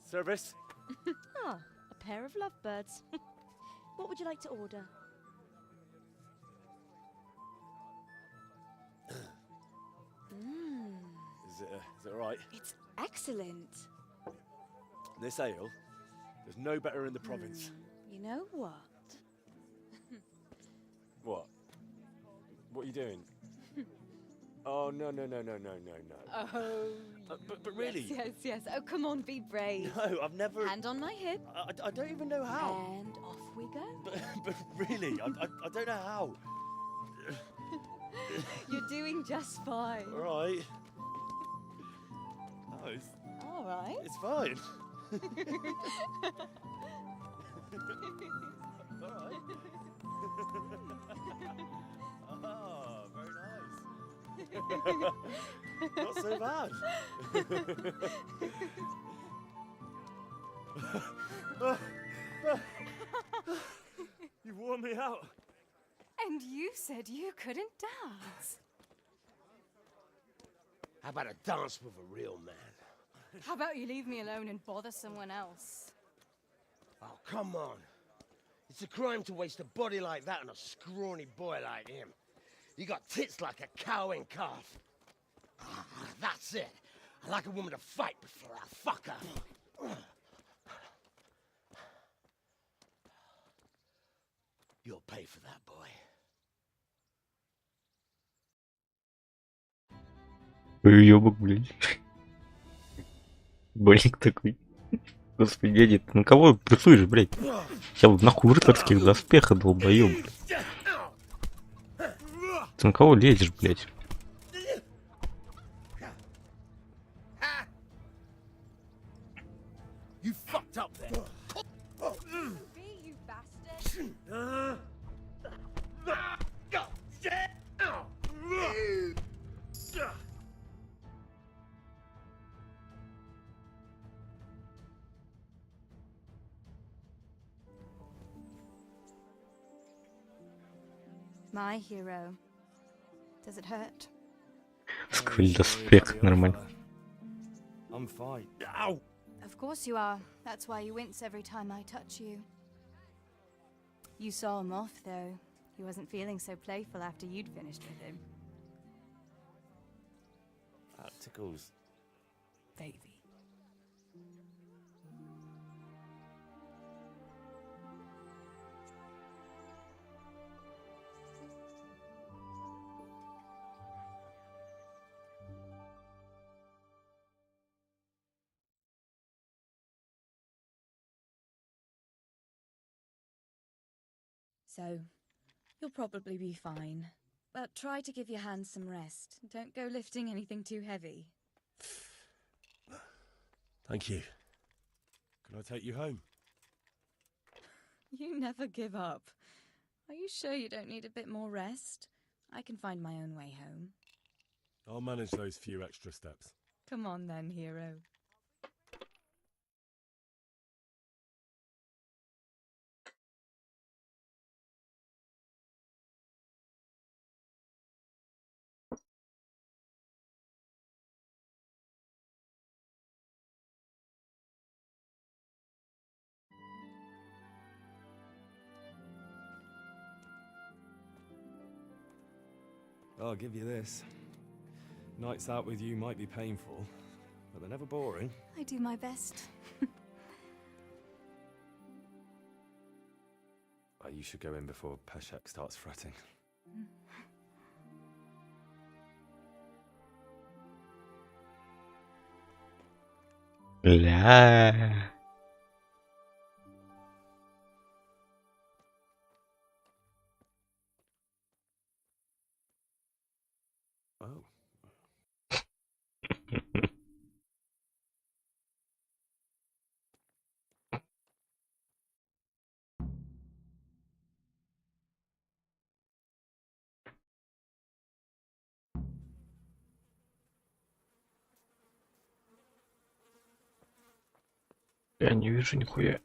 Service? Ah, a pair of lovebirds. What would you like to order? Is it all right? It's excellent. This ale, there's no better in the province. You know what? What? What are you doing? Oh, no. Oh, but really? Yes. Oh, come on, be brave. No, I've never... Hand on my hip. I don't even know how. And off we go. But really, I don't know how. You're doing just fine. All right. Oh, All right. it's fine. All right. Oh, very nice. Not so bad. You've worn me out. And you said you couldn't dance. How about a dance with a real man? How about you leave me alone and bother someone else? Oh, come on. It's a crime to waste a body like that on a scrawny boy like him. You got tits like a cow in calf. That's it. I like a woman to fight before I fuck her. You'll pay for that, boy. Уёбок, блядь. Больник такой. Господи, дядя, ты на кого прессуешь, блядь? Я вот нахуй в рыцарских доспехах, долбоёб, блядь. Ты на кого лезешь, блядь? You fucked up there. You bastard. My hero. Does it hurt? Сквозь доспех, нормально. I'm fine. Ow! Of course you are. That's why you wince every time I touch you. You saw him off, though. He wasn't feeling so playful after you'd finished with him. That tickles. Baby. So, you'll probably be fine. But try to give your hands some rest. Don't go lifting anything too heavy. Thank you. Can I take you home? You never give up. Are you sure you don't need a bit more rest? I can find my own way home. I'll manage those few extra steps. Come on then, hero. I'll give you this. Nights out with you might be painful, but they're never boring. I do my best. You should go in before Peshek starts fretting. Ля. Oh. Я не вижу нихуя.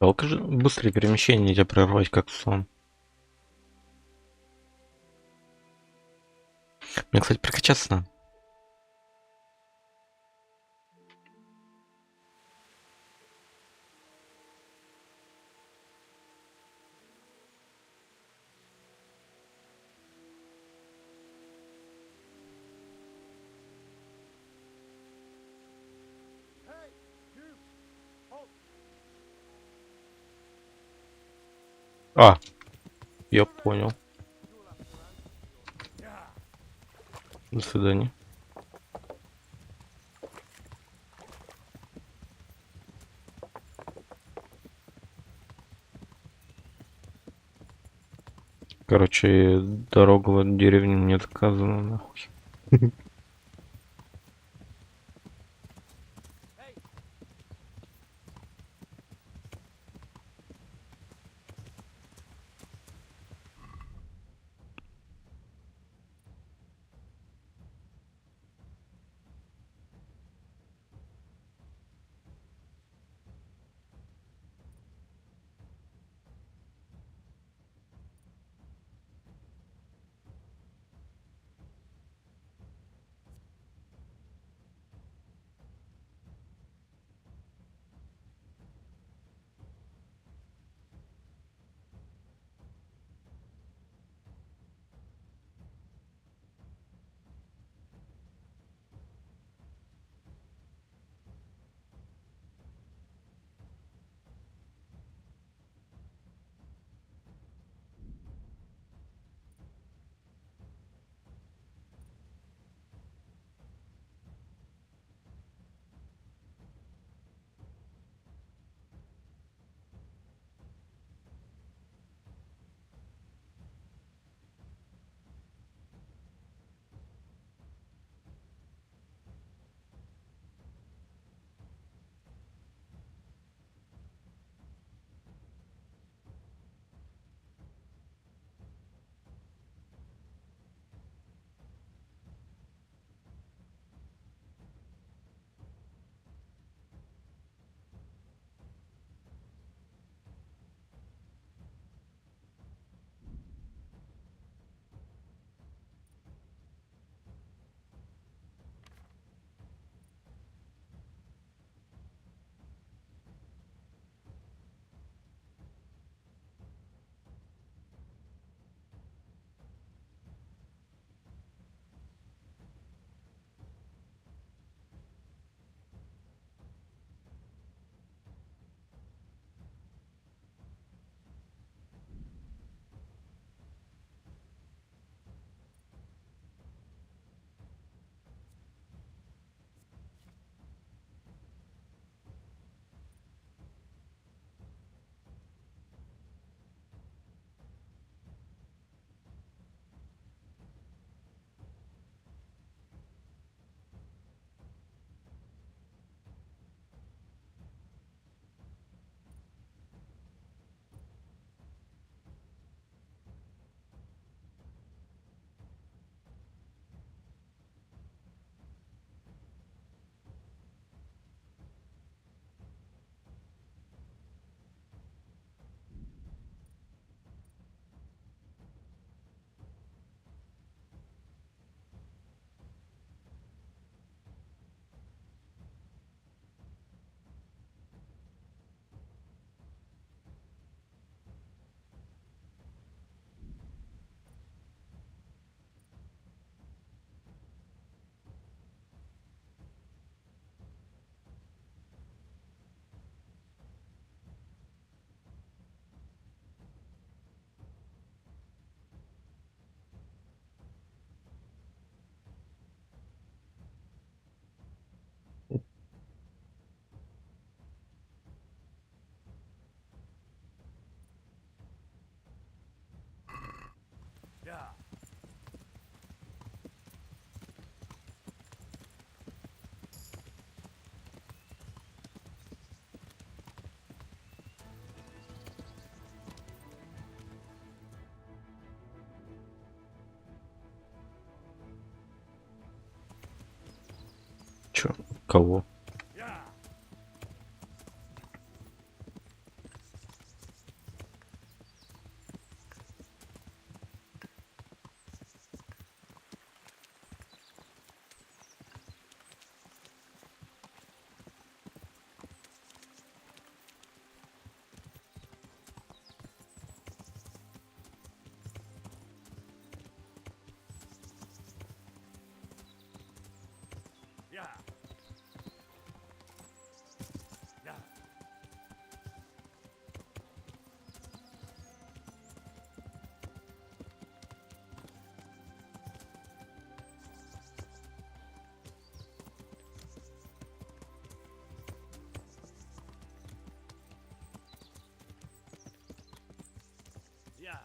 Жалко же быстрое перемещение нельзя прервать как сон. Мне, кстати, прокачаться надо. А, я понял. До свидания. Короче, дорога в эту деревню мне заказана, нахуй. Чё? Кого? Yeah. Yeah. Yeah.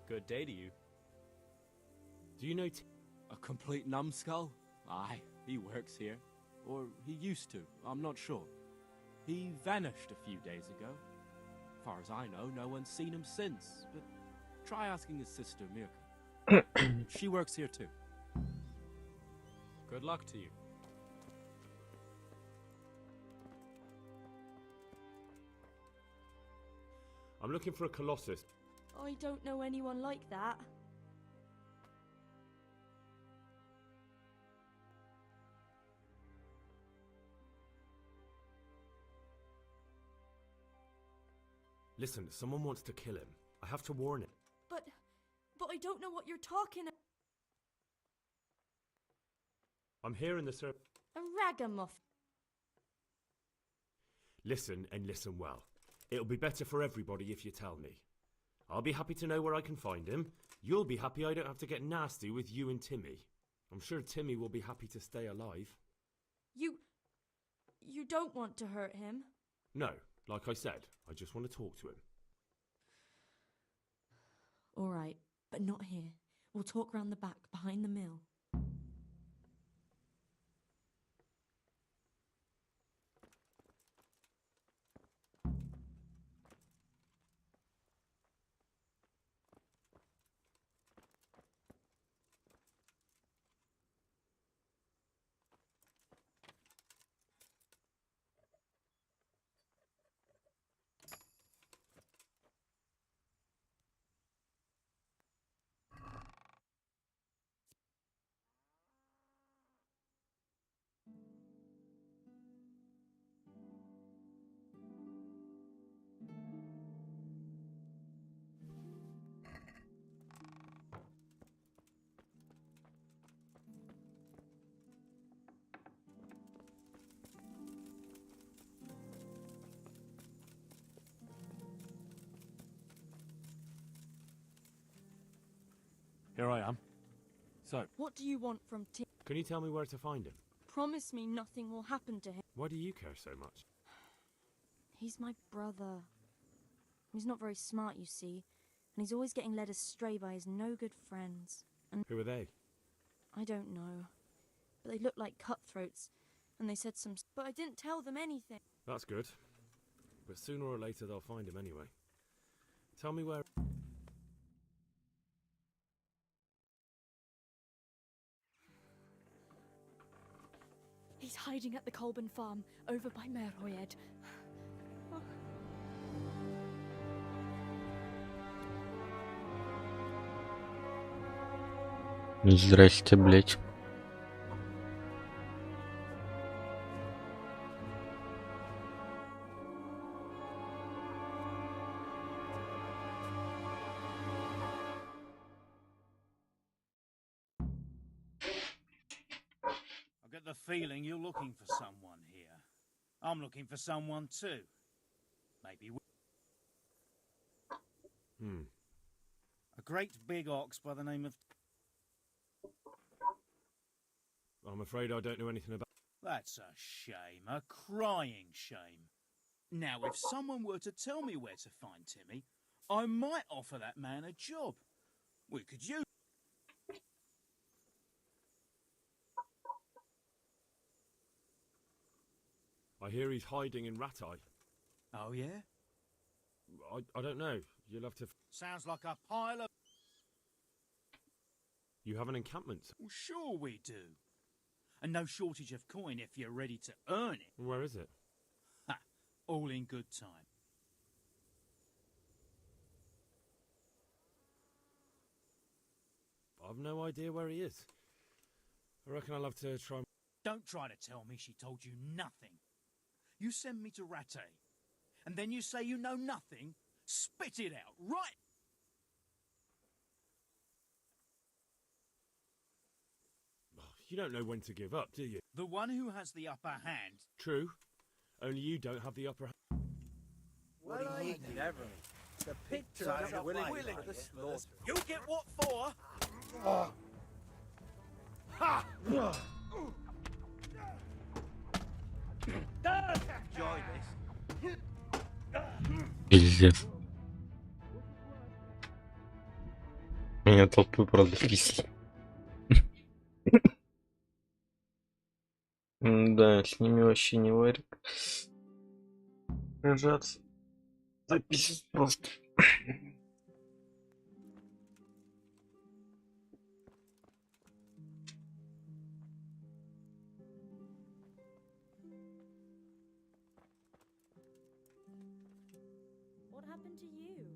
Good day to you. Do you know a complete numbskull? Aye, he works here. Or he used to, I'm not sure. He vanished a few days ago. Far as I know, no one's seen him since, but try asking his sister, Mirka. She works here too. Good luck to you. I'm looking for a colossus. I don't know anyone like that. Listen, someone wants to kill him. I have to warn him. But I don't know what you're talking about. I'm here in the A ragamuffin. Listen and listen well. It'll be better for everybody if you tell me. I'll be happy to know where I can find him. You'll be happy I don't have to get nasty with you and Timmy. I'm sure Timmy will be happy to stay alive. You don't want to hurt him? No, like I said, I just want to talk to him. All right, but not here. We'll talk round the back, behind the mill. Here I am. So, What do you want from Tim? can you tell me where to find him? Promise me nothing will happen to him. Why do you care so much? He's my brother. He's not very smart, you see, and he's always getting led astray by his no-good friends. And Who are they? I don't know, but they look like cutthroats, and they said some. But I didn't tell them anything. That's good. But sooner or later they'll find him anyway. Tell me where... He's hiding at the Colburn farm, over by Merhoyed. Здрасте, блять. I get the feeling you're looking for someone here. I'm looking for someone too. Maybe a great big ox by the name of... I'm afraid I don't know anything about... That's a shame, a crying shame. Now, if someone were to tell me where to find Timmy, I might offer that man a job. We could use... I hear he's hiding in Ratai. Oh, yeah? I don't know. You'll have to... Sounds like a pile of... You have an encampment. Well, sure we do. And no shortage of coin if you're ready to earn it. Where is it? Ha! All in good time. I've no idea where he is. I reckon I'll have to try. Don't try to tell me she told you nothing. You send me to Rattay, and then you say you know nothing? Spit it out, right? You don't know when to give up, do you? The one who has the upper hand. True. Only you don't have the upper hand. What are you doing? The pig turned up willing for the slaughter. You get what for? Ha! Enjoy this. Пиздец. Меня толпы просто бесит. Да, с ними вообще не варик. Сражаться. Да пиздец просто. What happened to you?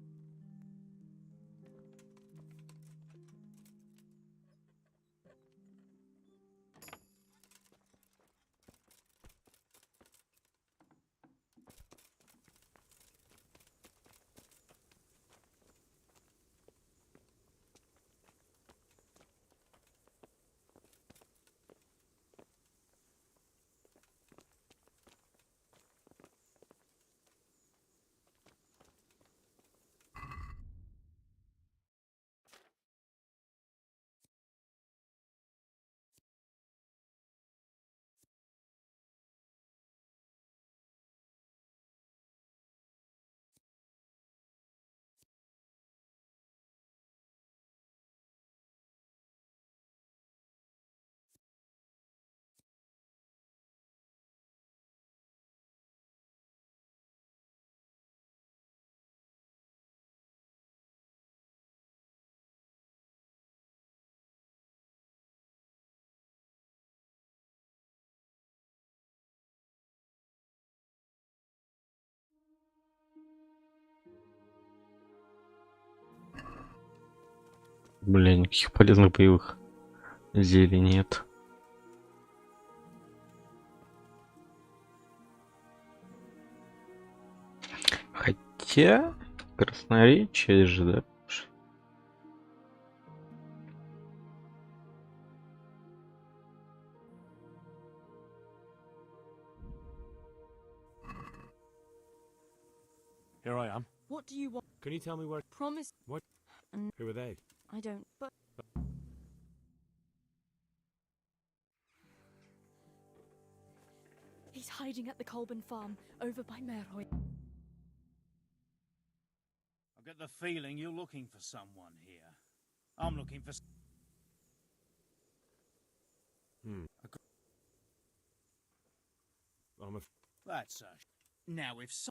Бля, никаких полезных боевых зелий нет. Хотя красноречие же, да? Here I am. What do you want? Can you tell me where? Promise. What? And Who are they? I don't, but he's hiding at the Colburn farm over by Merhoy. I get the feeling you're looking for someone here. I'm looking for. That's a. Now, if so.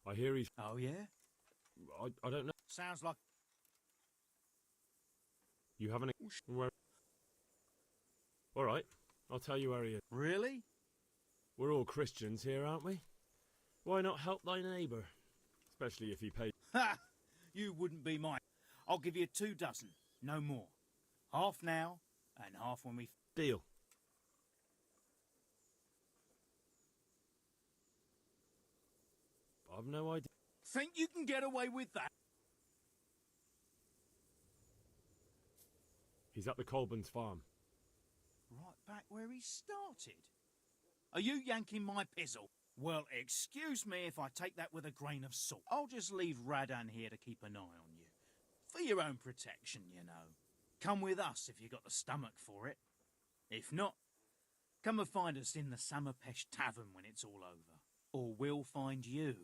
I hear he's. Oh yeah. I don't know. Sounds like. You haven't. Where? All right. I'll tell you where he is. Really? We're all Christians here, aren't we? Why not help thy neighbour? Especially if he pays. Ha! You wouldn't be mine. I'll give you 24, no more. Half now, and half when we... Deal. I've no idea. Think you can get away with that? He's at the Colburn's farm. Right back where he started. Are you yanking my pizzle? Well, excuse me if I take that with a grain of salt. I'll just leave Radan here to keep an eye on you. For your own protection, you know. Come with us if you got the stomach for it. If not, come and find us in the Summerpesh Tavern when it's all over. Or we'll find you.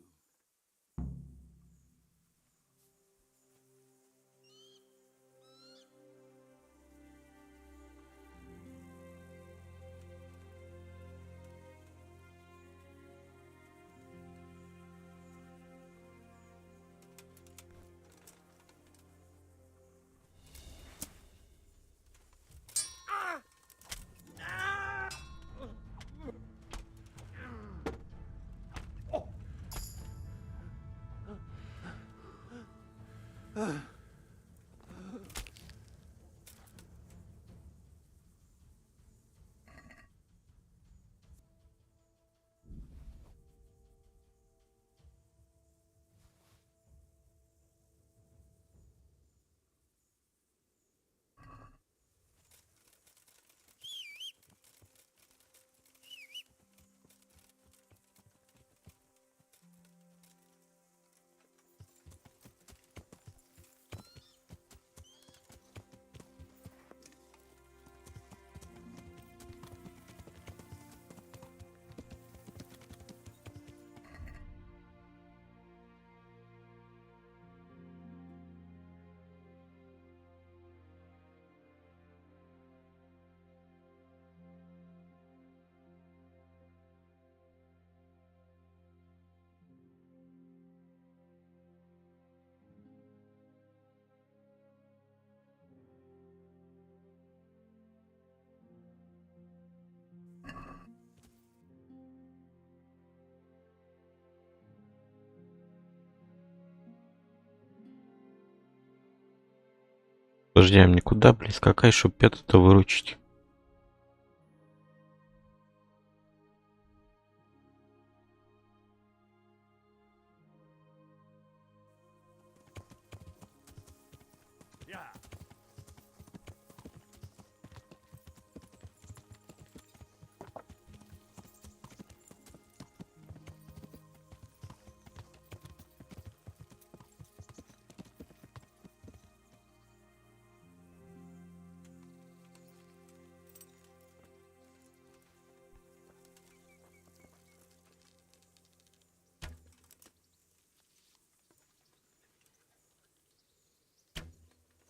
Подожди, а мне куда, блядь, какая шупета-то выручить?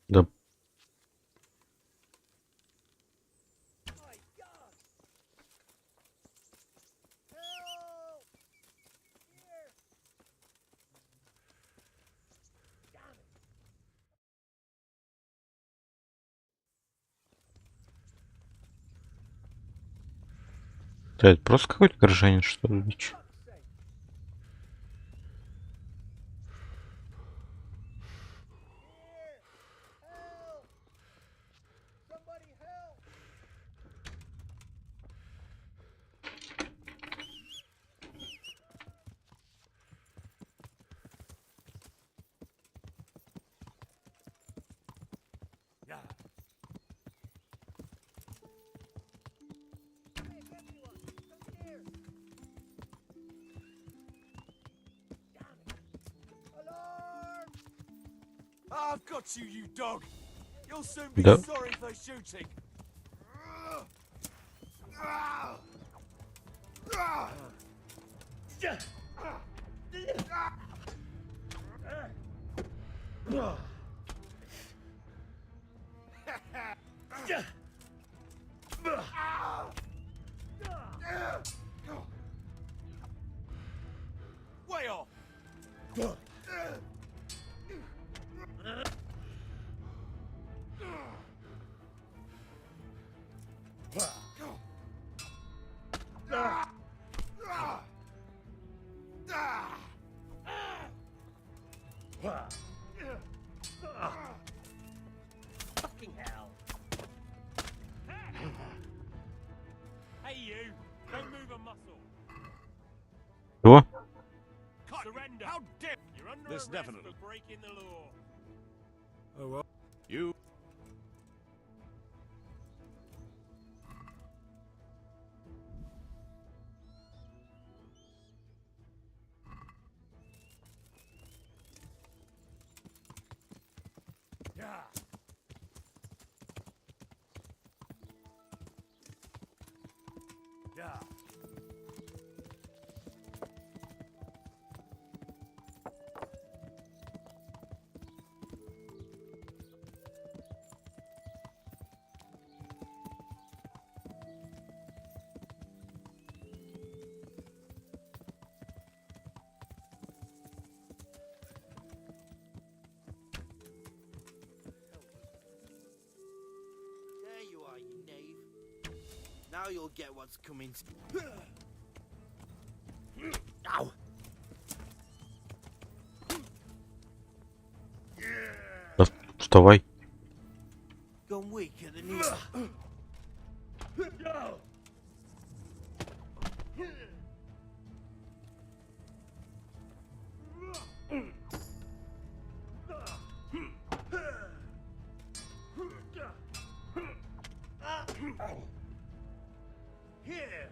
Да. Да, это просто какой-то горожанин, что ли, или чё? I've got you, you dog. You'll soon be Да. sorry for shooting. Way off. Fucking hell. Hey you, don't move a muscle. Чего? Surrender. How dare you're under This arrest definitely. for breaking the law. Oh well. You. Yeah. Yeah. There you are, you knave. Now you'll get what's coming. Ow! Yeah. давай. Gone weak at the knee. Here.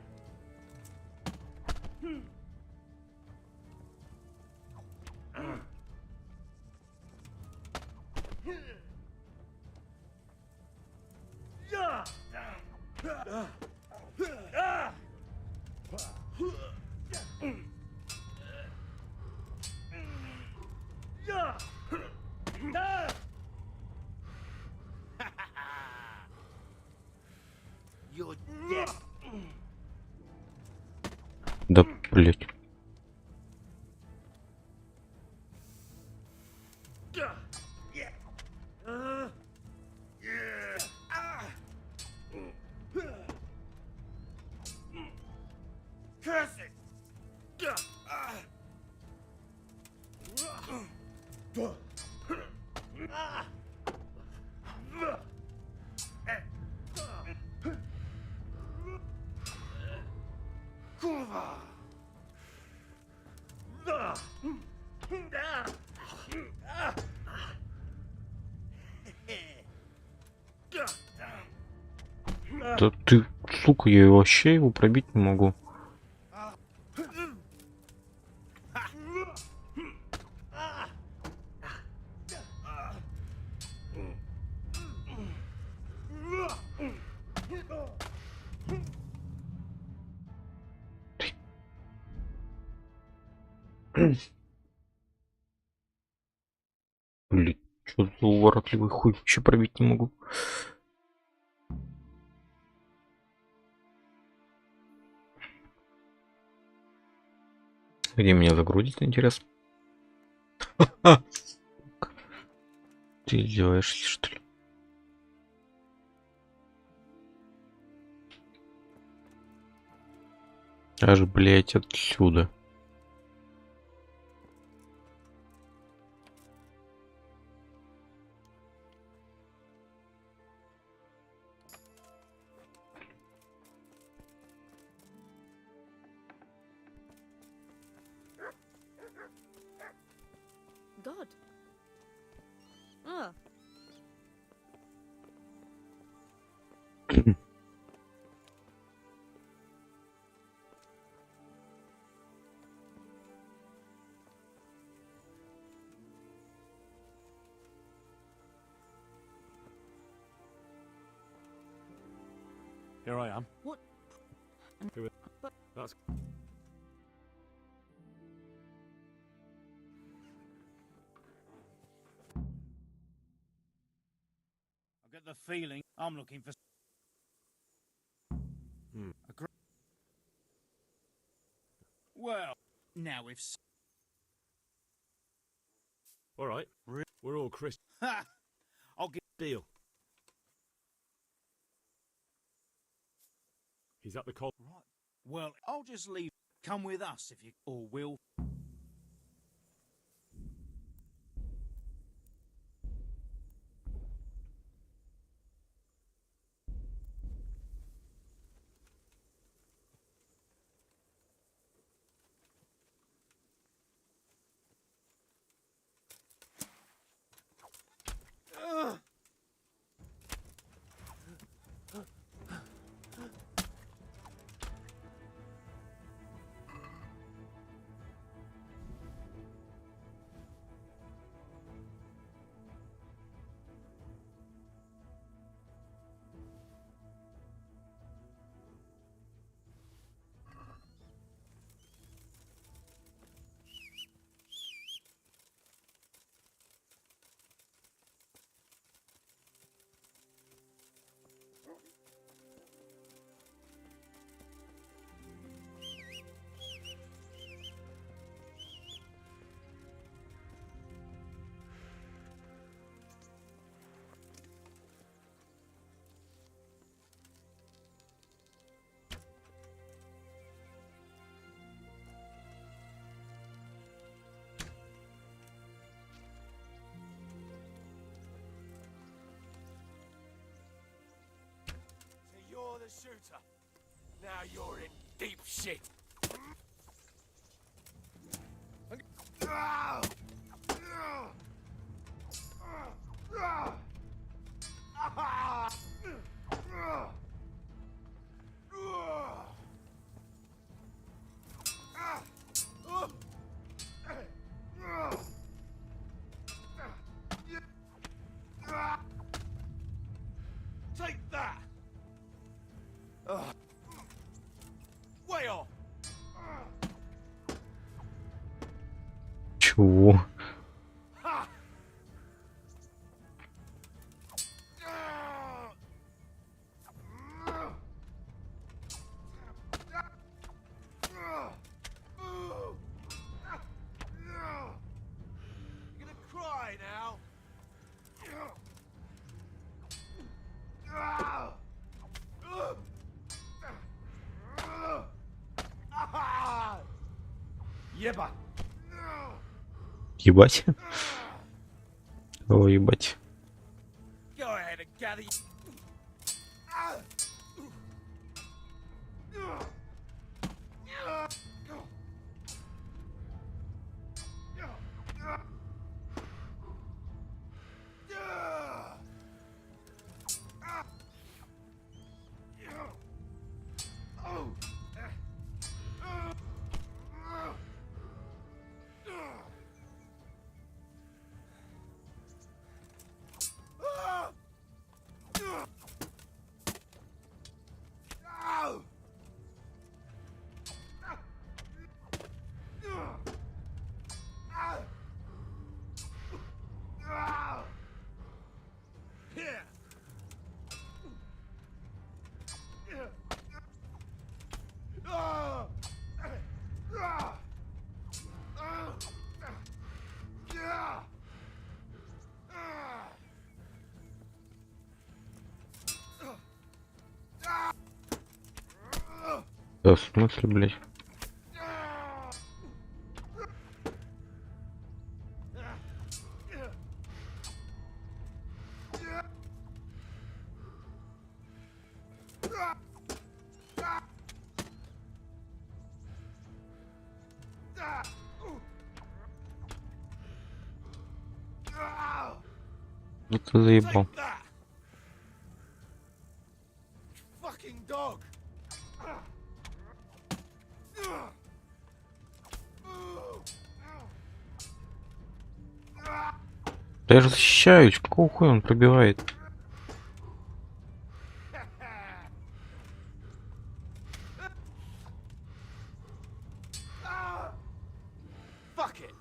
You're dead. Да, блять. Curse it! Да ты, сука, я вообще его пробить не могу. Блин, что за уворотливый хуй, вообще пробить не могу. Где меня загрузить, интересно? Ты издеваешься, что ли? Аж, блять, отсюда. God. Oh. Here I am. What? That's... I get the feeling I'm looking for. A well, now if. All right. We're all Chris. Ha! I'll get Deal. He's at the col. right. Well, I'll just leave. Come with us if you or will. the shooter. Now you're in deep shit. Take that. Way off. Чего? You're gonna cry now. Еба. Ебать. О, ебать. Go ahead and gather. Да, в смысле, блядь? Ну ты заебал. Fucking dog. Да я же защищаюсь, какого хуя он пробивает? Fuck it.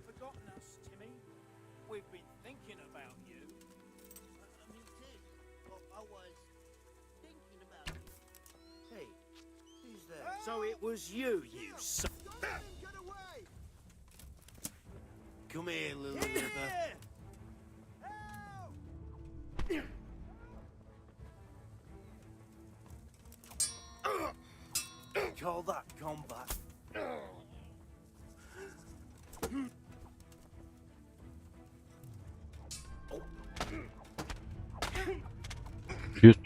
Forgotten us, Timmy. We've been thinking about you. Me too. I was thinking about you. Hey, who's there? So it was you, you son. Come here, little nipper. Call that combat. Yes.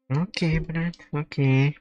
Окей, блядь, окей.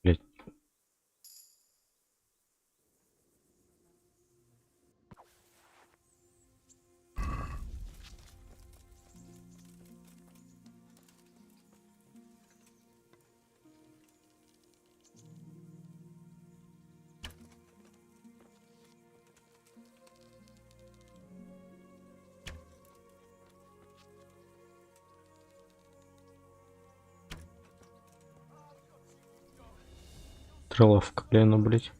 Блядь. Стрела в колено, блядь.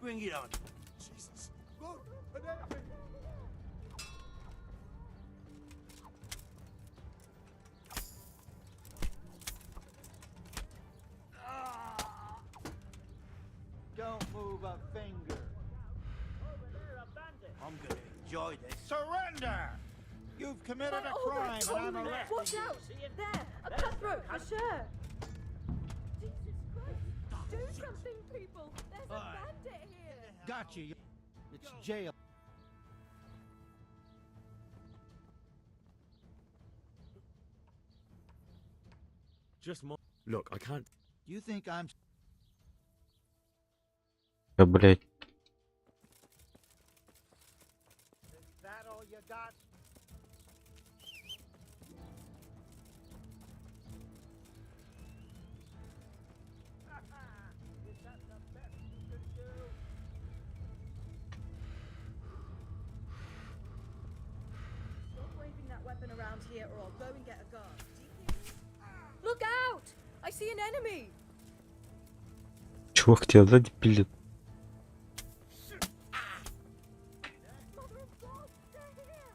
Bring it on. Jesus. Look, an enemy. Don't move a finger. Over there, a bandit. I'm gonna enjoy this. Surrender! You've committed By a all crime rights, and I'm only. arresting Watch you. out! There! A cutthroat, for sure! Jesus Christ! Do something, people! There's a bandit here! Got you. It's jail. Just more. Look, I can't. You think I'm... Да, блядь. Is that all you got? Is that the best you can do? Stop waving that weapon around here or I'll go and get a guard. Do you hear me? Look out! I see an enemy! Чувак тебя сзади пилит. Mother of God! They're here!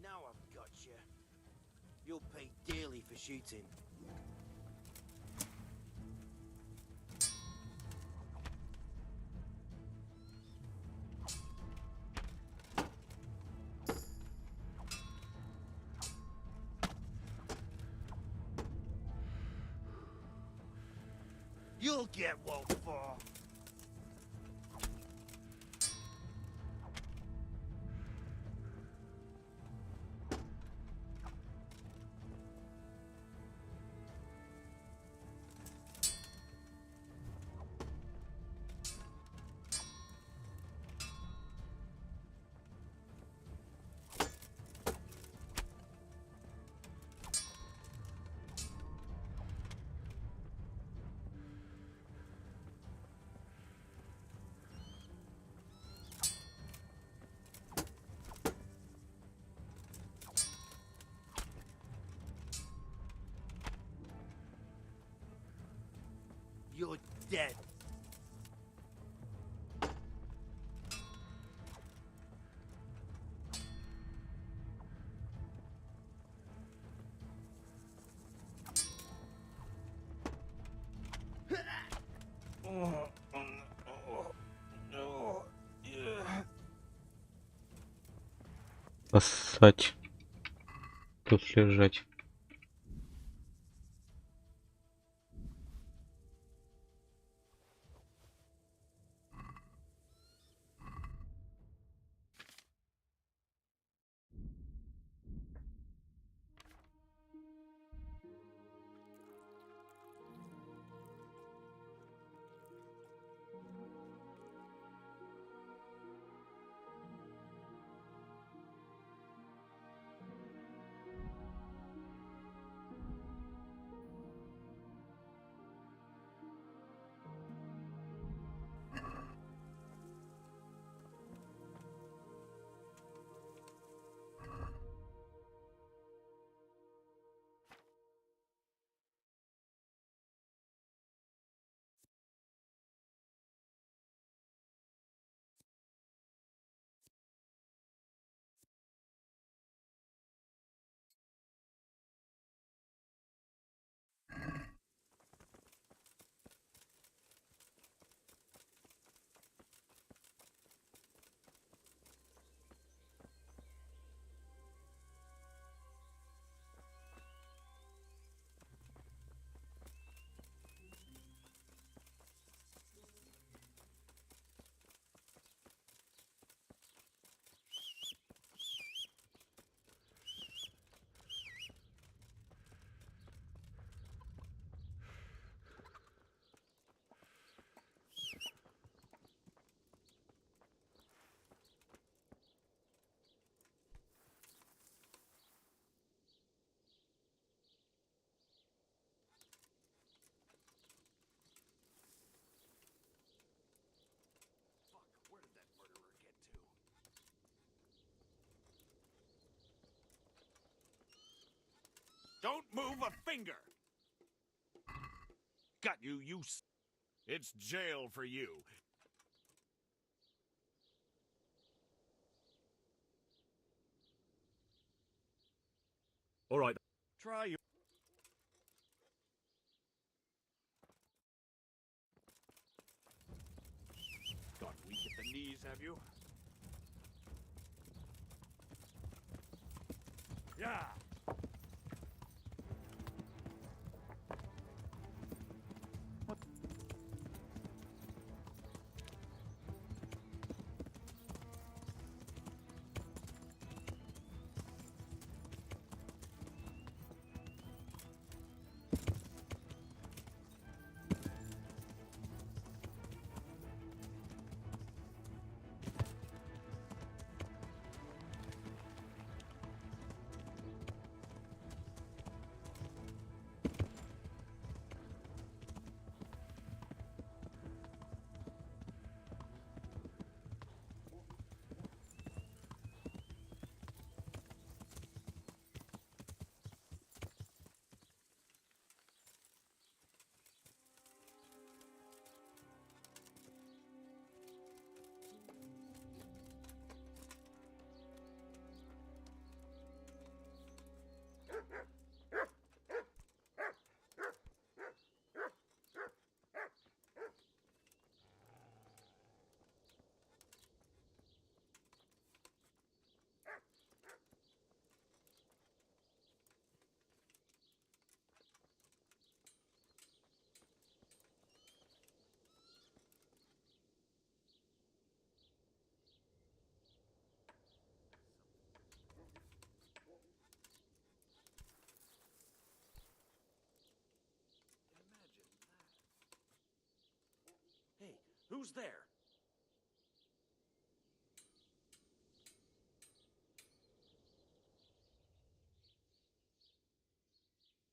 Now I've got you. You'll pay dearly for shooting. You'll get one for. You're dead. Поссать. Тут лежать. Don't move a finger! Got you, It's jail for you. All right. Try you. Got weak at the knees, have you? Yeah. Hey, who's there?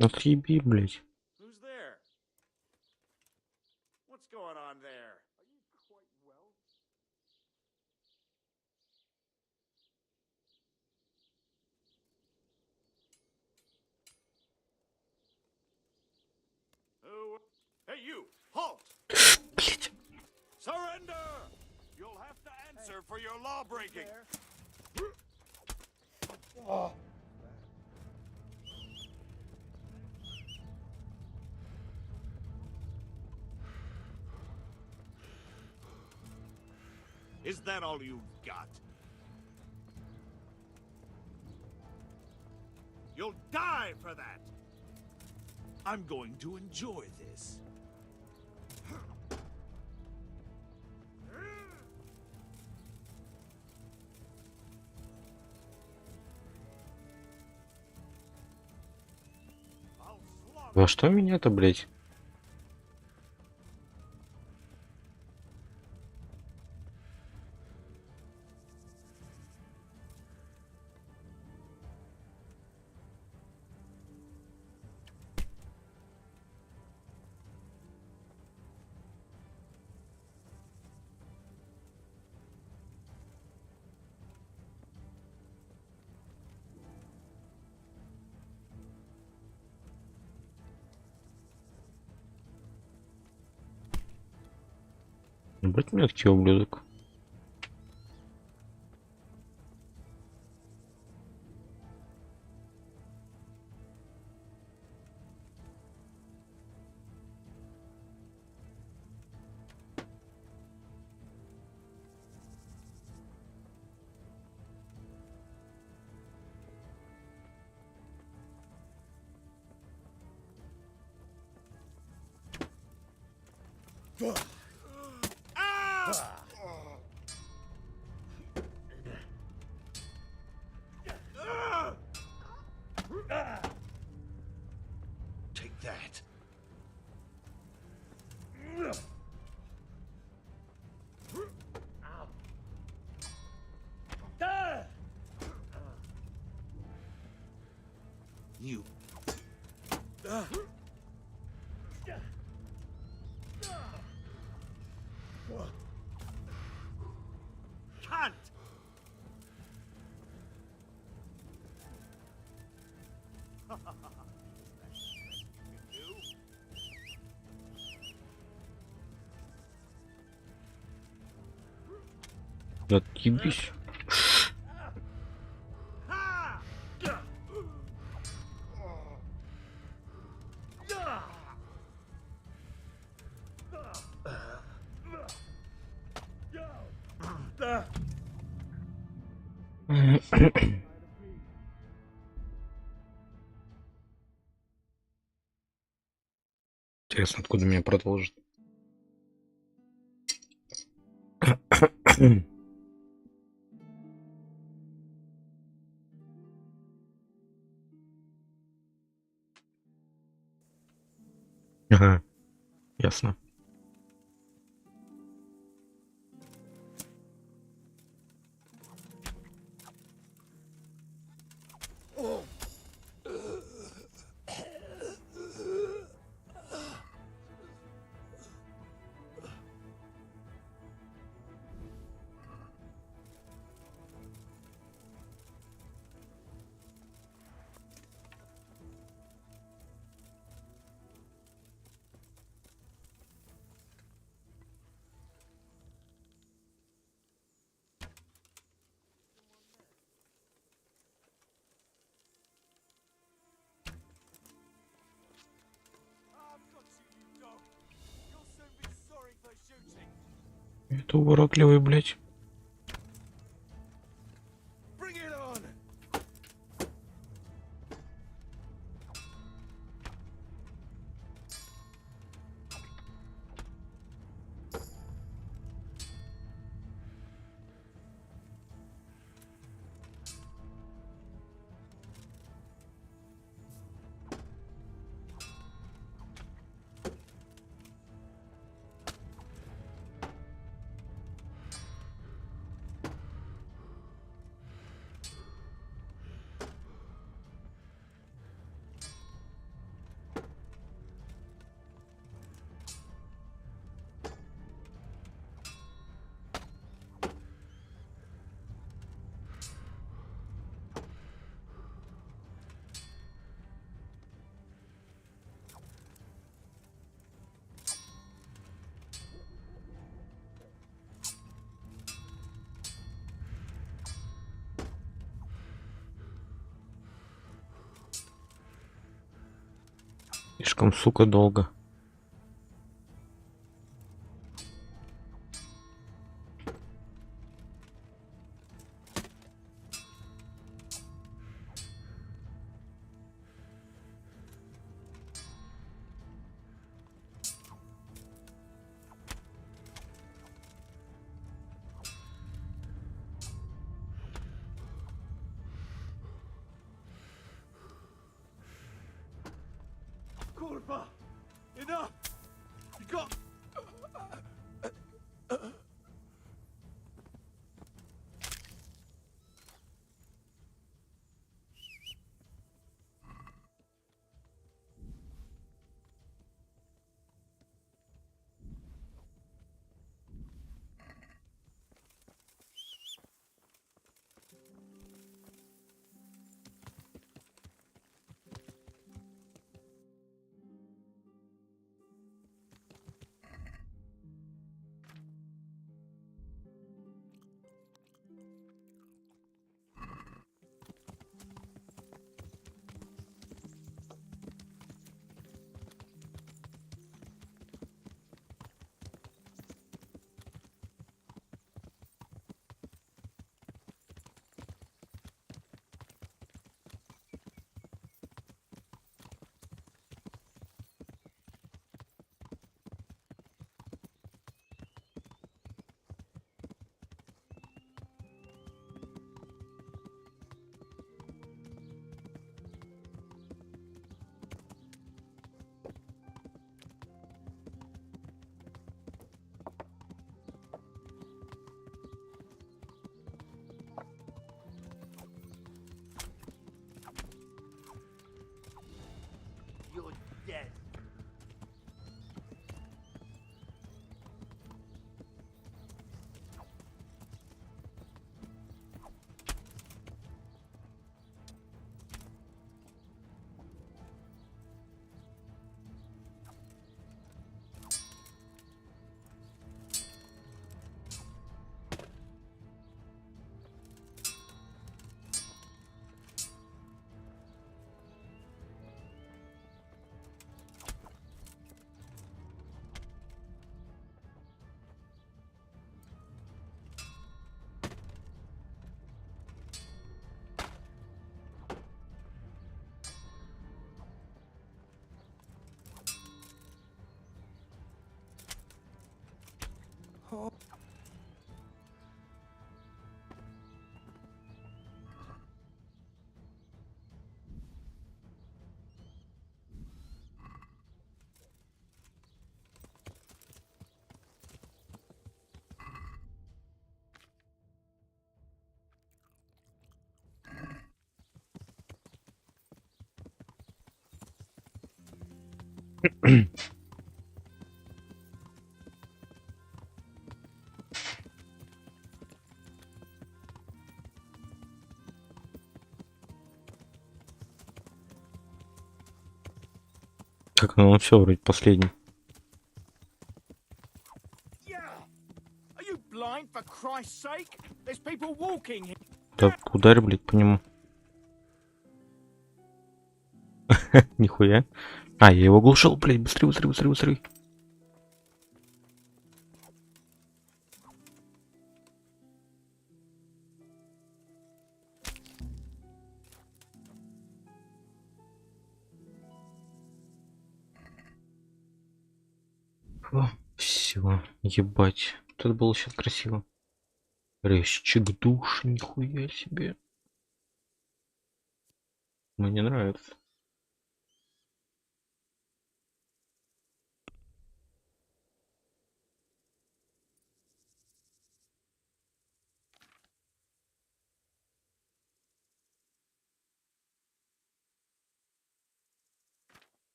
Отъеби, блядь. Who's there? What's going on there? Are you quite well? Oh, hey you! Halt! Surrender! You'll have to answer for your law breaking. Oh. Is that all you've got? You'll die for that! I'm going to enjoy this. Во что меня-то, блядь? Ебать мягкий ублюдок. Take that. You. Can't. Отъебись. Интересно, откуда меня продолжит. Ага, ясно. Это уродливый, блядь. Слишком, сука, долго. Kurwa! Так, ну он все вроде последний. Are you blind, for Christ's sake? There's people walking here. Да ударь, блядь, по нему. Нихуя. А, я его глушил, блядь, быстрее, быстрее, быстрее, быстрее. Все, ебать. Вот это было сейчас красиво. Резчик душ, нихуя себе. Мне нравится.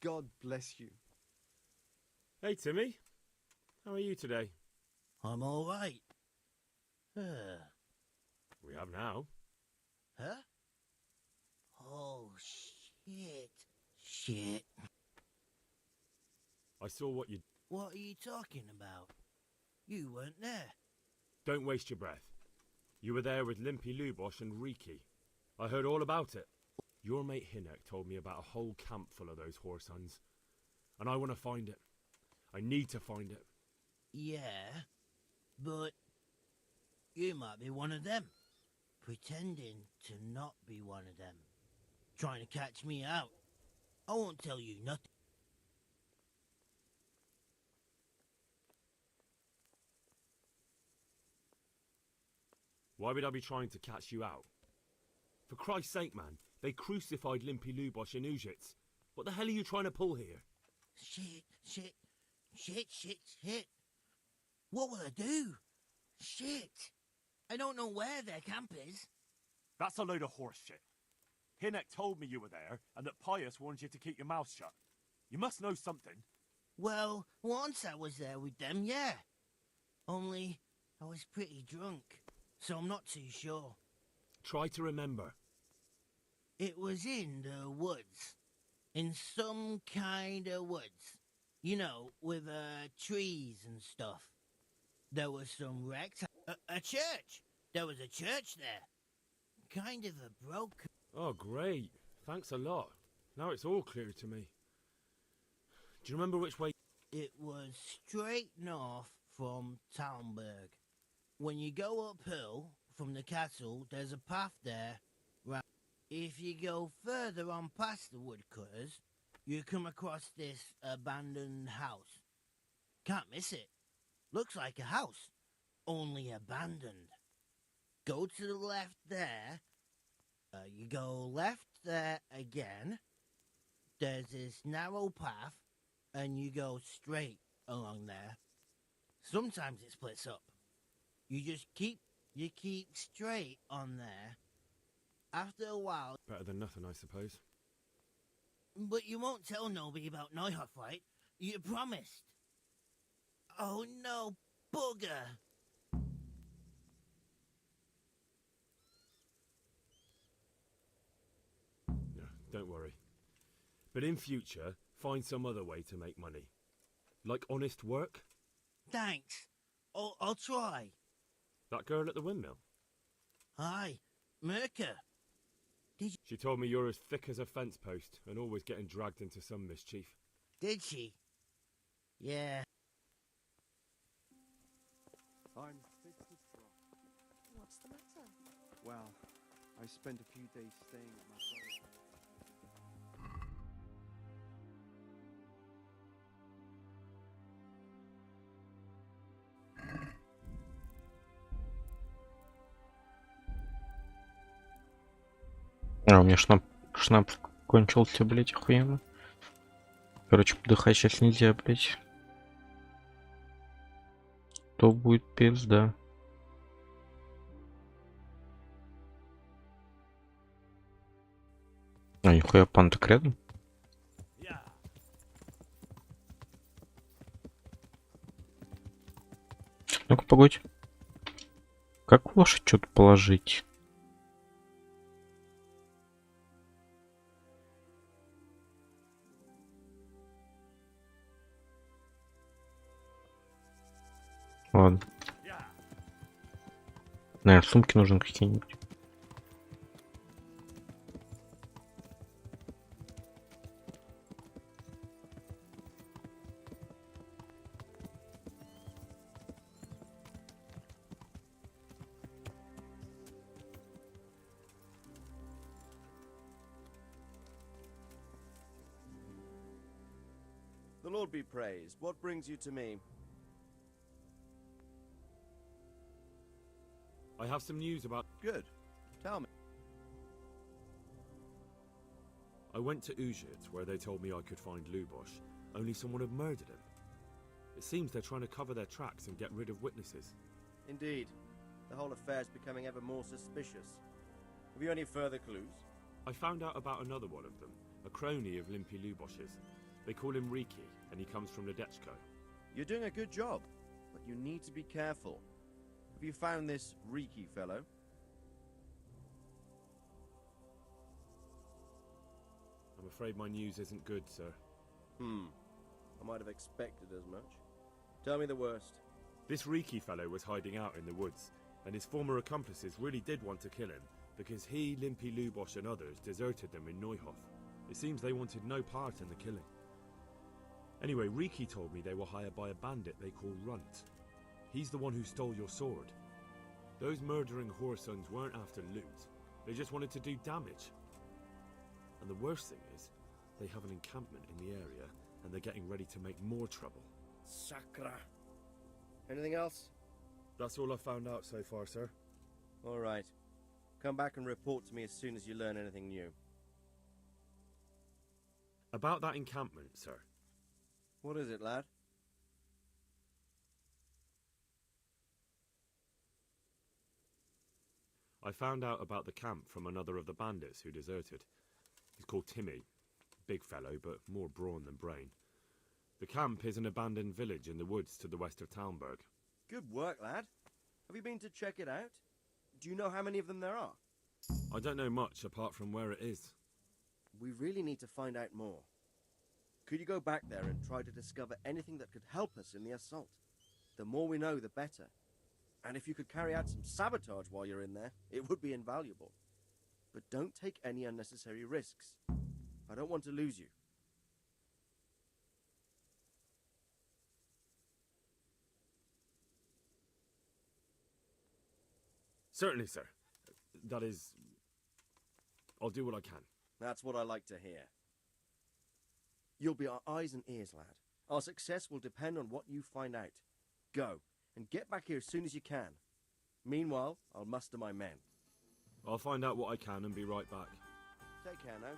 God bless you. Hey, Timmy. How are you today? I'm all right. We have now. Huh? Oh, shit. Shit. I saw what you... What are you talking about? You weren't there. Don't waste your breath. You were there with Limpy Lubosh and Riki. I heard all about it. Your mate Hinek told me about a whole camp full of those horse huns. And I want to find it. I need to find it. Yeah, but you might be one of them. Pretending to not be one of them. Trying to catch me out. I won't tell you nothing. Why would I be trying to catch you out? For Christ's sake, man, they crucified Limpy Lubosh in Ujits. What the hell are you trying to pull here? Shit. What will I do? Shit. I don't know where their camp is. That's a load of horse shit. Hinek told me you were there and that Pius warned you to keep your mouth shut. You must know something. Well, once I was there with them, yeah. Only I was pretty drunk, so I'm not too sure. Try to remember. It was in the woods. In some kind of woods. You know, with trees and stuff. There was some wrecks. A church! There was a church there. Kind of a broken... Oh, great. Thanks a lot. Now it's all clear to me. Do you remember which way... It was straight north from Talmberg. When you go uphill from the castle, there's a path there. Right. If you go further on past the woodcutters, you come across this abandoned house. Can't miss it. Looks like a house, only abandoned. Go to the left there. You go left there again. There's this narrow path, and you go straight along there. Sometimes it splits up. You just keep straight on there. After a while... Better than nothing, I suppose. But you won't tell nobody about Neuhoff, right? You promised. Oh no, bugger! No, don't worry. But in future, find some other way to make money. Like honest work? Thanks. I'll try. That girl at the windmill? Hi, Merker. She told me you're as thick as a fence post and always getting dragged into some mischief. Did she? Yeah. I'm fit to drop. What's the matter? Well, I spent a few days staying at my brother's. А, у меня шнапс кончился, блять, охуенно. Короче, подыхать сейчас нельзя, блять. То будет пизда. А, нихуя, панток рядом. Ну-ка, погодь. Как лошадь что-то положить? Ладно. Наверное, сумки нужны какие-нибудь. The Lord be praised. What brings you to me? I have some news about... Good. Tell me. I went to Uzhitz, where they told me I could find Lubosh, only someone had murdered him. It seems they're trying to cover their tracks and get rid of witnesses. Indeed. The whole affair is becoming ever more suspicious. Have you any further clues? I found out about another one of them, a crony of Limpy Lubosh's. They call him Riki, and he comes from Ledechko. You're doing a good job, but you need to be careful. Have you found this Riki fellow? I'm afraid my news isn't good, sir. I might have expected as much. Tell me the worst. This Riki fellow was hiding out in the woods, and his former accomplices really did want to kill him, because he, Limpy Lubosh and others deserted them in Neuhoff. It seems they wanted no part in the killing. Anyway, Riki told me they were hired by a bandit they call Runt. He's the one who stole your sword. Those murdering whoresons weren't after loot. They just wanted to do damage. And the worst thing is, they have an encampment in the area, and they're getting ready to make more trouble. Sakra. Anything else? That's all I've found out so far, sir. All right. Come back and report to me as soon as you learn anything new. About that encampment, sir. What is it, lad? I found out about the camp from another of the bandits who deserted. He's called Timmy. Big fellow, but more brawn than brain. The camp is an abandoned village in the woods to the west of Talmberg. Good work, lad. Have you been to check it out? Do you know how many of them there are? I don't know much apart from where it is. We really need to find out more. Could you go back there and try to discover anything that could help us in the assault? The more we know, the better. And if you could carry out some sabotage while you're in there, it would be invaluable. But don't take any unnecessary risks. I don't want to lose you. Certainly, sir. That is... I'll do what I can. That's what I like to hear. You'll be our eyes and ears, lad. Our success will depend on what you find out. Go, and get back here as soon as you can. Meanwhile, I'll muster my men. I'll find out what I can and be right back. Take care now.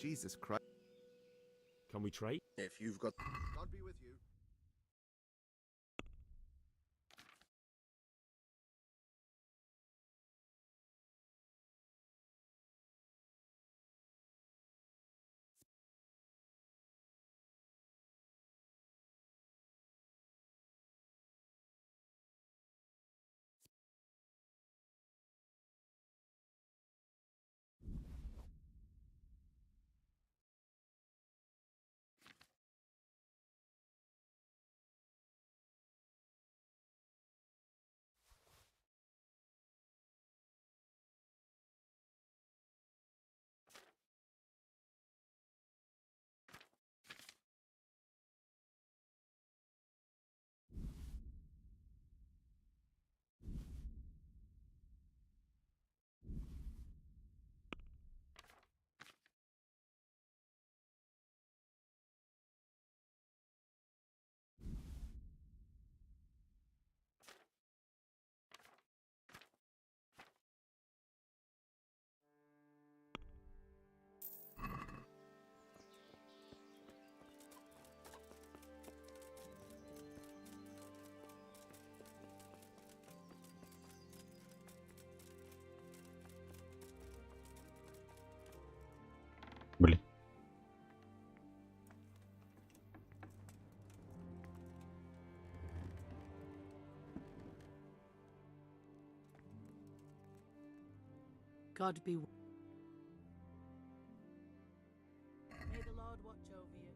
Jesus Christ. Can we trade? If you've got... God be with you. Блин. God be. May the Lord watch over you.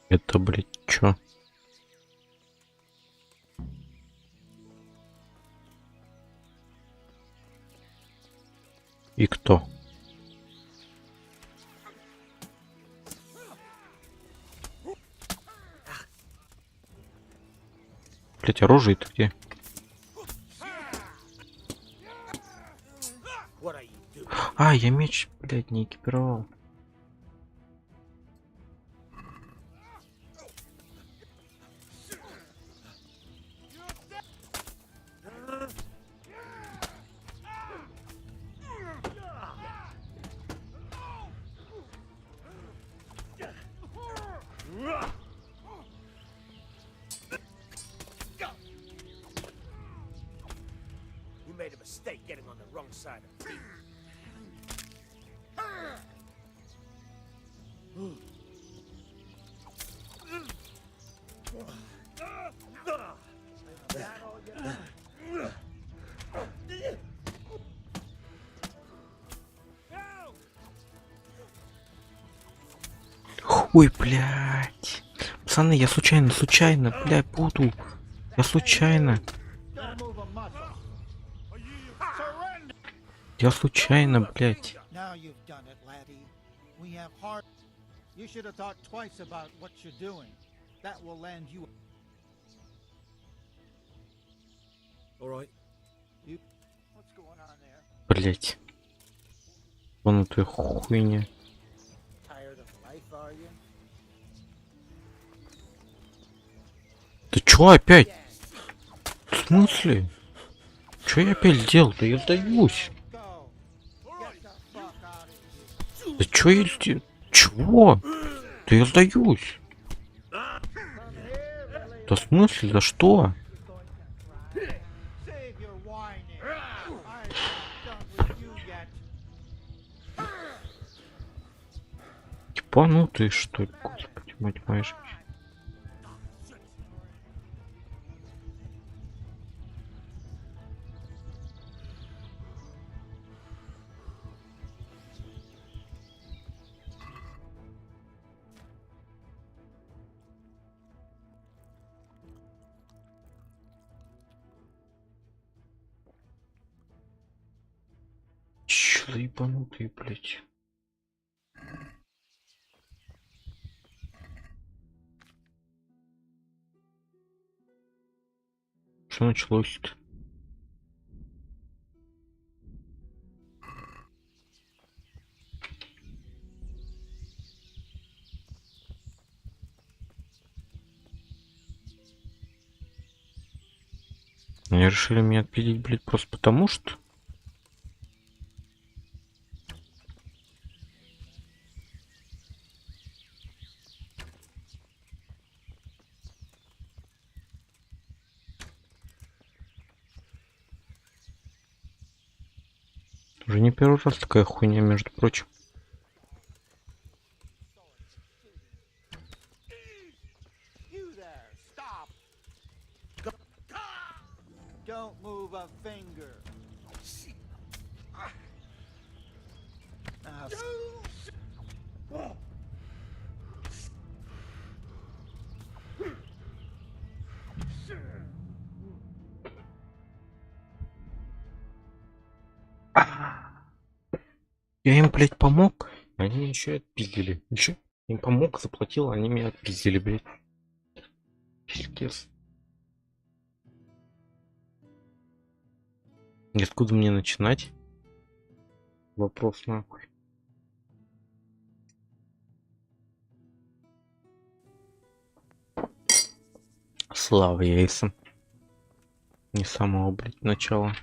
Это, блядь, чё? И кто? Блять, оружие-то где? А, я меч, блядь, не экипировал. You made a mistake getting on the wrong side of me. Ой, блядь. Пацаны, я случайно, блядь, буду. Я случайно. Я случайно, блядь. Now you've done it, laddie. We have heart. You should have thought twice about what you're doing. That will land you. All right. What's going on there? Блядь. Вон эту хуйня. Tired of life, are you? Ты чё опять? В смысле? Чё я опять делал? Да я сдаюсь. Да чё я сделал? Чего? Да я сдаюсь. Да в смысле? За что? Типа, ну ты что ли, господи, мать моя же. Чё за ебанутые, блядь? Что началось-то? Они решили меня отпилить, блядь, просто потому что... Уже не первый раз такая хуйня, между прочим. Don't move a finger. Я им, блядь, помог, они меня еще и отпиздили. Еще им помог, заплатил, они меня отпиздили, блядь. Пиздец. И откуда мне начинать? Вопрос нахуй. Слава яйцам. Не с самого, блядь, начала.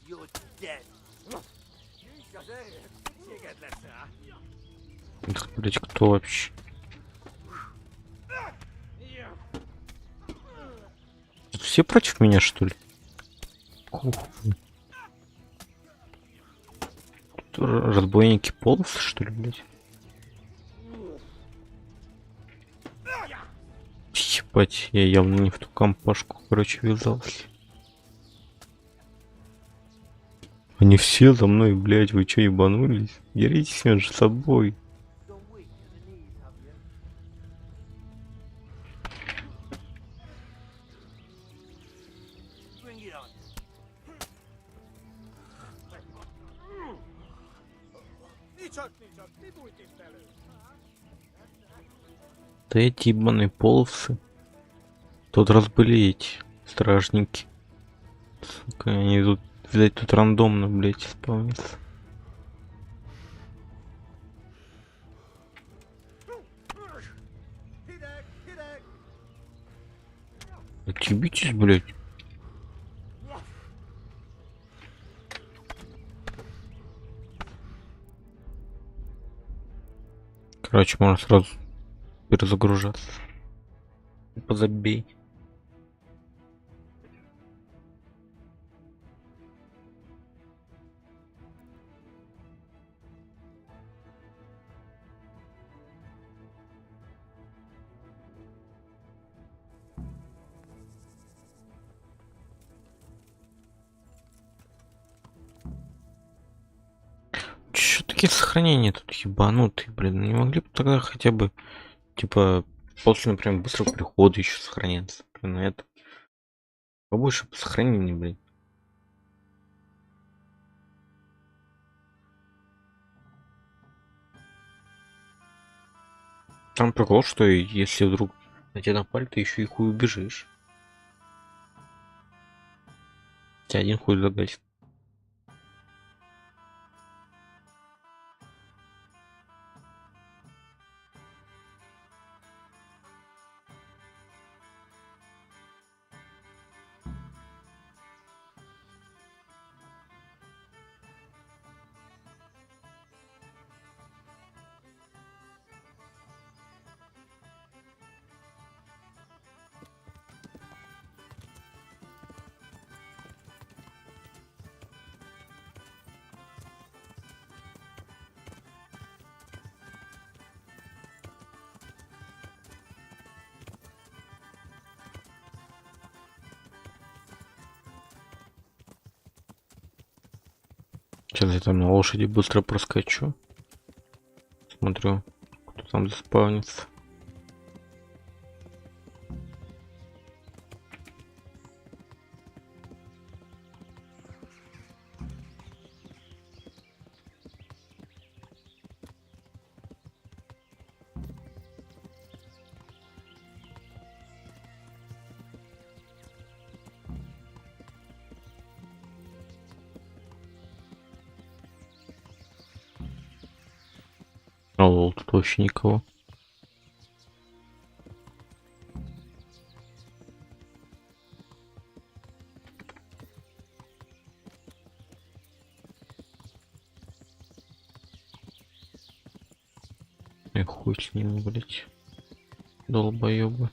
You're dead. Эх, блять, кто вообще? Все против меня, что ли? Ух. Разбойники полосы, что ли, блять? Ебать, я явно не в ту компашку, короче, ввязался. Они все за мной, блять, вы чё, ебанулись? Деритесь между собой. Да эти ебаные полосы. Тут раз были эти стражники. Сука, они тут, видать, тут рандомно, блять, исполнится. Отъебитесь, блять. Короче, можно сразу перезагружаться. Позабей. Чё такие сохранения тут ебанутые, блин? Не могли бы тогда хотя бы, типа, после, например, быстрого перехода еще сохраняться? Блин, на это. Побольше по сохранению, блин. Там прикол, что если вдруг на тебя напали, ты еще и хуй убежишь. Тебя один хуй загасит. Сейчас я там на лошади быстро проскочу. Смотрю, кто там заспавнится. А лол, тут вообще никого. И хуй с ним, блять. Долбоёбы.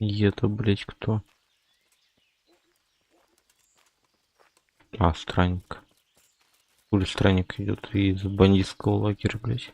И это, блять, кто? А, странник. Хули странник идет из бандитского лагеря, блять.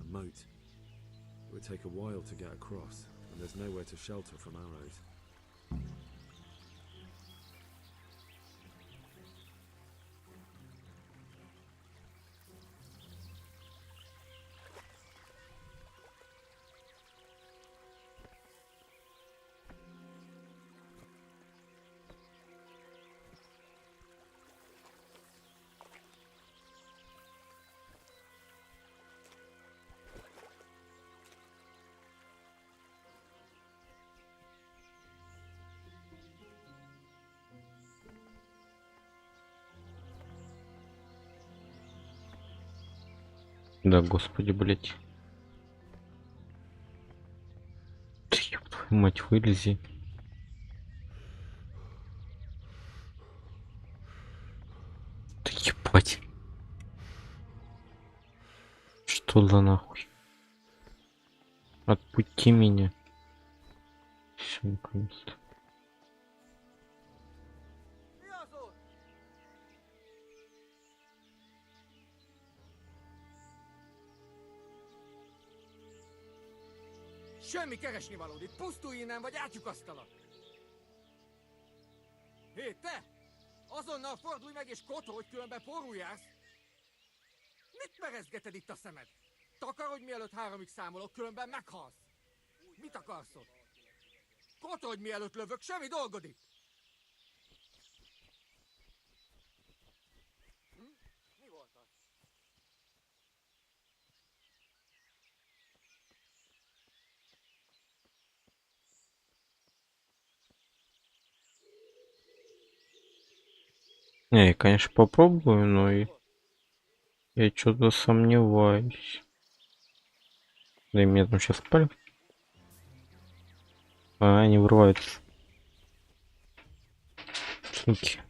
A moat. It would take a while to get across, and there's nowhere to shelter from arrows. Да, господи, блять. Ёб твою мать, вылези. Да ебать. Что за нахуй? Отпусти меня. Все, наконец-то. Semmi keresnivalód, itt pusztulj innen, vagy átlyukasztalak! Hé, te! Azonnal fordulj meg és kotorodj, különben porul jársz! Mit merezgeted itt a szemed? Takarodj, mielőtt 3-ig számolok, különben meghalsz! Mit akarsz ott? Kotorodj, mielőtt lövök, semmi dolgod itt! Mi volt az? Не, я, конечно, попробую, но я что-то сомневаюсь. Да и меня там сейчас палят. А, они врываются. Суки.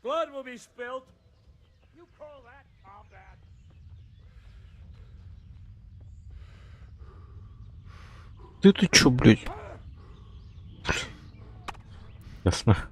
Blood will be spilled. You call that combat? Ты чё, блядь? Ясно.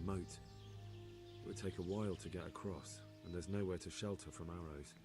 Moat. It would take a while to get across, and there's nowhere to shelter from arrows.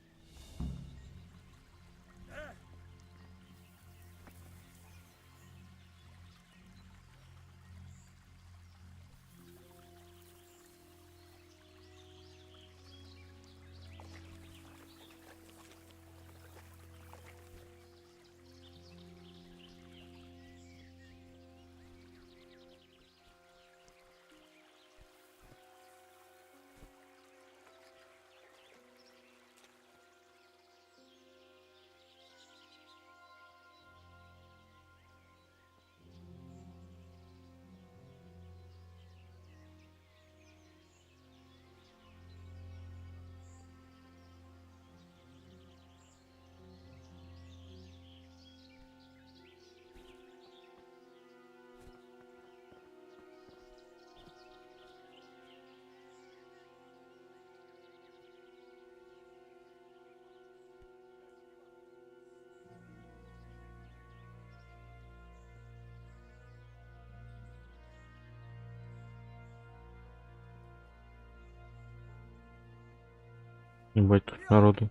Ебать тут народу.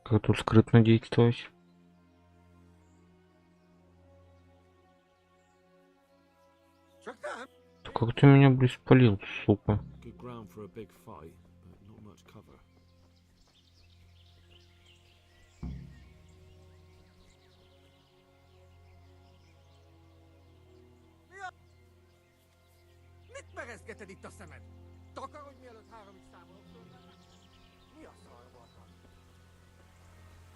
Как тут скрытно действовать? Да как ты меня, блин, спалил, сука? Good ground for a big fight, but not much cover. Mit merezgeted itt a szemed? Takarodj, mielőtt háromig számolok különben. Mi a szar volt van?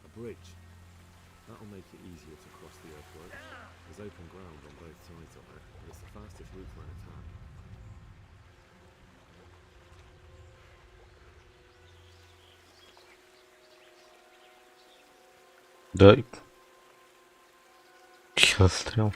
A bridge. That'll make it easier to cross the earthwork. There's open ground on both sides of it, but it's the fastest route for an attack. Да. Чё застрял?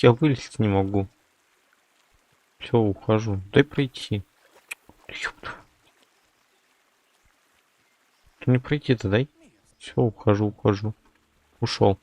Я вылезть не могу. Все, ухожу. Дай пройти. Ёпта. Ты не пройти-то дай. Все, ухожу. Ушел.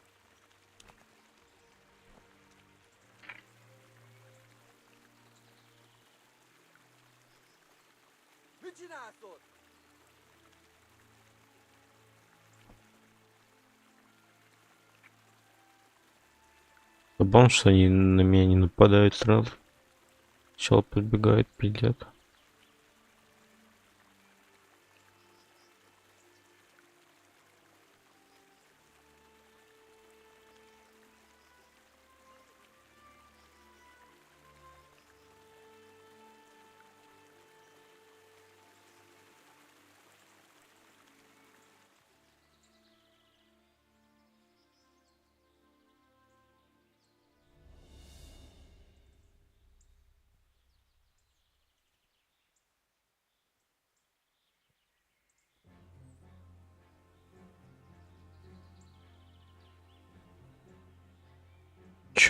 Забавно, что они на меня не нападают сразу. Сначала подбегают, пиздят.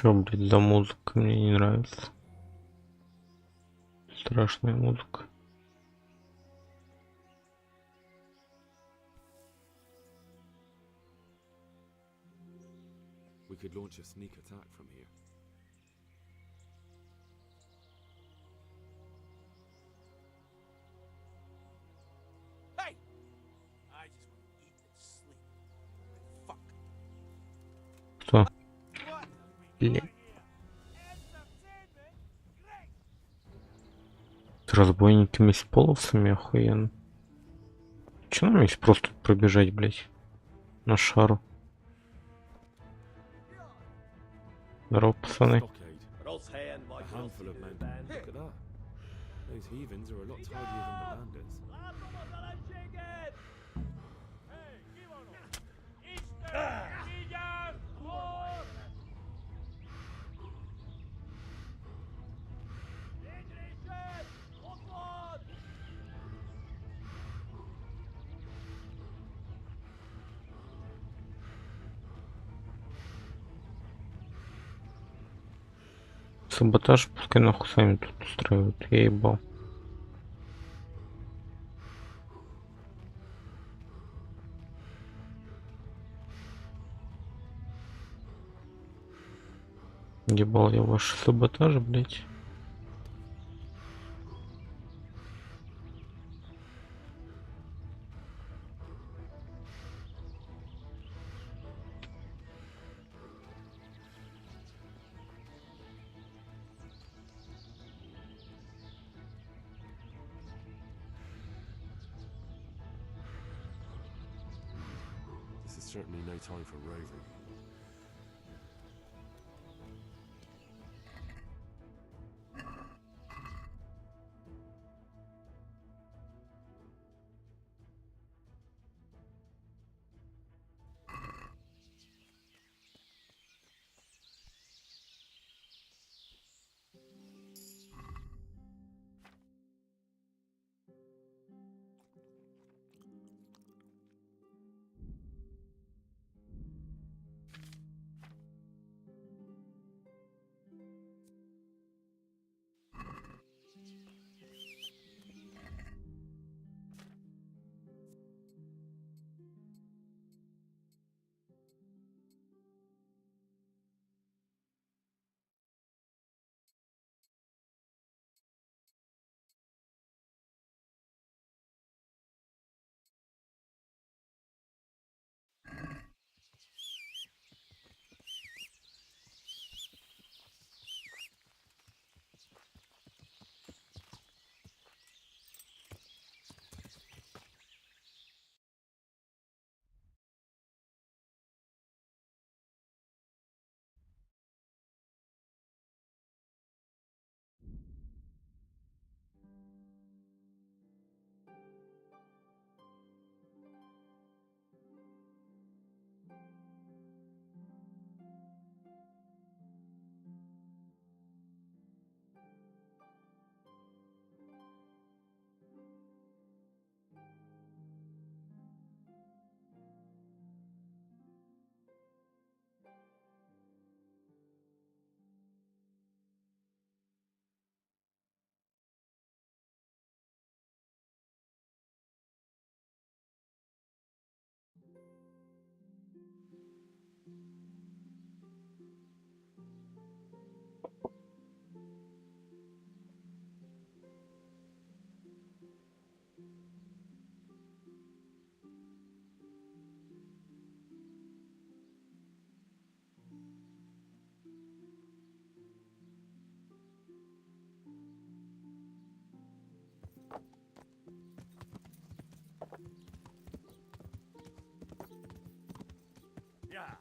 Чё, блядь, за музыка мне не нравится? Страшная музыка. We could launch a sneak attack from here. Hey! I just want to eat and sleep. Fuck. Что? Блядь. С разбойниками с полосами охуенно. Че нам есть просто пробежать, блядь? На шару. Здорово, пацаны. A handful of men. Look at that. Those heathens are a lot tidier than the bandits. Саботаж пускай нахуй сами тут устраивают. Я ебал. Ебал я ваши саботажи, блядь. This is certainly no time for roving. Yeah.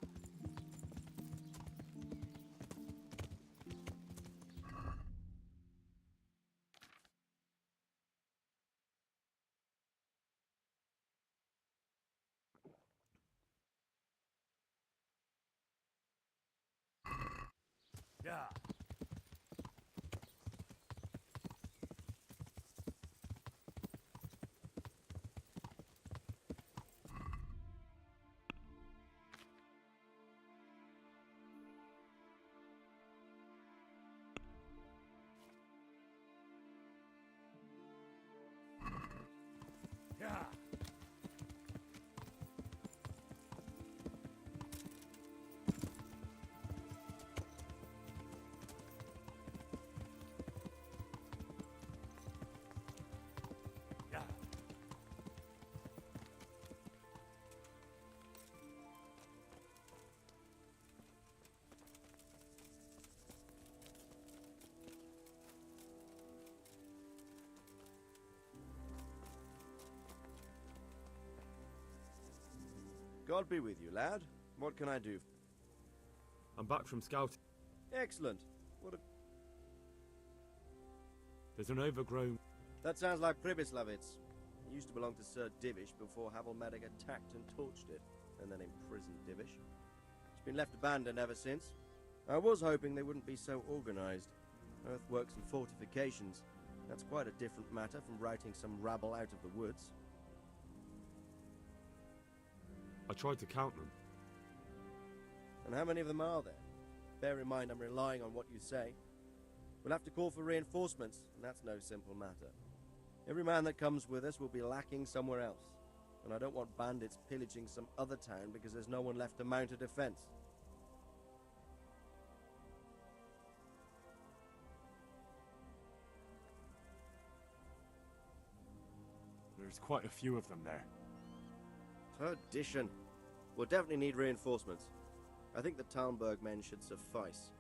God be with you, lad. What can I do? I'm back from scouting. Excellent. What a... There's an overgrown... That sounds like Pribyslavitz. It used to belong to Sir Divish before Havelmedic attacked and torched it, and then imprisoned Divish. It's been left abandoned ever since. I was hoping they wouldn't be so organized. Earthworks and fortifications. That's quite a different matter from routing some rabble out of the woods. I tried to count them. And how many of them are there? Bear in mind I'm relying on what you say. We'll have to call for reinforcements, and that's no simple matter. Every man that comes with us will be lacking somewhere else, and I don't want bandits pillaging some other town because there's no one left to mount a defense. There's quite a few of them there. Perdition. We'll definitely need reinforcements. I think the Talmberg men should suffice.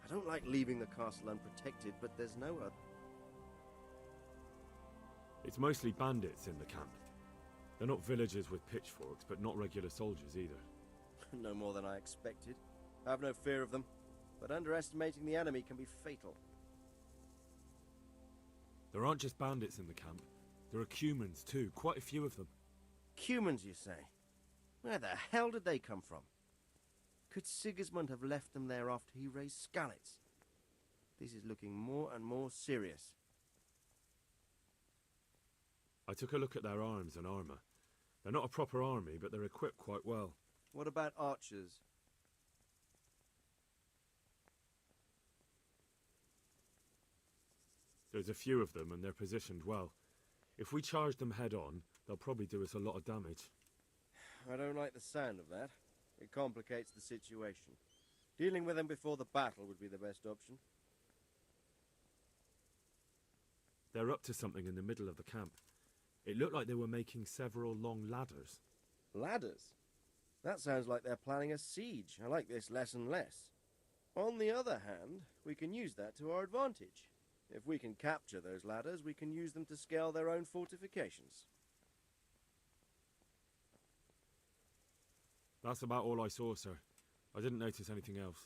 I don't like leaving the castle unprotected, but there's no other. It's mostly bandits in the camp. They're not villagers with pitchforks, but not regular soldiers either. No more than I expected. I have no fear of them, but underestimating the enemy can be fatal. There aren't just bandits in the camp. There are Cumans too, quite a few of them. Cumans, you say? Where the hell did they come from? Could Sigismund have left them there after he raised Skalitz? This is looking more and more serious. I took a look at their arms and armour. They're not a proper army, but they're equipped quite well. What about archers? There's a few of them, and they're positioned well. If we charge them head on, they'll probably do us a lot of damage. I don't like the sound of that. It complicates the situation. Dealing with them before the battle would be the best option. They're up to something in the middle of the camp. It looked like they were making several long ladders. Ladders? That sounds like they're planning a siege. I like this less and less. On the other hand, we can use that to our advantage. If we can capture those ladders, we can use them to scale their own fortifications. That's about all I saw, sir. I didn't notice anything else.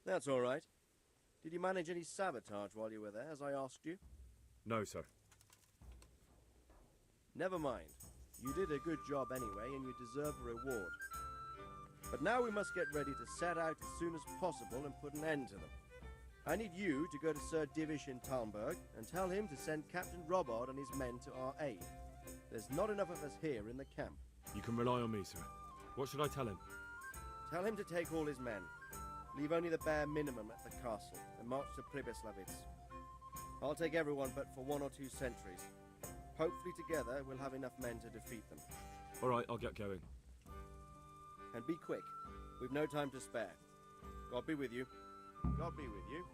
That's all right. Did you manage any sabotage while you were there, as I asked you? No, sir. Never mind. You did a good job anyway, and you deserve a reward. But now we must get ready to set out as soon as possible and put an end to them. I need you to go to Sir Divish in Talmberg and tell him to send Captain Robard and his men to our aid. There's not enough of us here in the camp. You can rely on me, sir. What should I tell him? Tell him to take all his men. Leave only the bare minimum at the castle and march to Pribyslavitz. I'll take everyone but for 1 or 2 sentries. Hopefully together we'll have enough men to defeat them. All right, I'll get going. And be quick. We've no time to spare. God be with you. God be with you.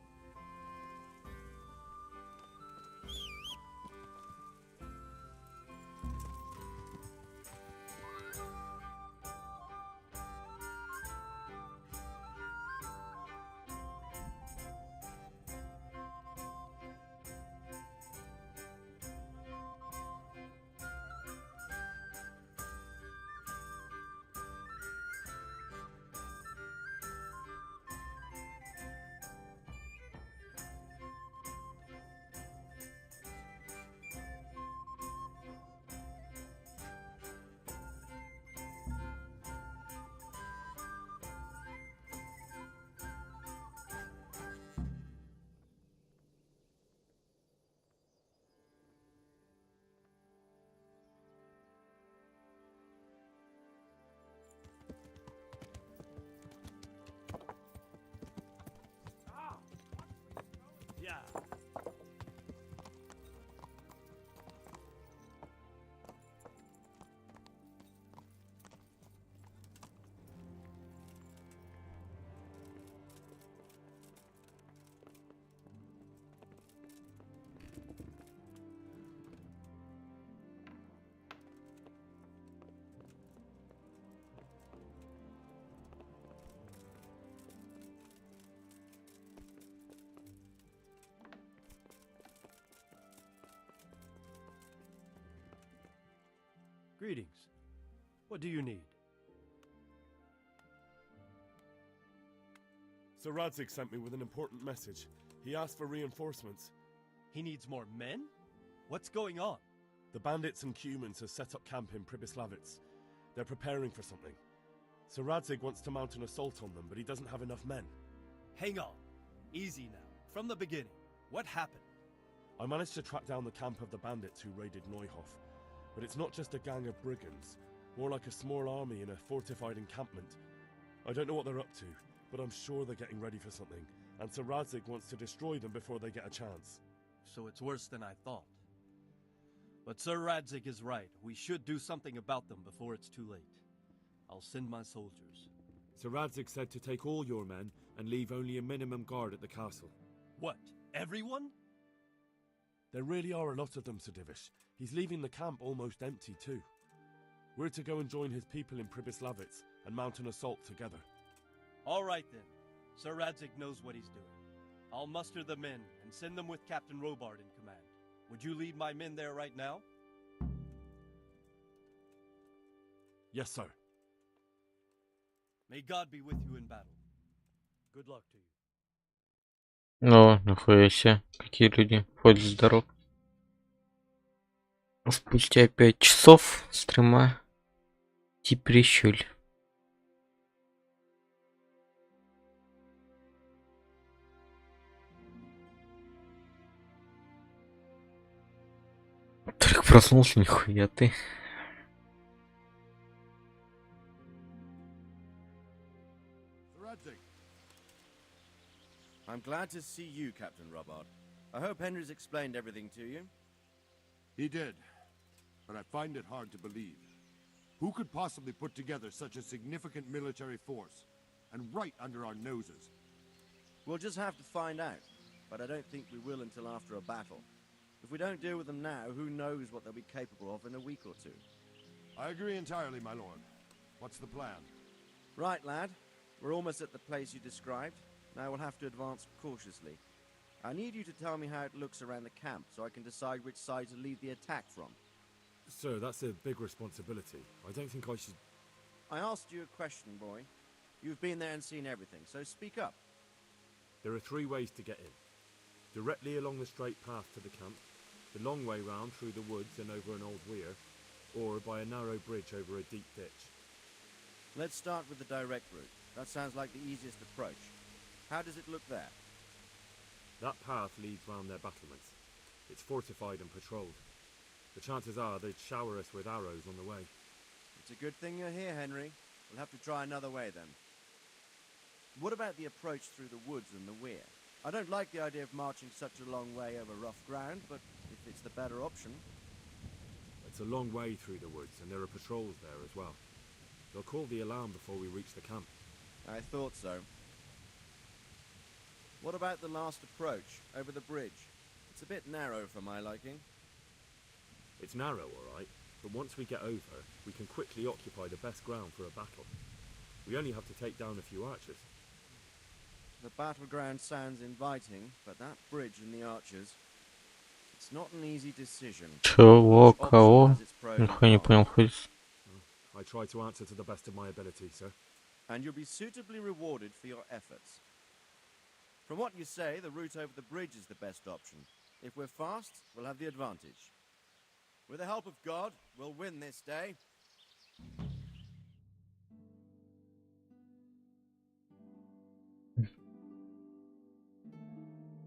Yeah. Greetings. What do you need? Sir Radzig sent me with an important message. He asked for reinforcements. He needs more men? What's going on? The bandits and humans have set up camp in Pribyslavitz. They're preparing for something. Sir Radzig wants to mount an assault on them, but he doesn't have enough men. Hang on. Easy now. From the beginning. What happened? I managed to track down the camp of the bandits who raided Neuhof. But it's not just a gang of brigands. More like a small army in a fortified encampment. I don't know what they're up to, but I'm sure they're getting ready for something. And Sir Radzig wants to destroy them before they get a chance. So it's worse than I thought. But Sir Radzig is right. We should do something about them before it's too late. I'll send my soldiers. Sir Radzig said to take all your men and leave only a minimum guard at the castle. What? Everyone? There really are a lot of them, Sir Divish. He's leaving the camp almost empty too. We're to go and join his people in Pribyslavitz and mount an assault together. All right then. Sir Radzig knows what he's doing. I'll muster the men and send them with Captain Robard in command. Would you lead my men there right now? Yes, sir. May God be with you in battle. Good luck to you. О, нихуя себе. Какие люди. Хоть здоров. Спустя 5 часов стрима Типрищуль. Только проснулся, нихуя ты. I'm glad to see you, Captain Robard. I hope Henry's explained everything to you. He did, but I find it hard to believe. Who could possibly put together such a significant military force, and right under our noses? We'll just have to find out, but I don't think we will until after a battle. If we don't deal with them now, who knows what they'll be capable of in a week or two. I agree entirely, my lord. What's the plan? Right, lad. We're almost at the place you described. Now we'll have to advance cautiously. I need you to tell me how it looks around the camp so I can decide which side to lead the attack from. Sir, that's a big responsibility. I don't think I should... I asked you a question, boy. You've been there and seen everything, so speak up. There are 3 ways to get in. Directly along the straight path to the camp, the long way round through the woods and over an old weir, or by a narrow bridge over a deep ditch. Let's start with the direct route. That sounds like the easiest approach. How does it look there? That path leads round their battlements. It's fortified and patrolled. The chances are they'd shower us with arrows on the way. It's a good thing you're here, Henry. We'll have to try another way then. What about the approach through the woods and the weir? I don't like the idea of marching such a long way over rough ground, but if it's the better option... It's a long way through the woods, and there are patrols there as well. They'll call the alarm before we reach the camp. I thought so. What about the last approach, over the bridge? It's a bit narrow for my liking. It's narrow, all right, but once we get over, we can quickly occupy the best ground for a battle. We only have to take down a few archers. The battleground sounds inviting, but that bridge and the archers... It's not an easy decision. Чего, кого? Нихуя не понял, хоть. I try to answer to the best of my ability, sir. And you'll be suitably rewarded for your efforts. From what you say, the route over the bridge is the best option. If we're fast, we'll have the advantage. With the help of God, we'll win this day.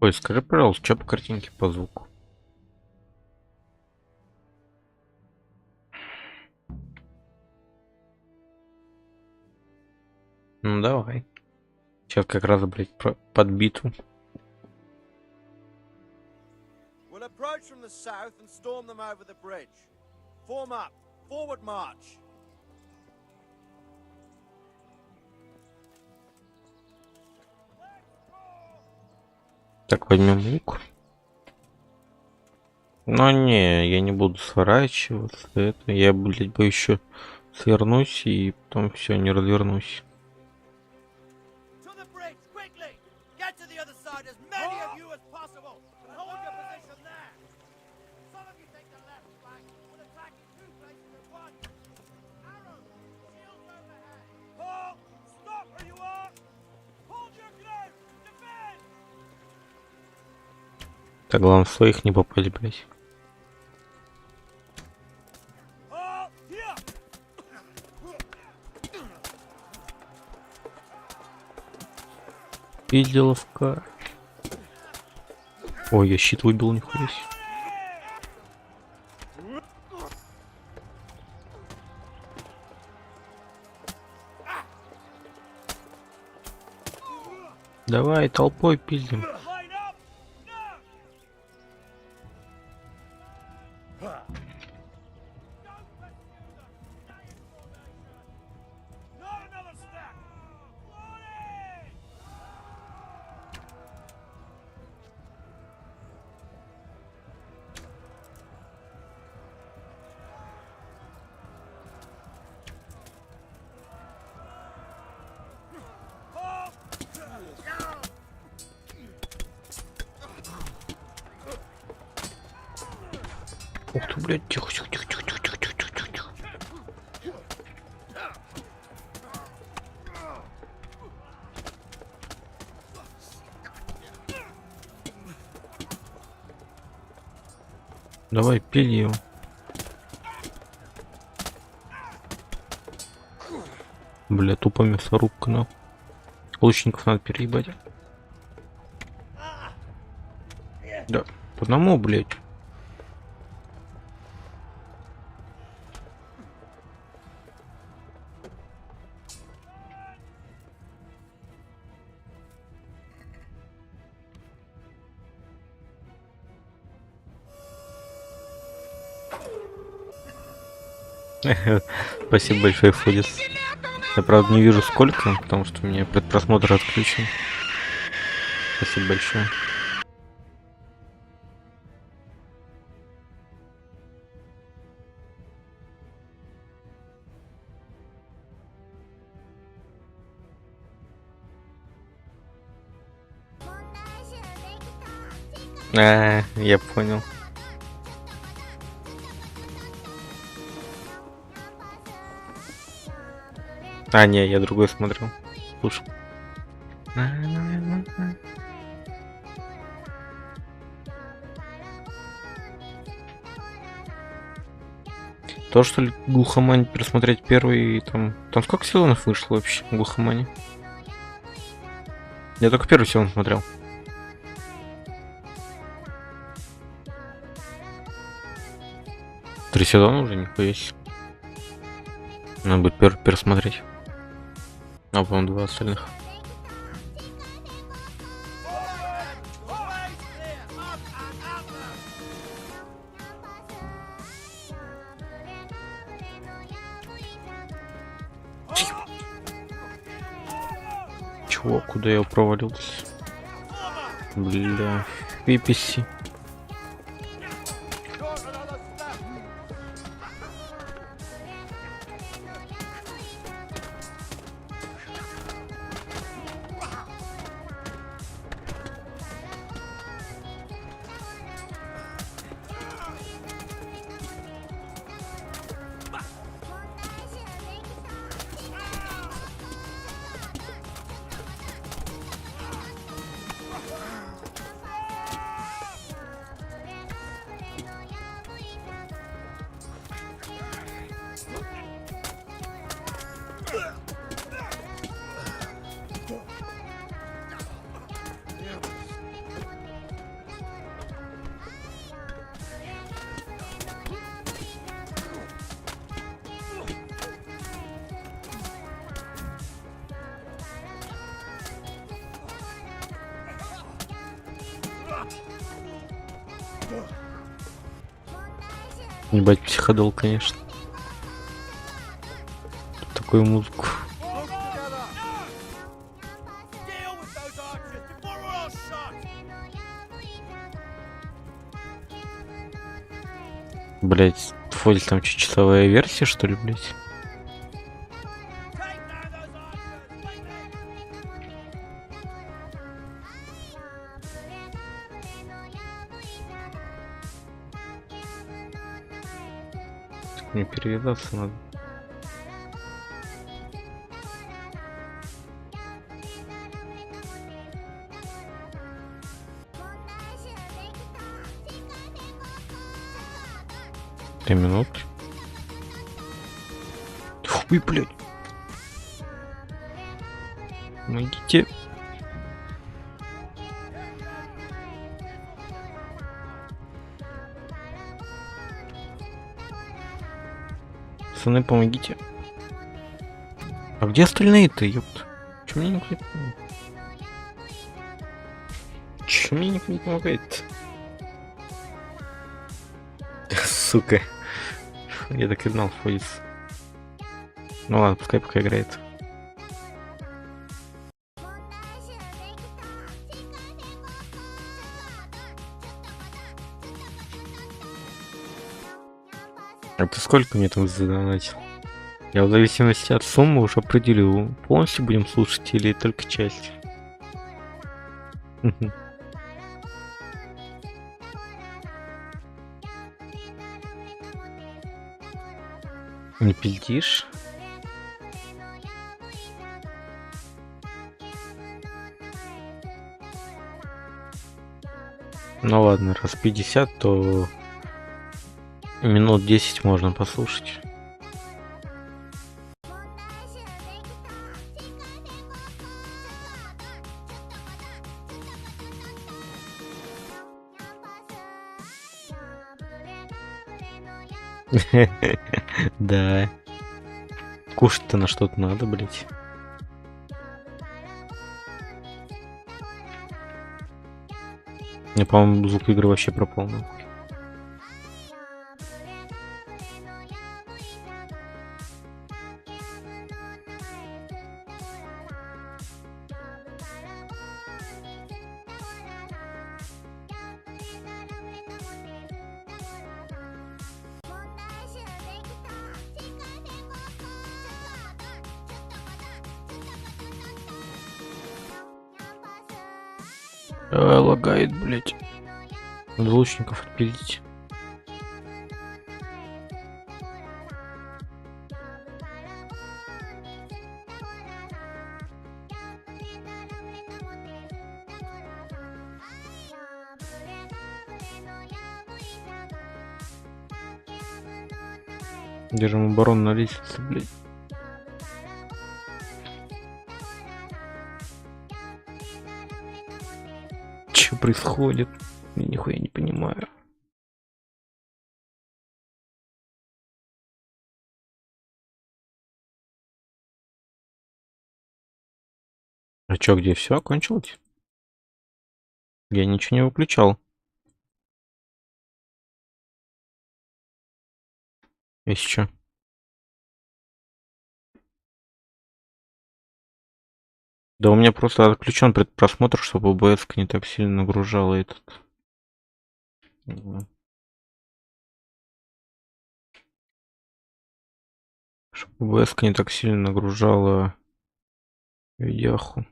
Ой, скажи, пожалуйста, что по картинке по звуку? Ну давай. Сейчас как раз, блядь, под битву. We'll approach from the south and storm them over the bridge. Form up. Forward march. Так, возьмем лук. Но не, я не буду сворачиваться. Это я, блядь, бы еще свернусь и потом все не развернусь. Stop where you are! Hold your ground! Так, главное, в своих не попасть, блядь. Пизделовка. Ой, я щит выбил, нихуя себе. Давай, толпой пиздим. Ух ты, блядь, тихо, тихо, тихо, тихо, тихо, тихо, тихо, тихо, тихо. Давай, пили его. Бля, тупо мясорубка, на. Лучников надо переебать. Да, по одному, блядь. Спасибо большое, Фудис. Я, правда, не вижу сколько, потому что у меня предпросмотр отключен. Спасибо большое. Я понял. А, не, я другой смотрел. Слушай. То, что ли, глухомань пересмотреть первый, там сколько сезонов вышло вообще, глухомани? Я только первый сезон смотрел. Три сезона уже, нихуя себе. Надо будет пересмотреть. А потом два остальных. Чего? Куда я провалился? Бля, пиписи. Ебать, психодол, конечно. Такую музыку. Блять, Фоль, там что, часовая версия, что ли, блять? Мне перевязаться надо. 3 минуты. Ой, блядь. Помогите. Пацаны, помогите. А где остальные-то, ёпт? Чё мне никто не помогает? Чё мне никто не помогает? Сука. Я так и знал, входится. Ну ладно, пускай пока играет. А ты сколько мне там задонатил? Я в зависимости от суммы уже определил, полностью будем слушать или только часть. Не пиздишь? Ну ладно, раз 50, то минут 10 можно послушать. Да. Кушать-то на что-то надо, блять. Я, по-моему, звук игры вообще пропал, нахуй. Лагает, блять. Надо лучников отпилить. Держим оборону на лестнице, блять. Что происходит? Я нихуя не понимаю. А чё, где все окончилось? Я ничего не выключал. Если чё. Да у меня просто отключен предпросмотр, чтобы ОБС не так сильно нагружала этот. Чтобы ОБС не так сильно нагружала видяху.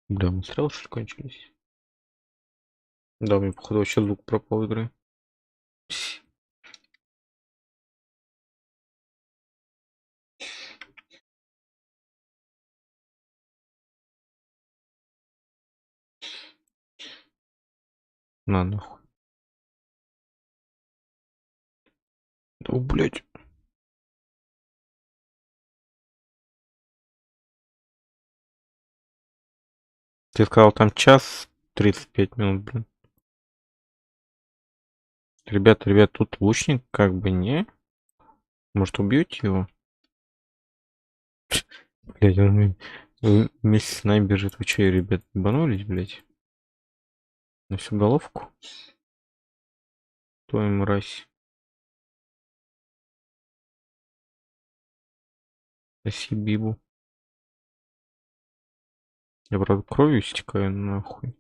Да, мы стрелы что-то кончились. Да, у меня походу вообще звук пропал игры. На нахуй. Да, блять. Ты сказал там час 35 минут, блин. Ребят, тут лучник как бы не. Может убьете его? Блять, он вместе с нами бежит. Вы че, ребят, ебанулись, блять? На всю головку? Твою мразь. Спасибо, Бибу. Я, правда, кровью истекаю, нахуй.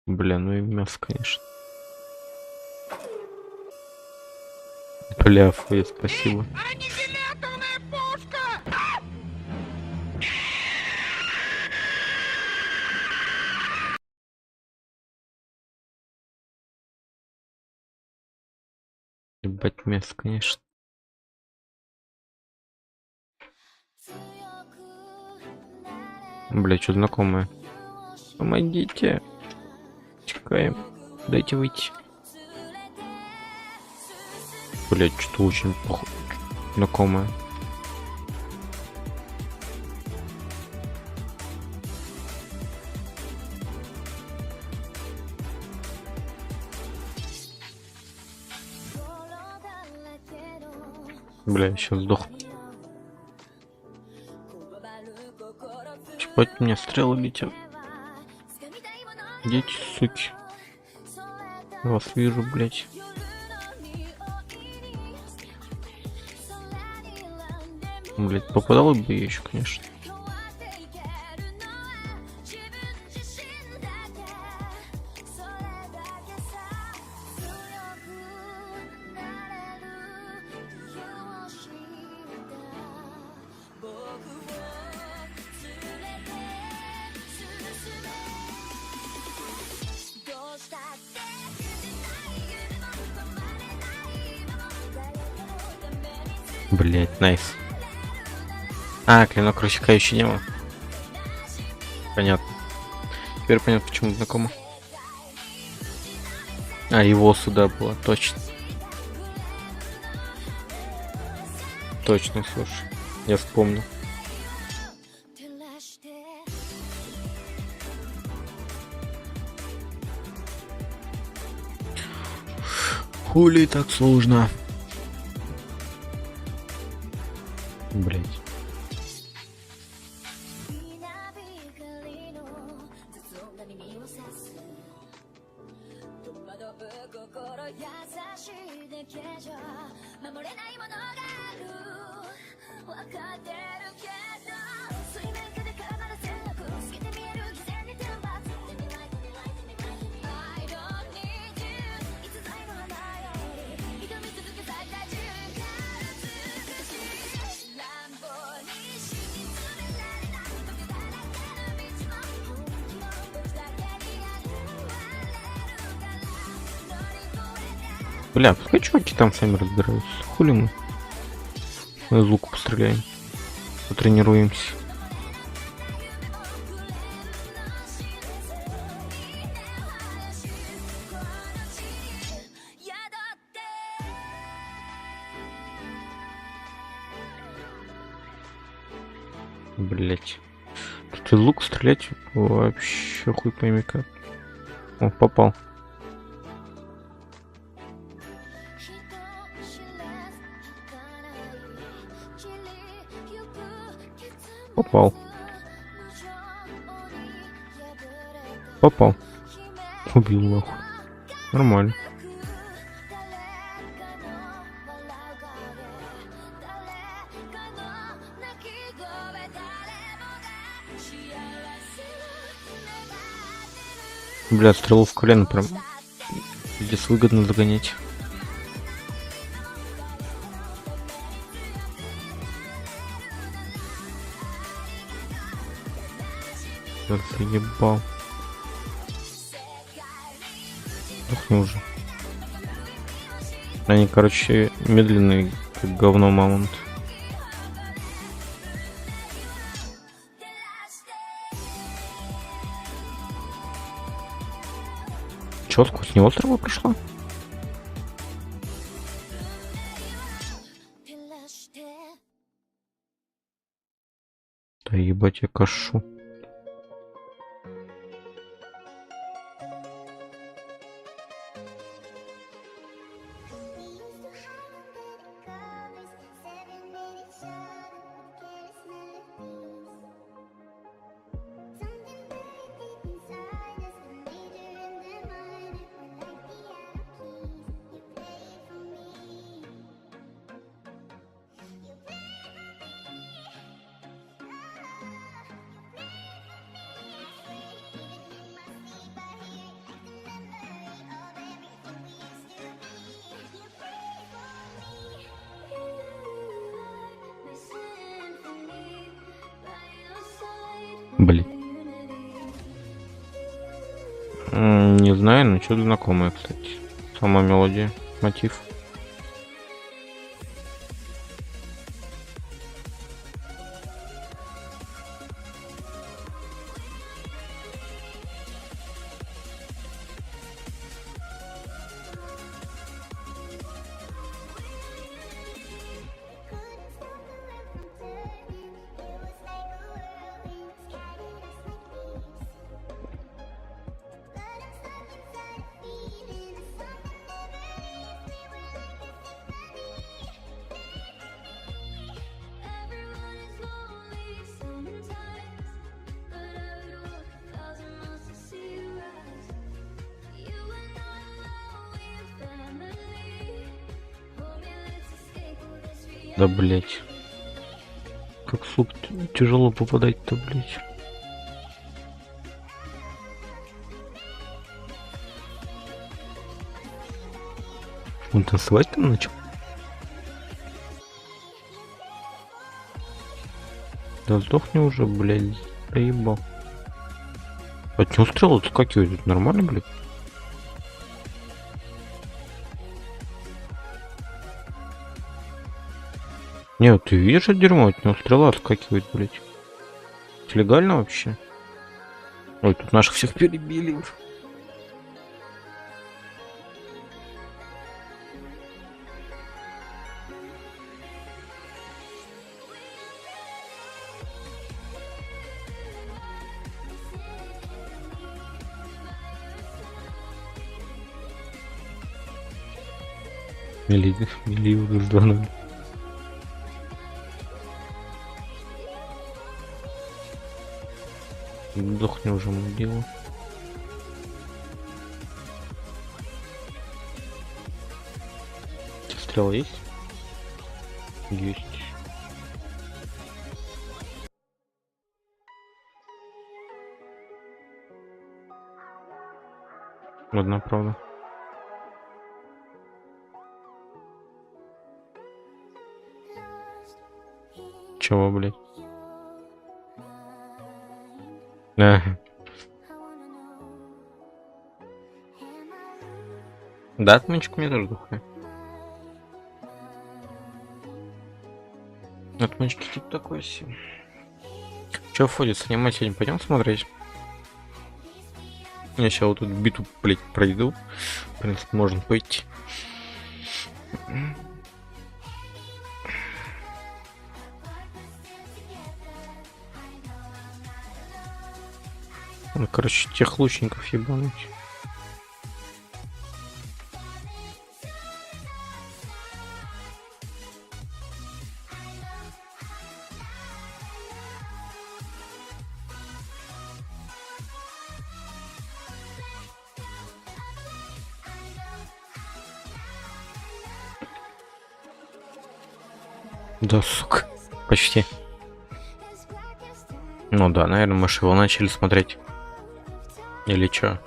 Бля, ну и мясо, конечно. Бля, фу, спасибо. Ебать мясо, конечно. Бля, что знакомое? Помогите. Чекаем. Дайте выйти. Блять, что очень похоже. Знакомое. Бля, сейчас сдохну. Чпать, мне стрелы летят. Дети, суки. Я вас вижу, блять. Блять, попадал бы я еще, конечно. Блять, найс. А, клинок крысика еще не было. Понятно. Теперь понятно, почему знакомо. А, его сюда было, точно. Точно, слушай. Я вспомнил. Хули так сложно. Блять. Бля, пускай чуваки там сами разбираются. Хули мы? Мы из лука постреляем. Потренируемся. Блять. Тут из лука стрелять вообще хуй пойми как. О, попал. Попал. Попал. Убил нахуй. Нормально. Бля, стрелу в колено прям. Здесь выгодно загонять. Заебал. Сдохни уже. Они, короче, медленные, как говно мамонт. Чё, сквозь него стрела прошла? Да ебать я кашу. Блин. Не знаю, но что-то знакомое, кстати. Сама мелодия, мотив. Да, блять. Как, сука, тяжело попадать-то, блять. Он танцевать там начал? Да сдохни уже, блядь, проебал. От него стрелы отскакивают, это нормально, блядь? Нет, ты видишь это дерьмо? От него стрела отскакивает, блядь. Это легально вообще? Ой, тут наших всех перебили. Мили уже с 2-0. Сдохни уже, мудила. Стрела есть? Есть. Одна правда. Чего, блядь? Да, отмычка мне тоже духая. Отмычки тут такой себе. Че входит с аниме сегодня? Пойдем смотреть? Я сейчас вот тут биту, блядь, пройду. В принципе, можно пойти. Ну, короче, тех лучников ебануть. Да, сука, почти. Ну да, наверное, мы же его начали смотреть. Или чё?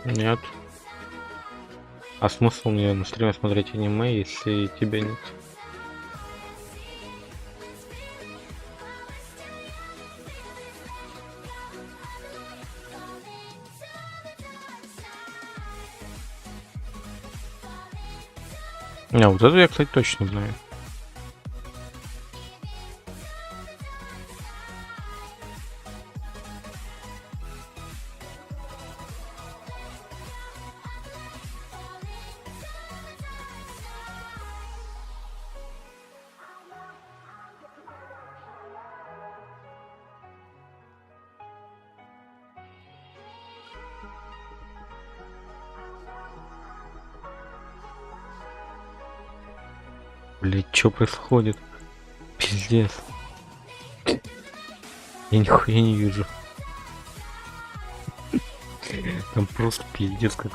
Нет. А смысл мне на стриме смотреть аниме, если тебя нет? А, вот это я, кстати, точно знаю. Блять, что происходит? Пиздец. Я нихуя не вижу. Там просто пиздец как.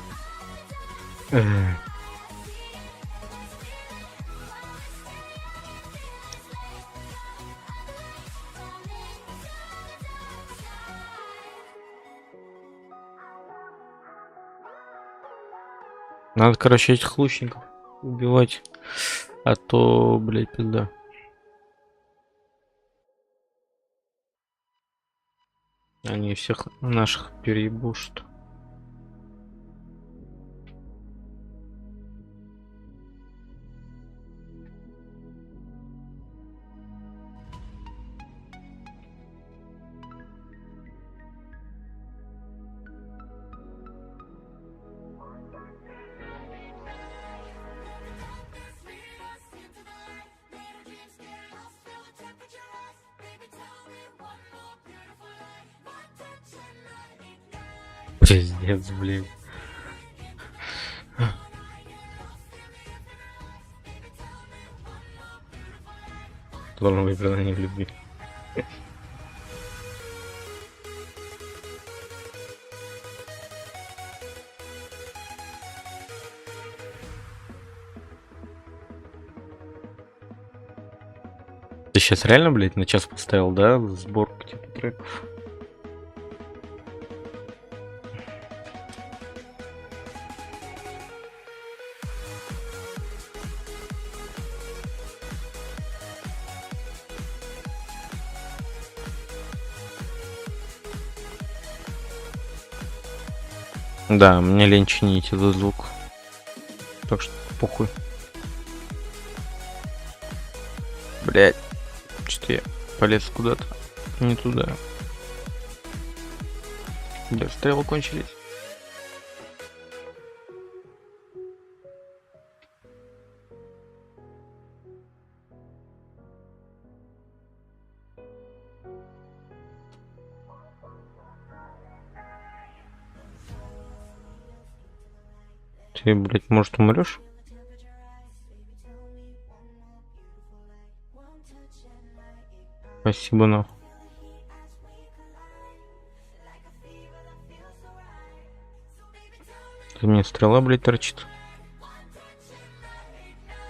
Надо, короче, этих лучников убивать. А то, блядь, пизда. Они всех наших переебушат. Пиздец, блин. Должен быть признание в любви. Ты сейчас реально, блядь, на час поставил, да? Сборку типа треков. Да, мне лень чинить этот звук. Так что похуй. Блять. Что-то я полез куда-то. Не туда. Блять, стрелы кончились. Ты, блять, может, умрешь? Спасибо, нахуй. Ты мне стрела, блять, торчит.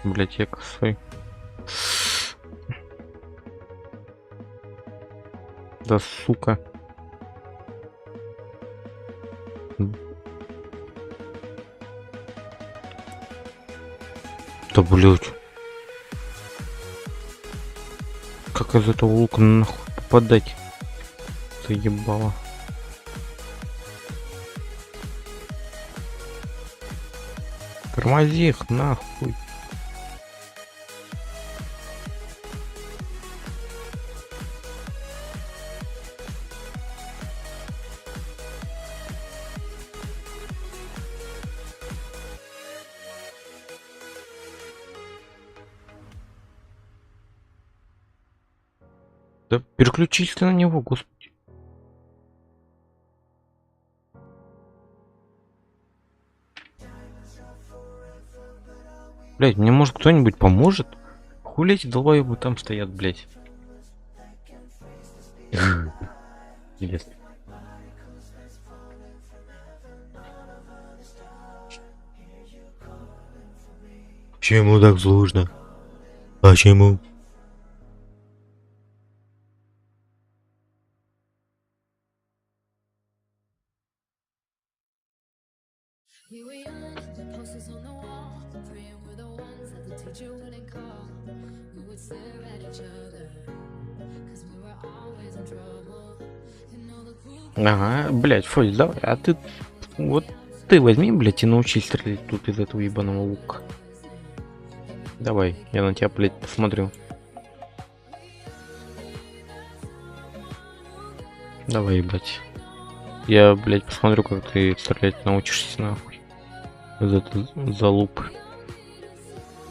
Блять, я косой. Да сука. Да блять. Как из этого лука нахуй попадать? Заебало. Тормози их нахуй. Да переключись ты на него, господи. Блять, мне может кто-нибудь поможет? Хули эти долбоебы там стоят, блять. Интересно. Почему так сложно? Почему? Ага, блять, Фось, давай, а ты вот ты возьми, блять, и научись стрелять тут из этого ебаного лука. Давай, я на тебя, блять, посмотрю. Давай, ебать. Я, блять, посмотрю, как ты стрелять научишься, нахуй. За залуп.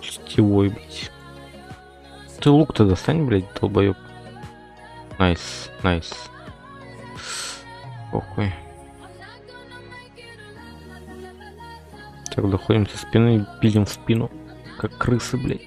Сетевой, блять. Ты лук-то достань, блять, долбоёб. Найс, найс. Похуй. Так, доходим со спины и пилим в спину, как крысы, блядь.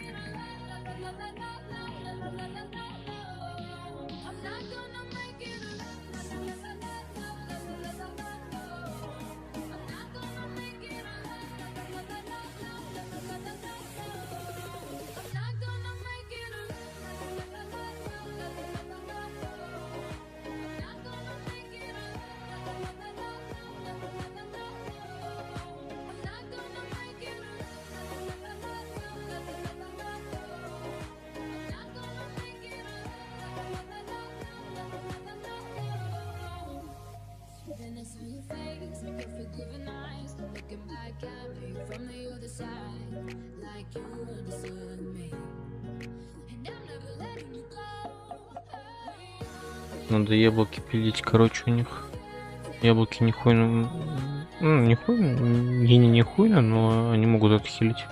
Надо яблоки пилить, короче, у них. Яблоки не хуйно. Ну, не хуйно, не хуйно, но они могут отхилить.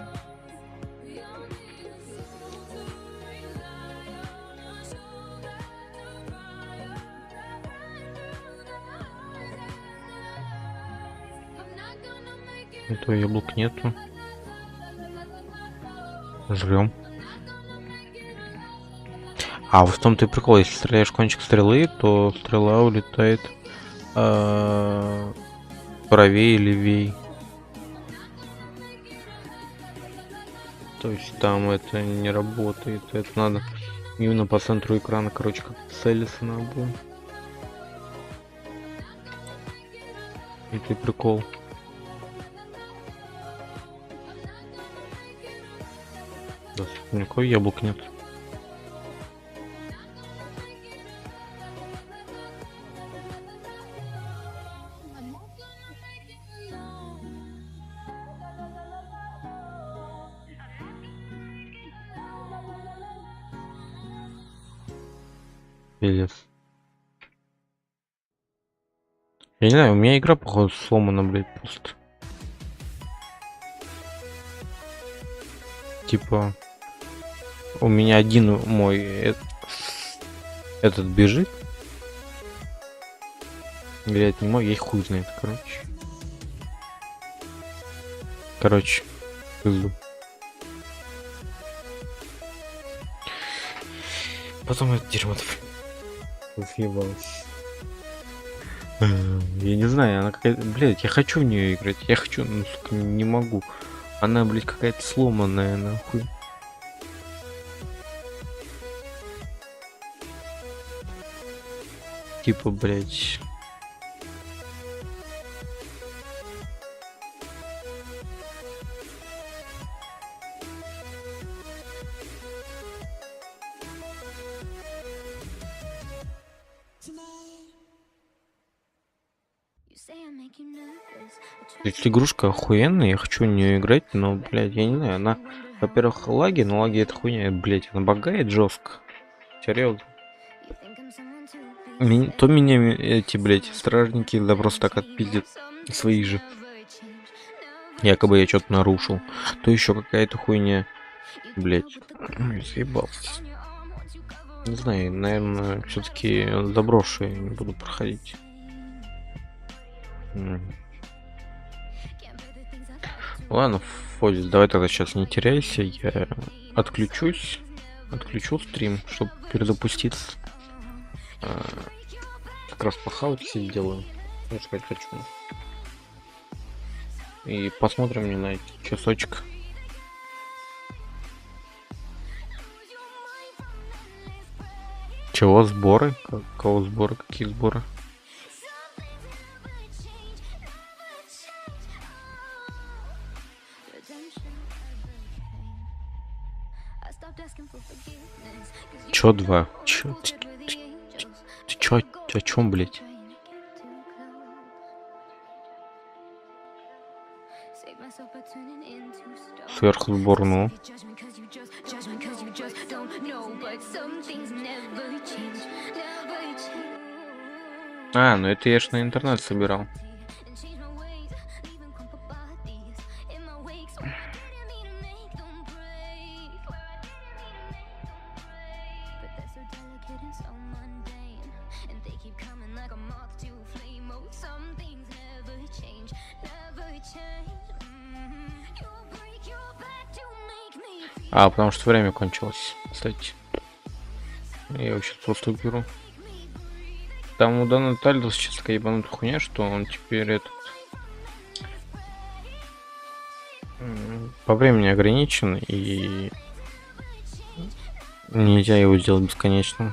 То яблок нету. Жрем. А в том-то и прикол, если стреляешь кончик стрелы, то стрела улетает правее, левее. То есть там это не работает. Это надо именно по центру экрана, короче, как целиться надо было. Это прикол. Да, никакой яблок нет. Пиздец. Я не знаю, у меня игра, походу, сломана, блядь, просто. Типа, у меня один мой этот бежит. Блядь, не мой, я их хуй знает, короче. Пизду. Потом это дерьмо съебалось. Я не знаю, она какая-то... Блядь, я хочу в нее играть. Я хочу, но, сука, не могу. Она, блядь, какая-то сломанная, нахуй. Типа, блядь... То есть игрушка охуенная, я хочу в нее играть, но, блядь, я не знаю, она, во-первых, лаги, но лаги это хуйня, блядь, она багает жестко. Серьезно. То меня эти, блядь, стражники, да просто так отпиздят свои же. Якобы я что-то нарушил. То еще какая-то хуйня. Блядь. Съебался. Не знаю, наверное, все-таки заброшу я не буду проходить. Ладно, Фозис, давай тогда сейчас не теряйся, я отключу стрим, чтобы перезапуститься. Как раз похавать все делаю. Я сказать хочу. И посмотрим мне на часочек. Чего сборы? Кого сборы? Какие сборы? Чё 2? Чё? Ты чё? О чём, блядь? Сверху сбор, ну. А, ну это я ж на интернет собирал. А, потому что время кончилось, кстати. Я его сейчас просто уберу. Там у Дана Тальдуса сейчас такая ебанутая хуйня, что он теперь этот... по времени ограничен, и нельзя его сделать бесконечным.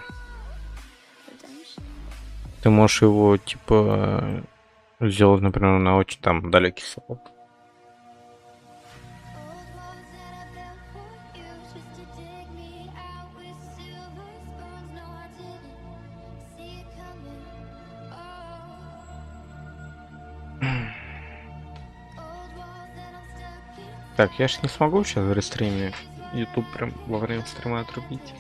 Ты можешь его, типа, сделать, например, на очень там далекий срок. Так, я ж не смогу сейчас в рестриме YouTube прям во время стрима отрубить.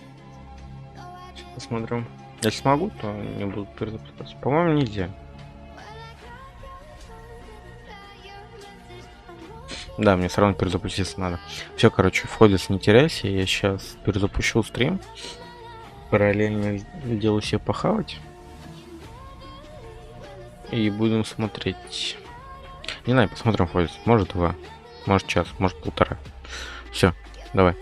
Сейчас посмотрю. Если смогу, то не буду перезапускаться. По-моему, нельзя. Да, мне все равно перезапуститься надо. Все, короче, входит, не теряйся. Я сейчас перезапущу стрим. Параллельно делаю себе похавать. И будем смотреть. Не знаю, посмотрим, хватит. Может 2, может час, может 1,5. Все, давай.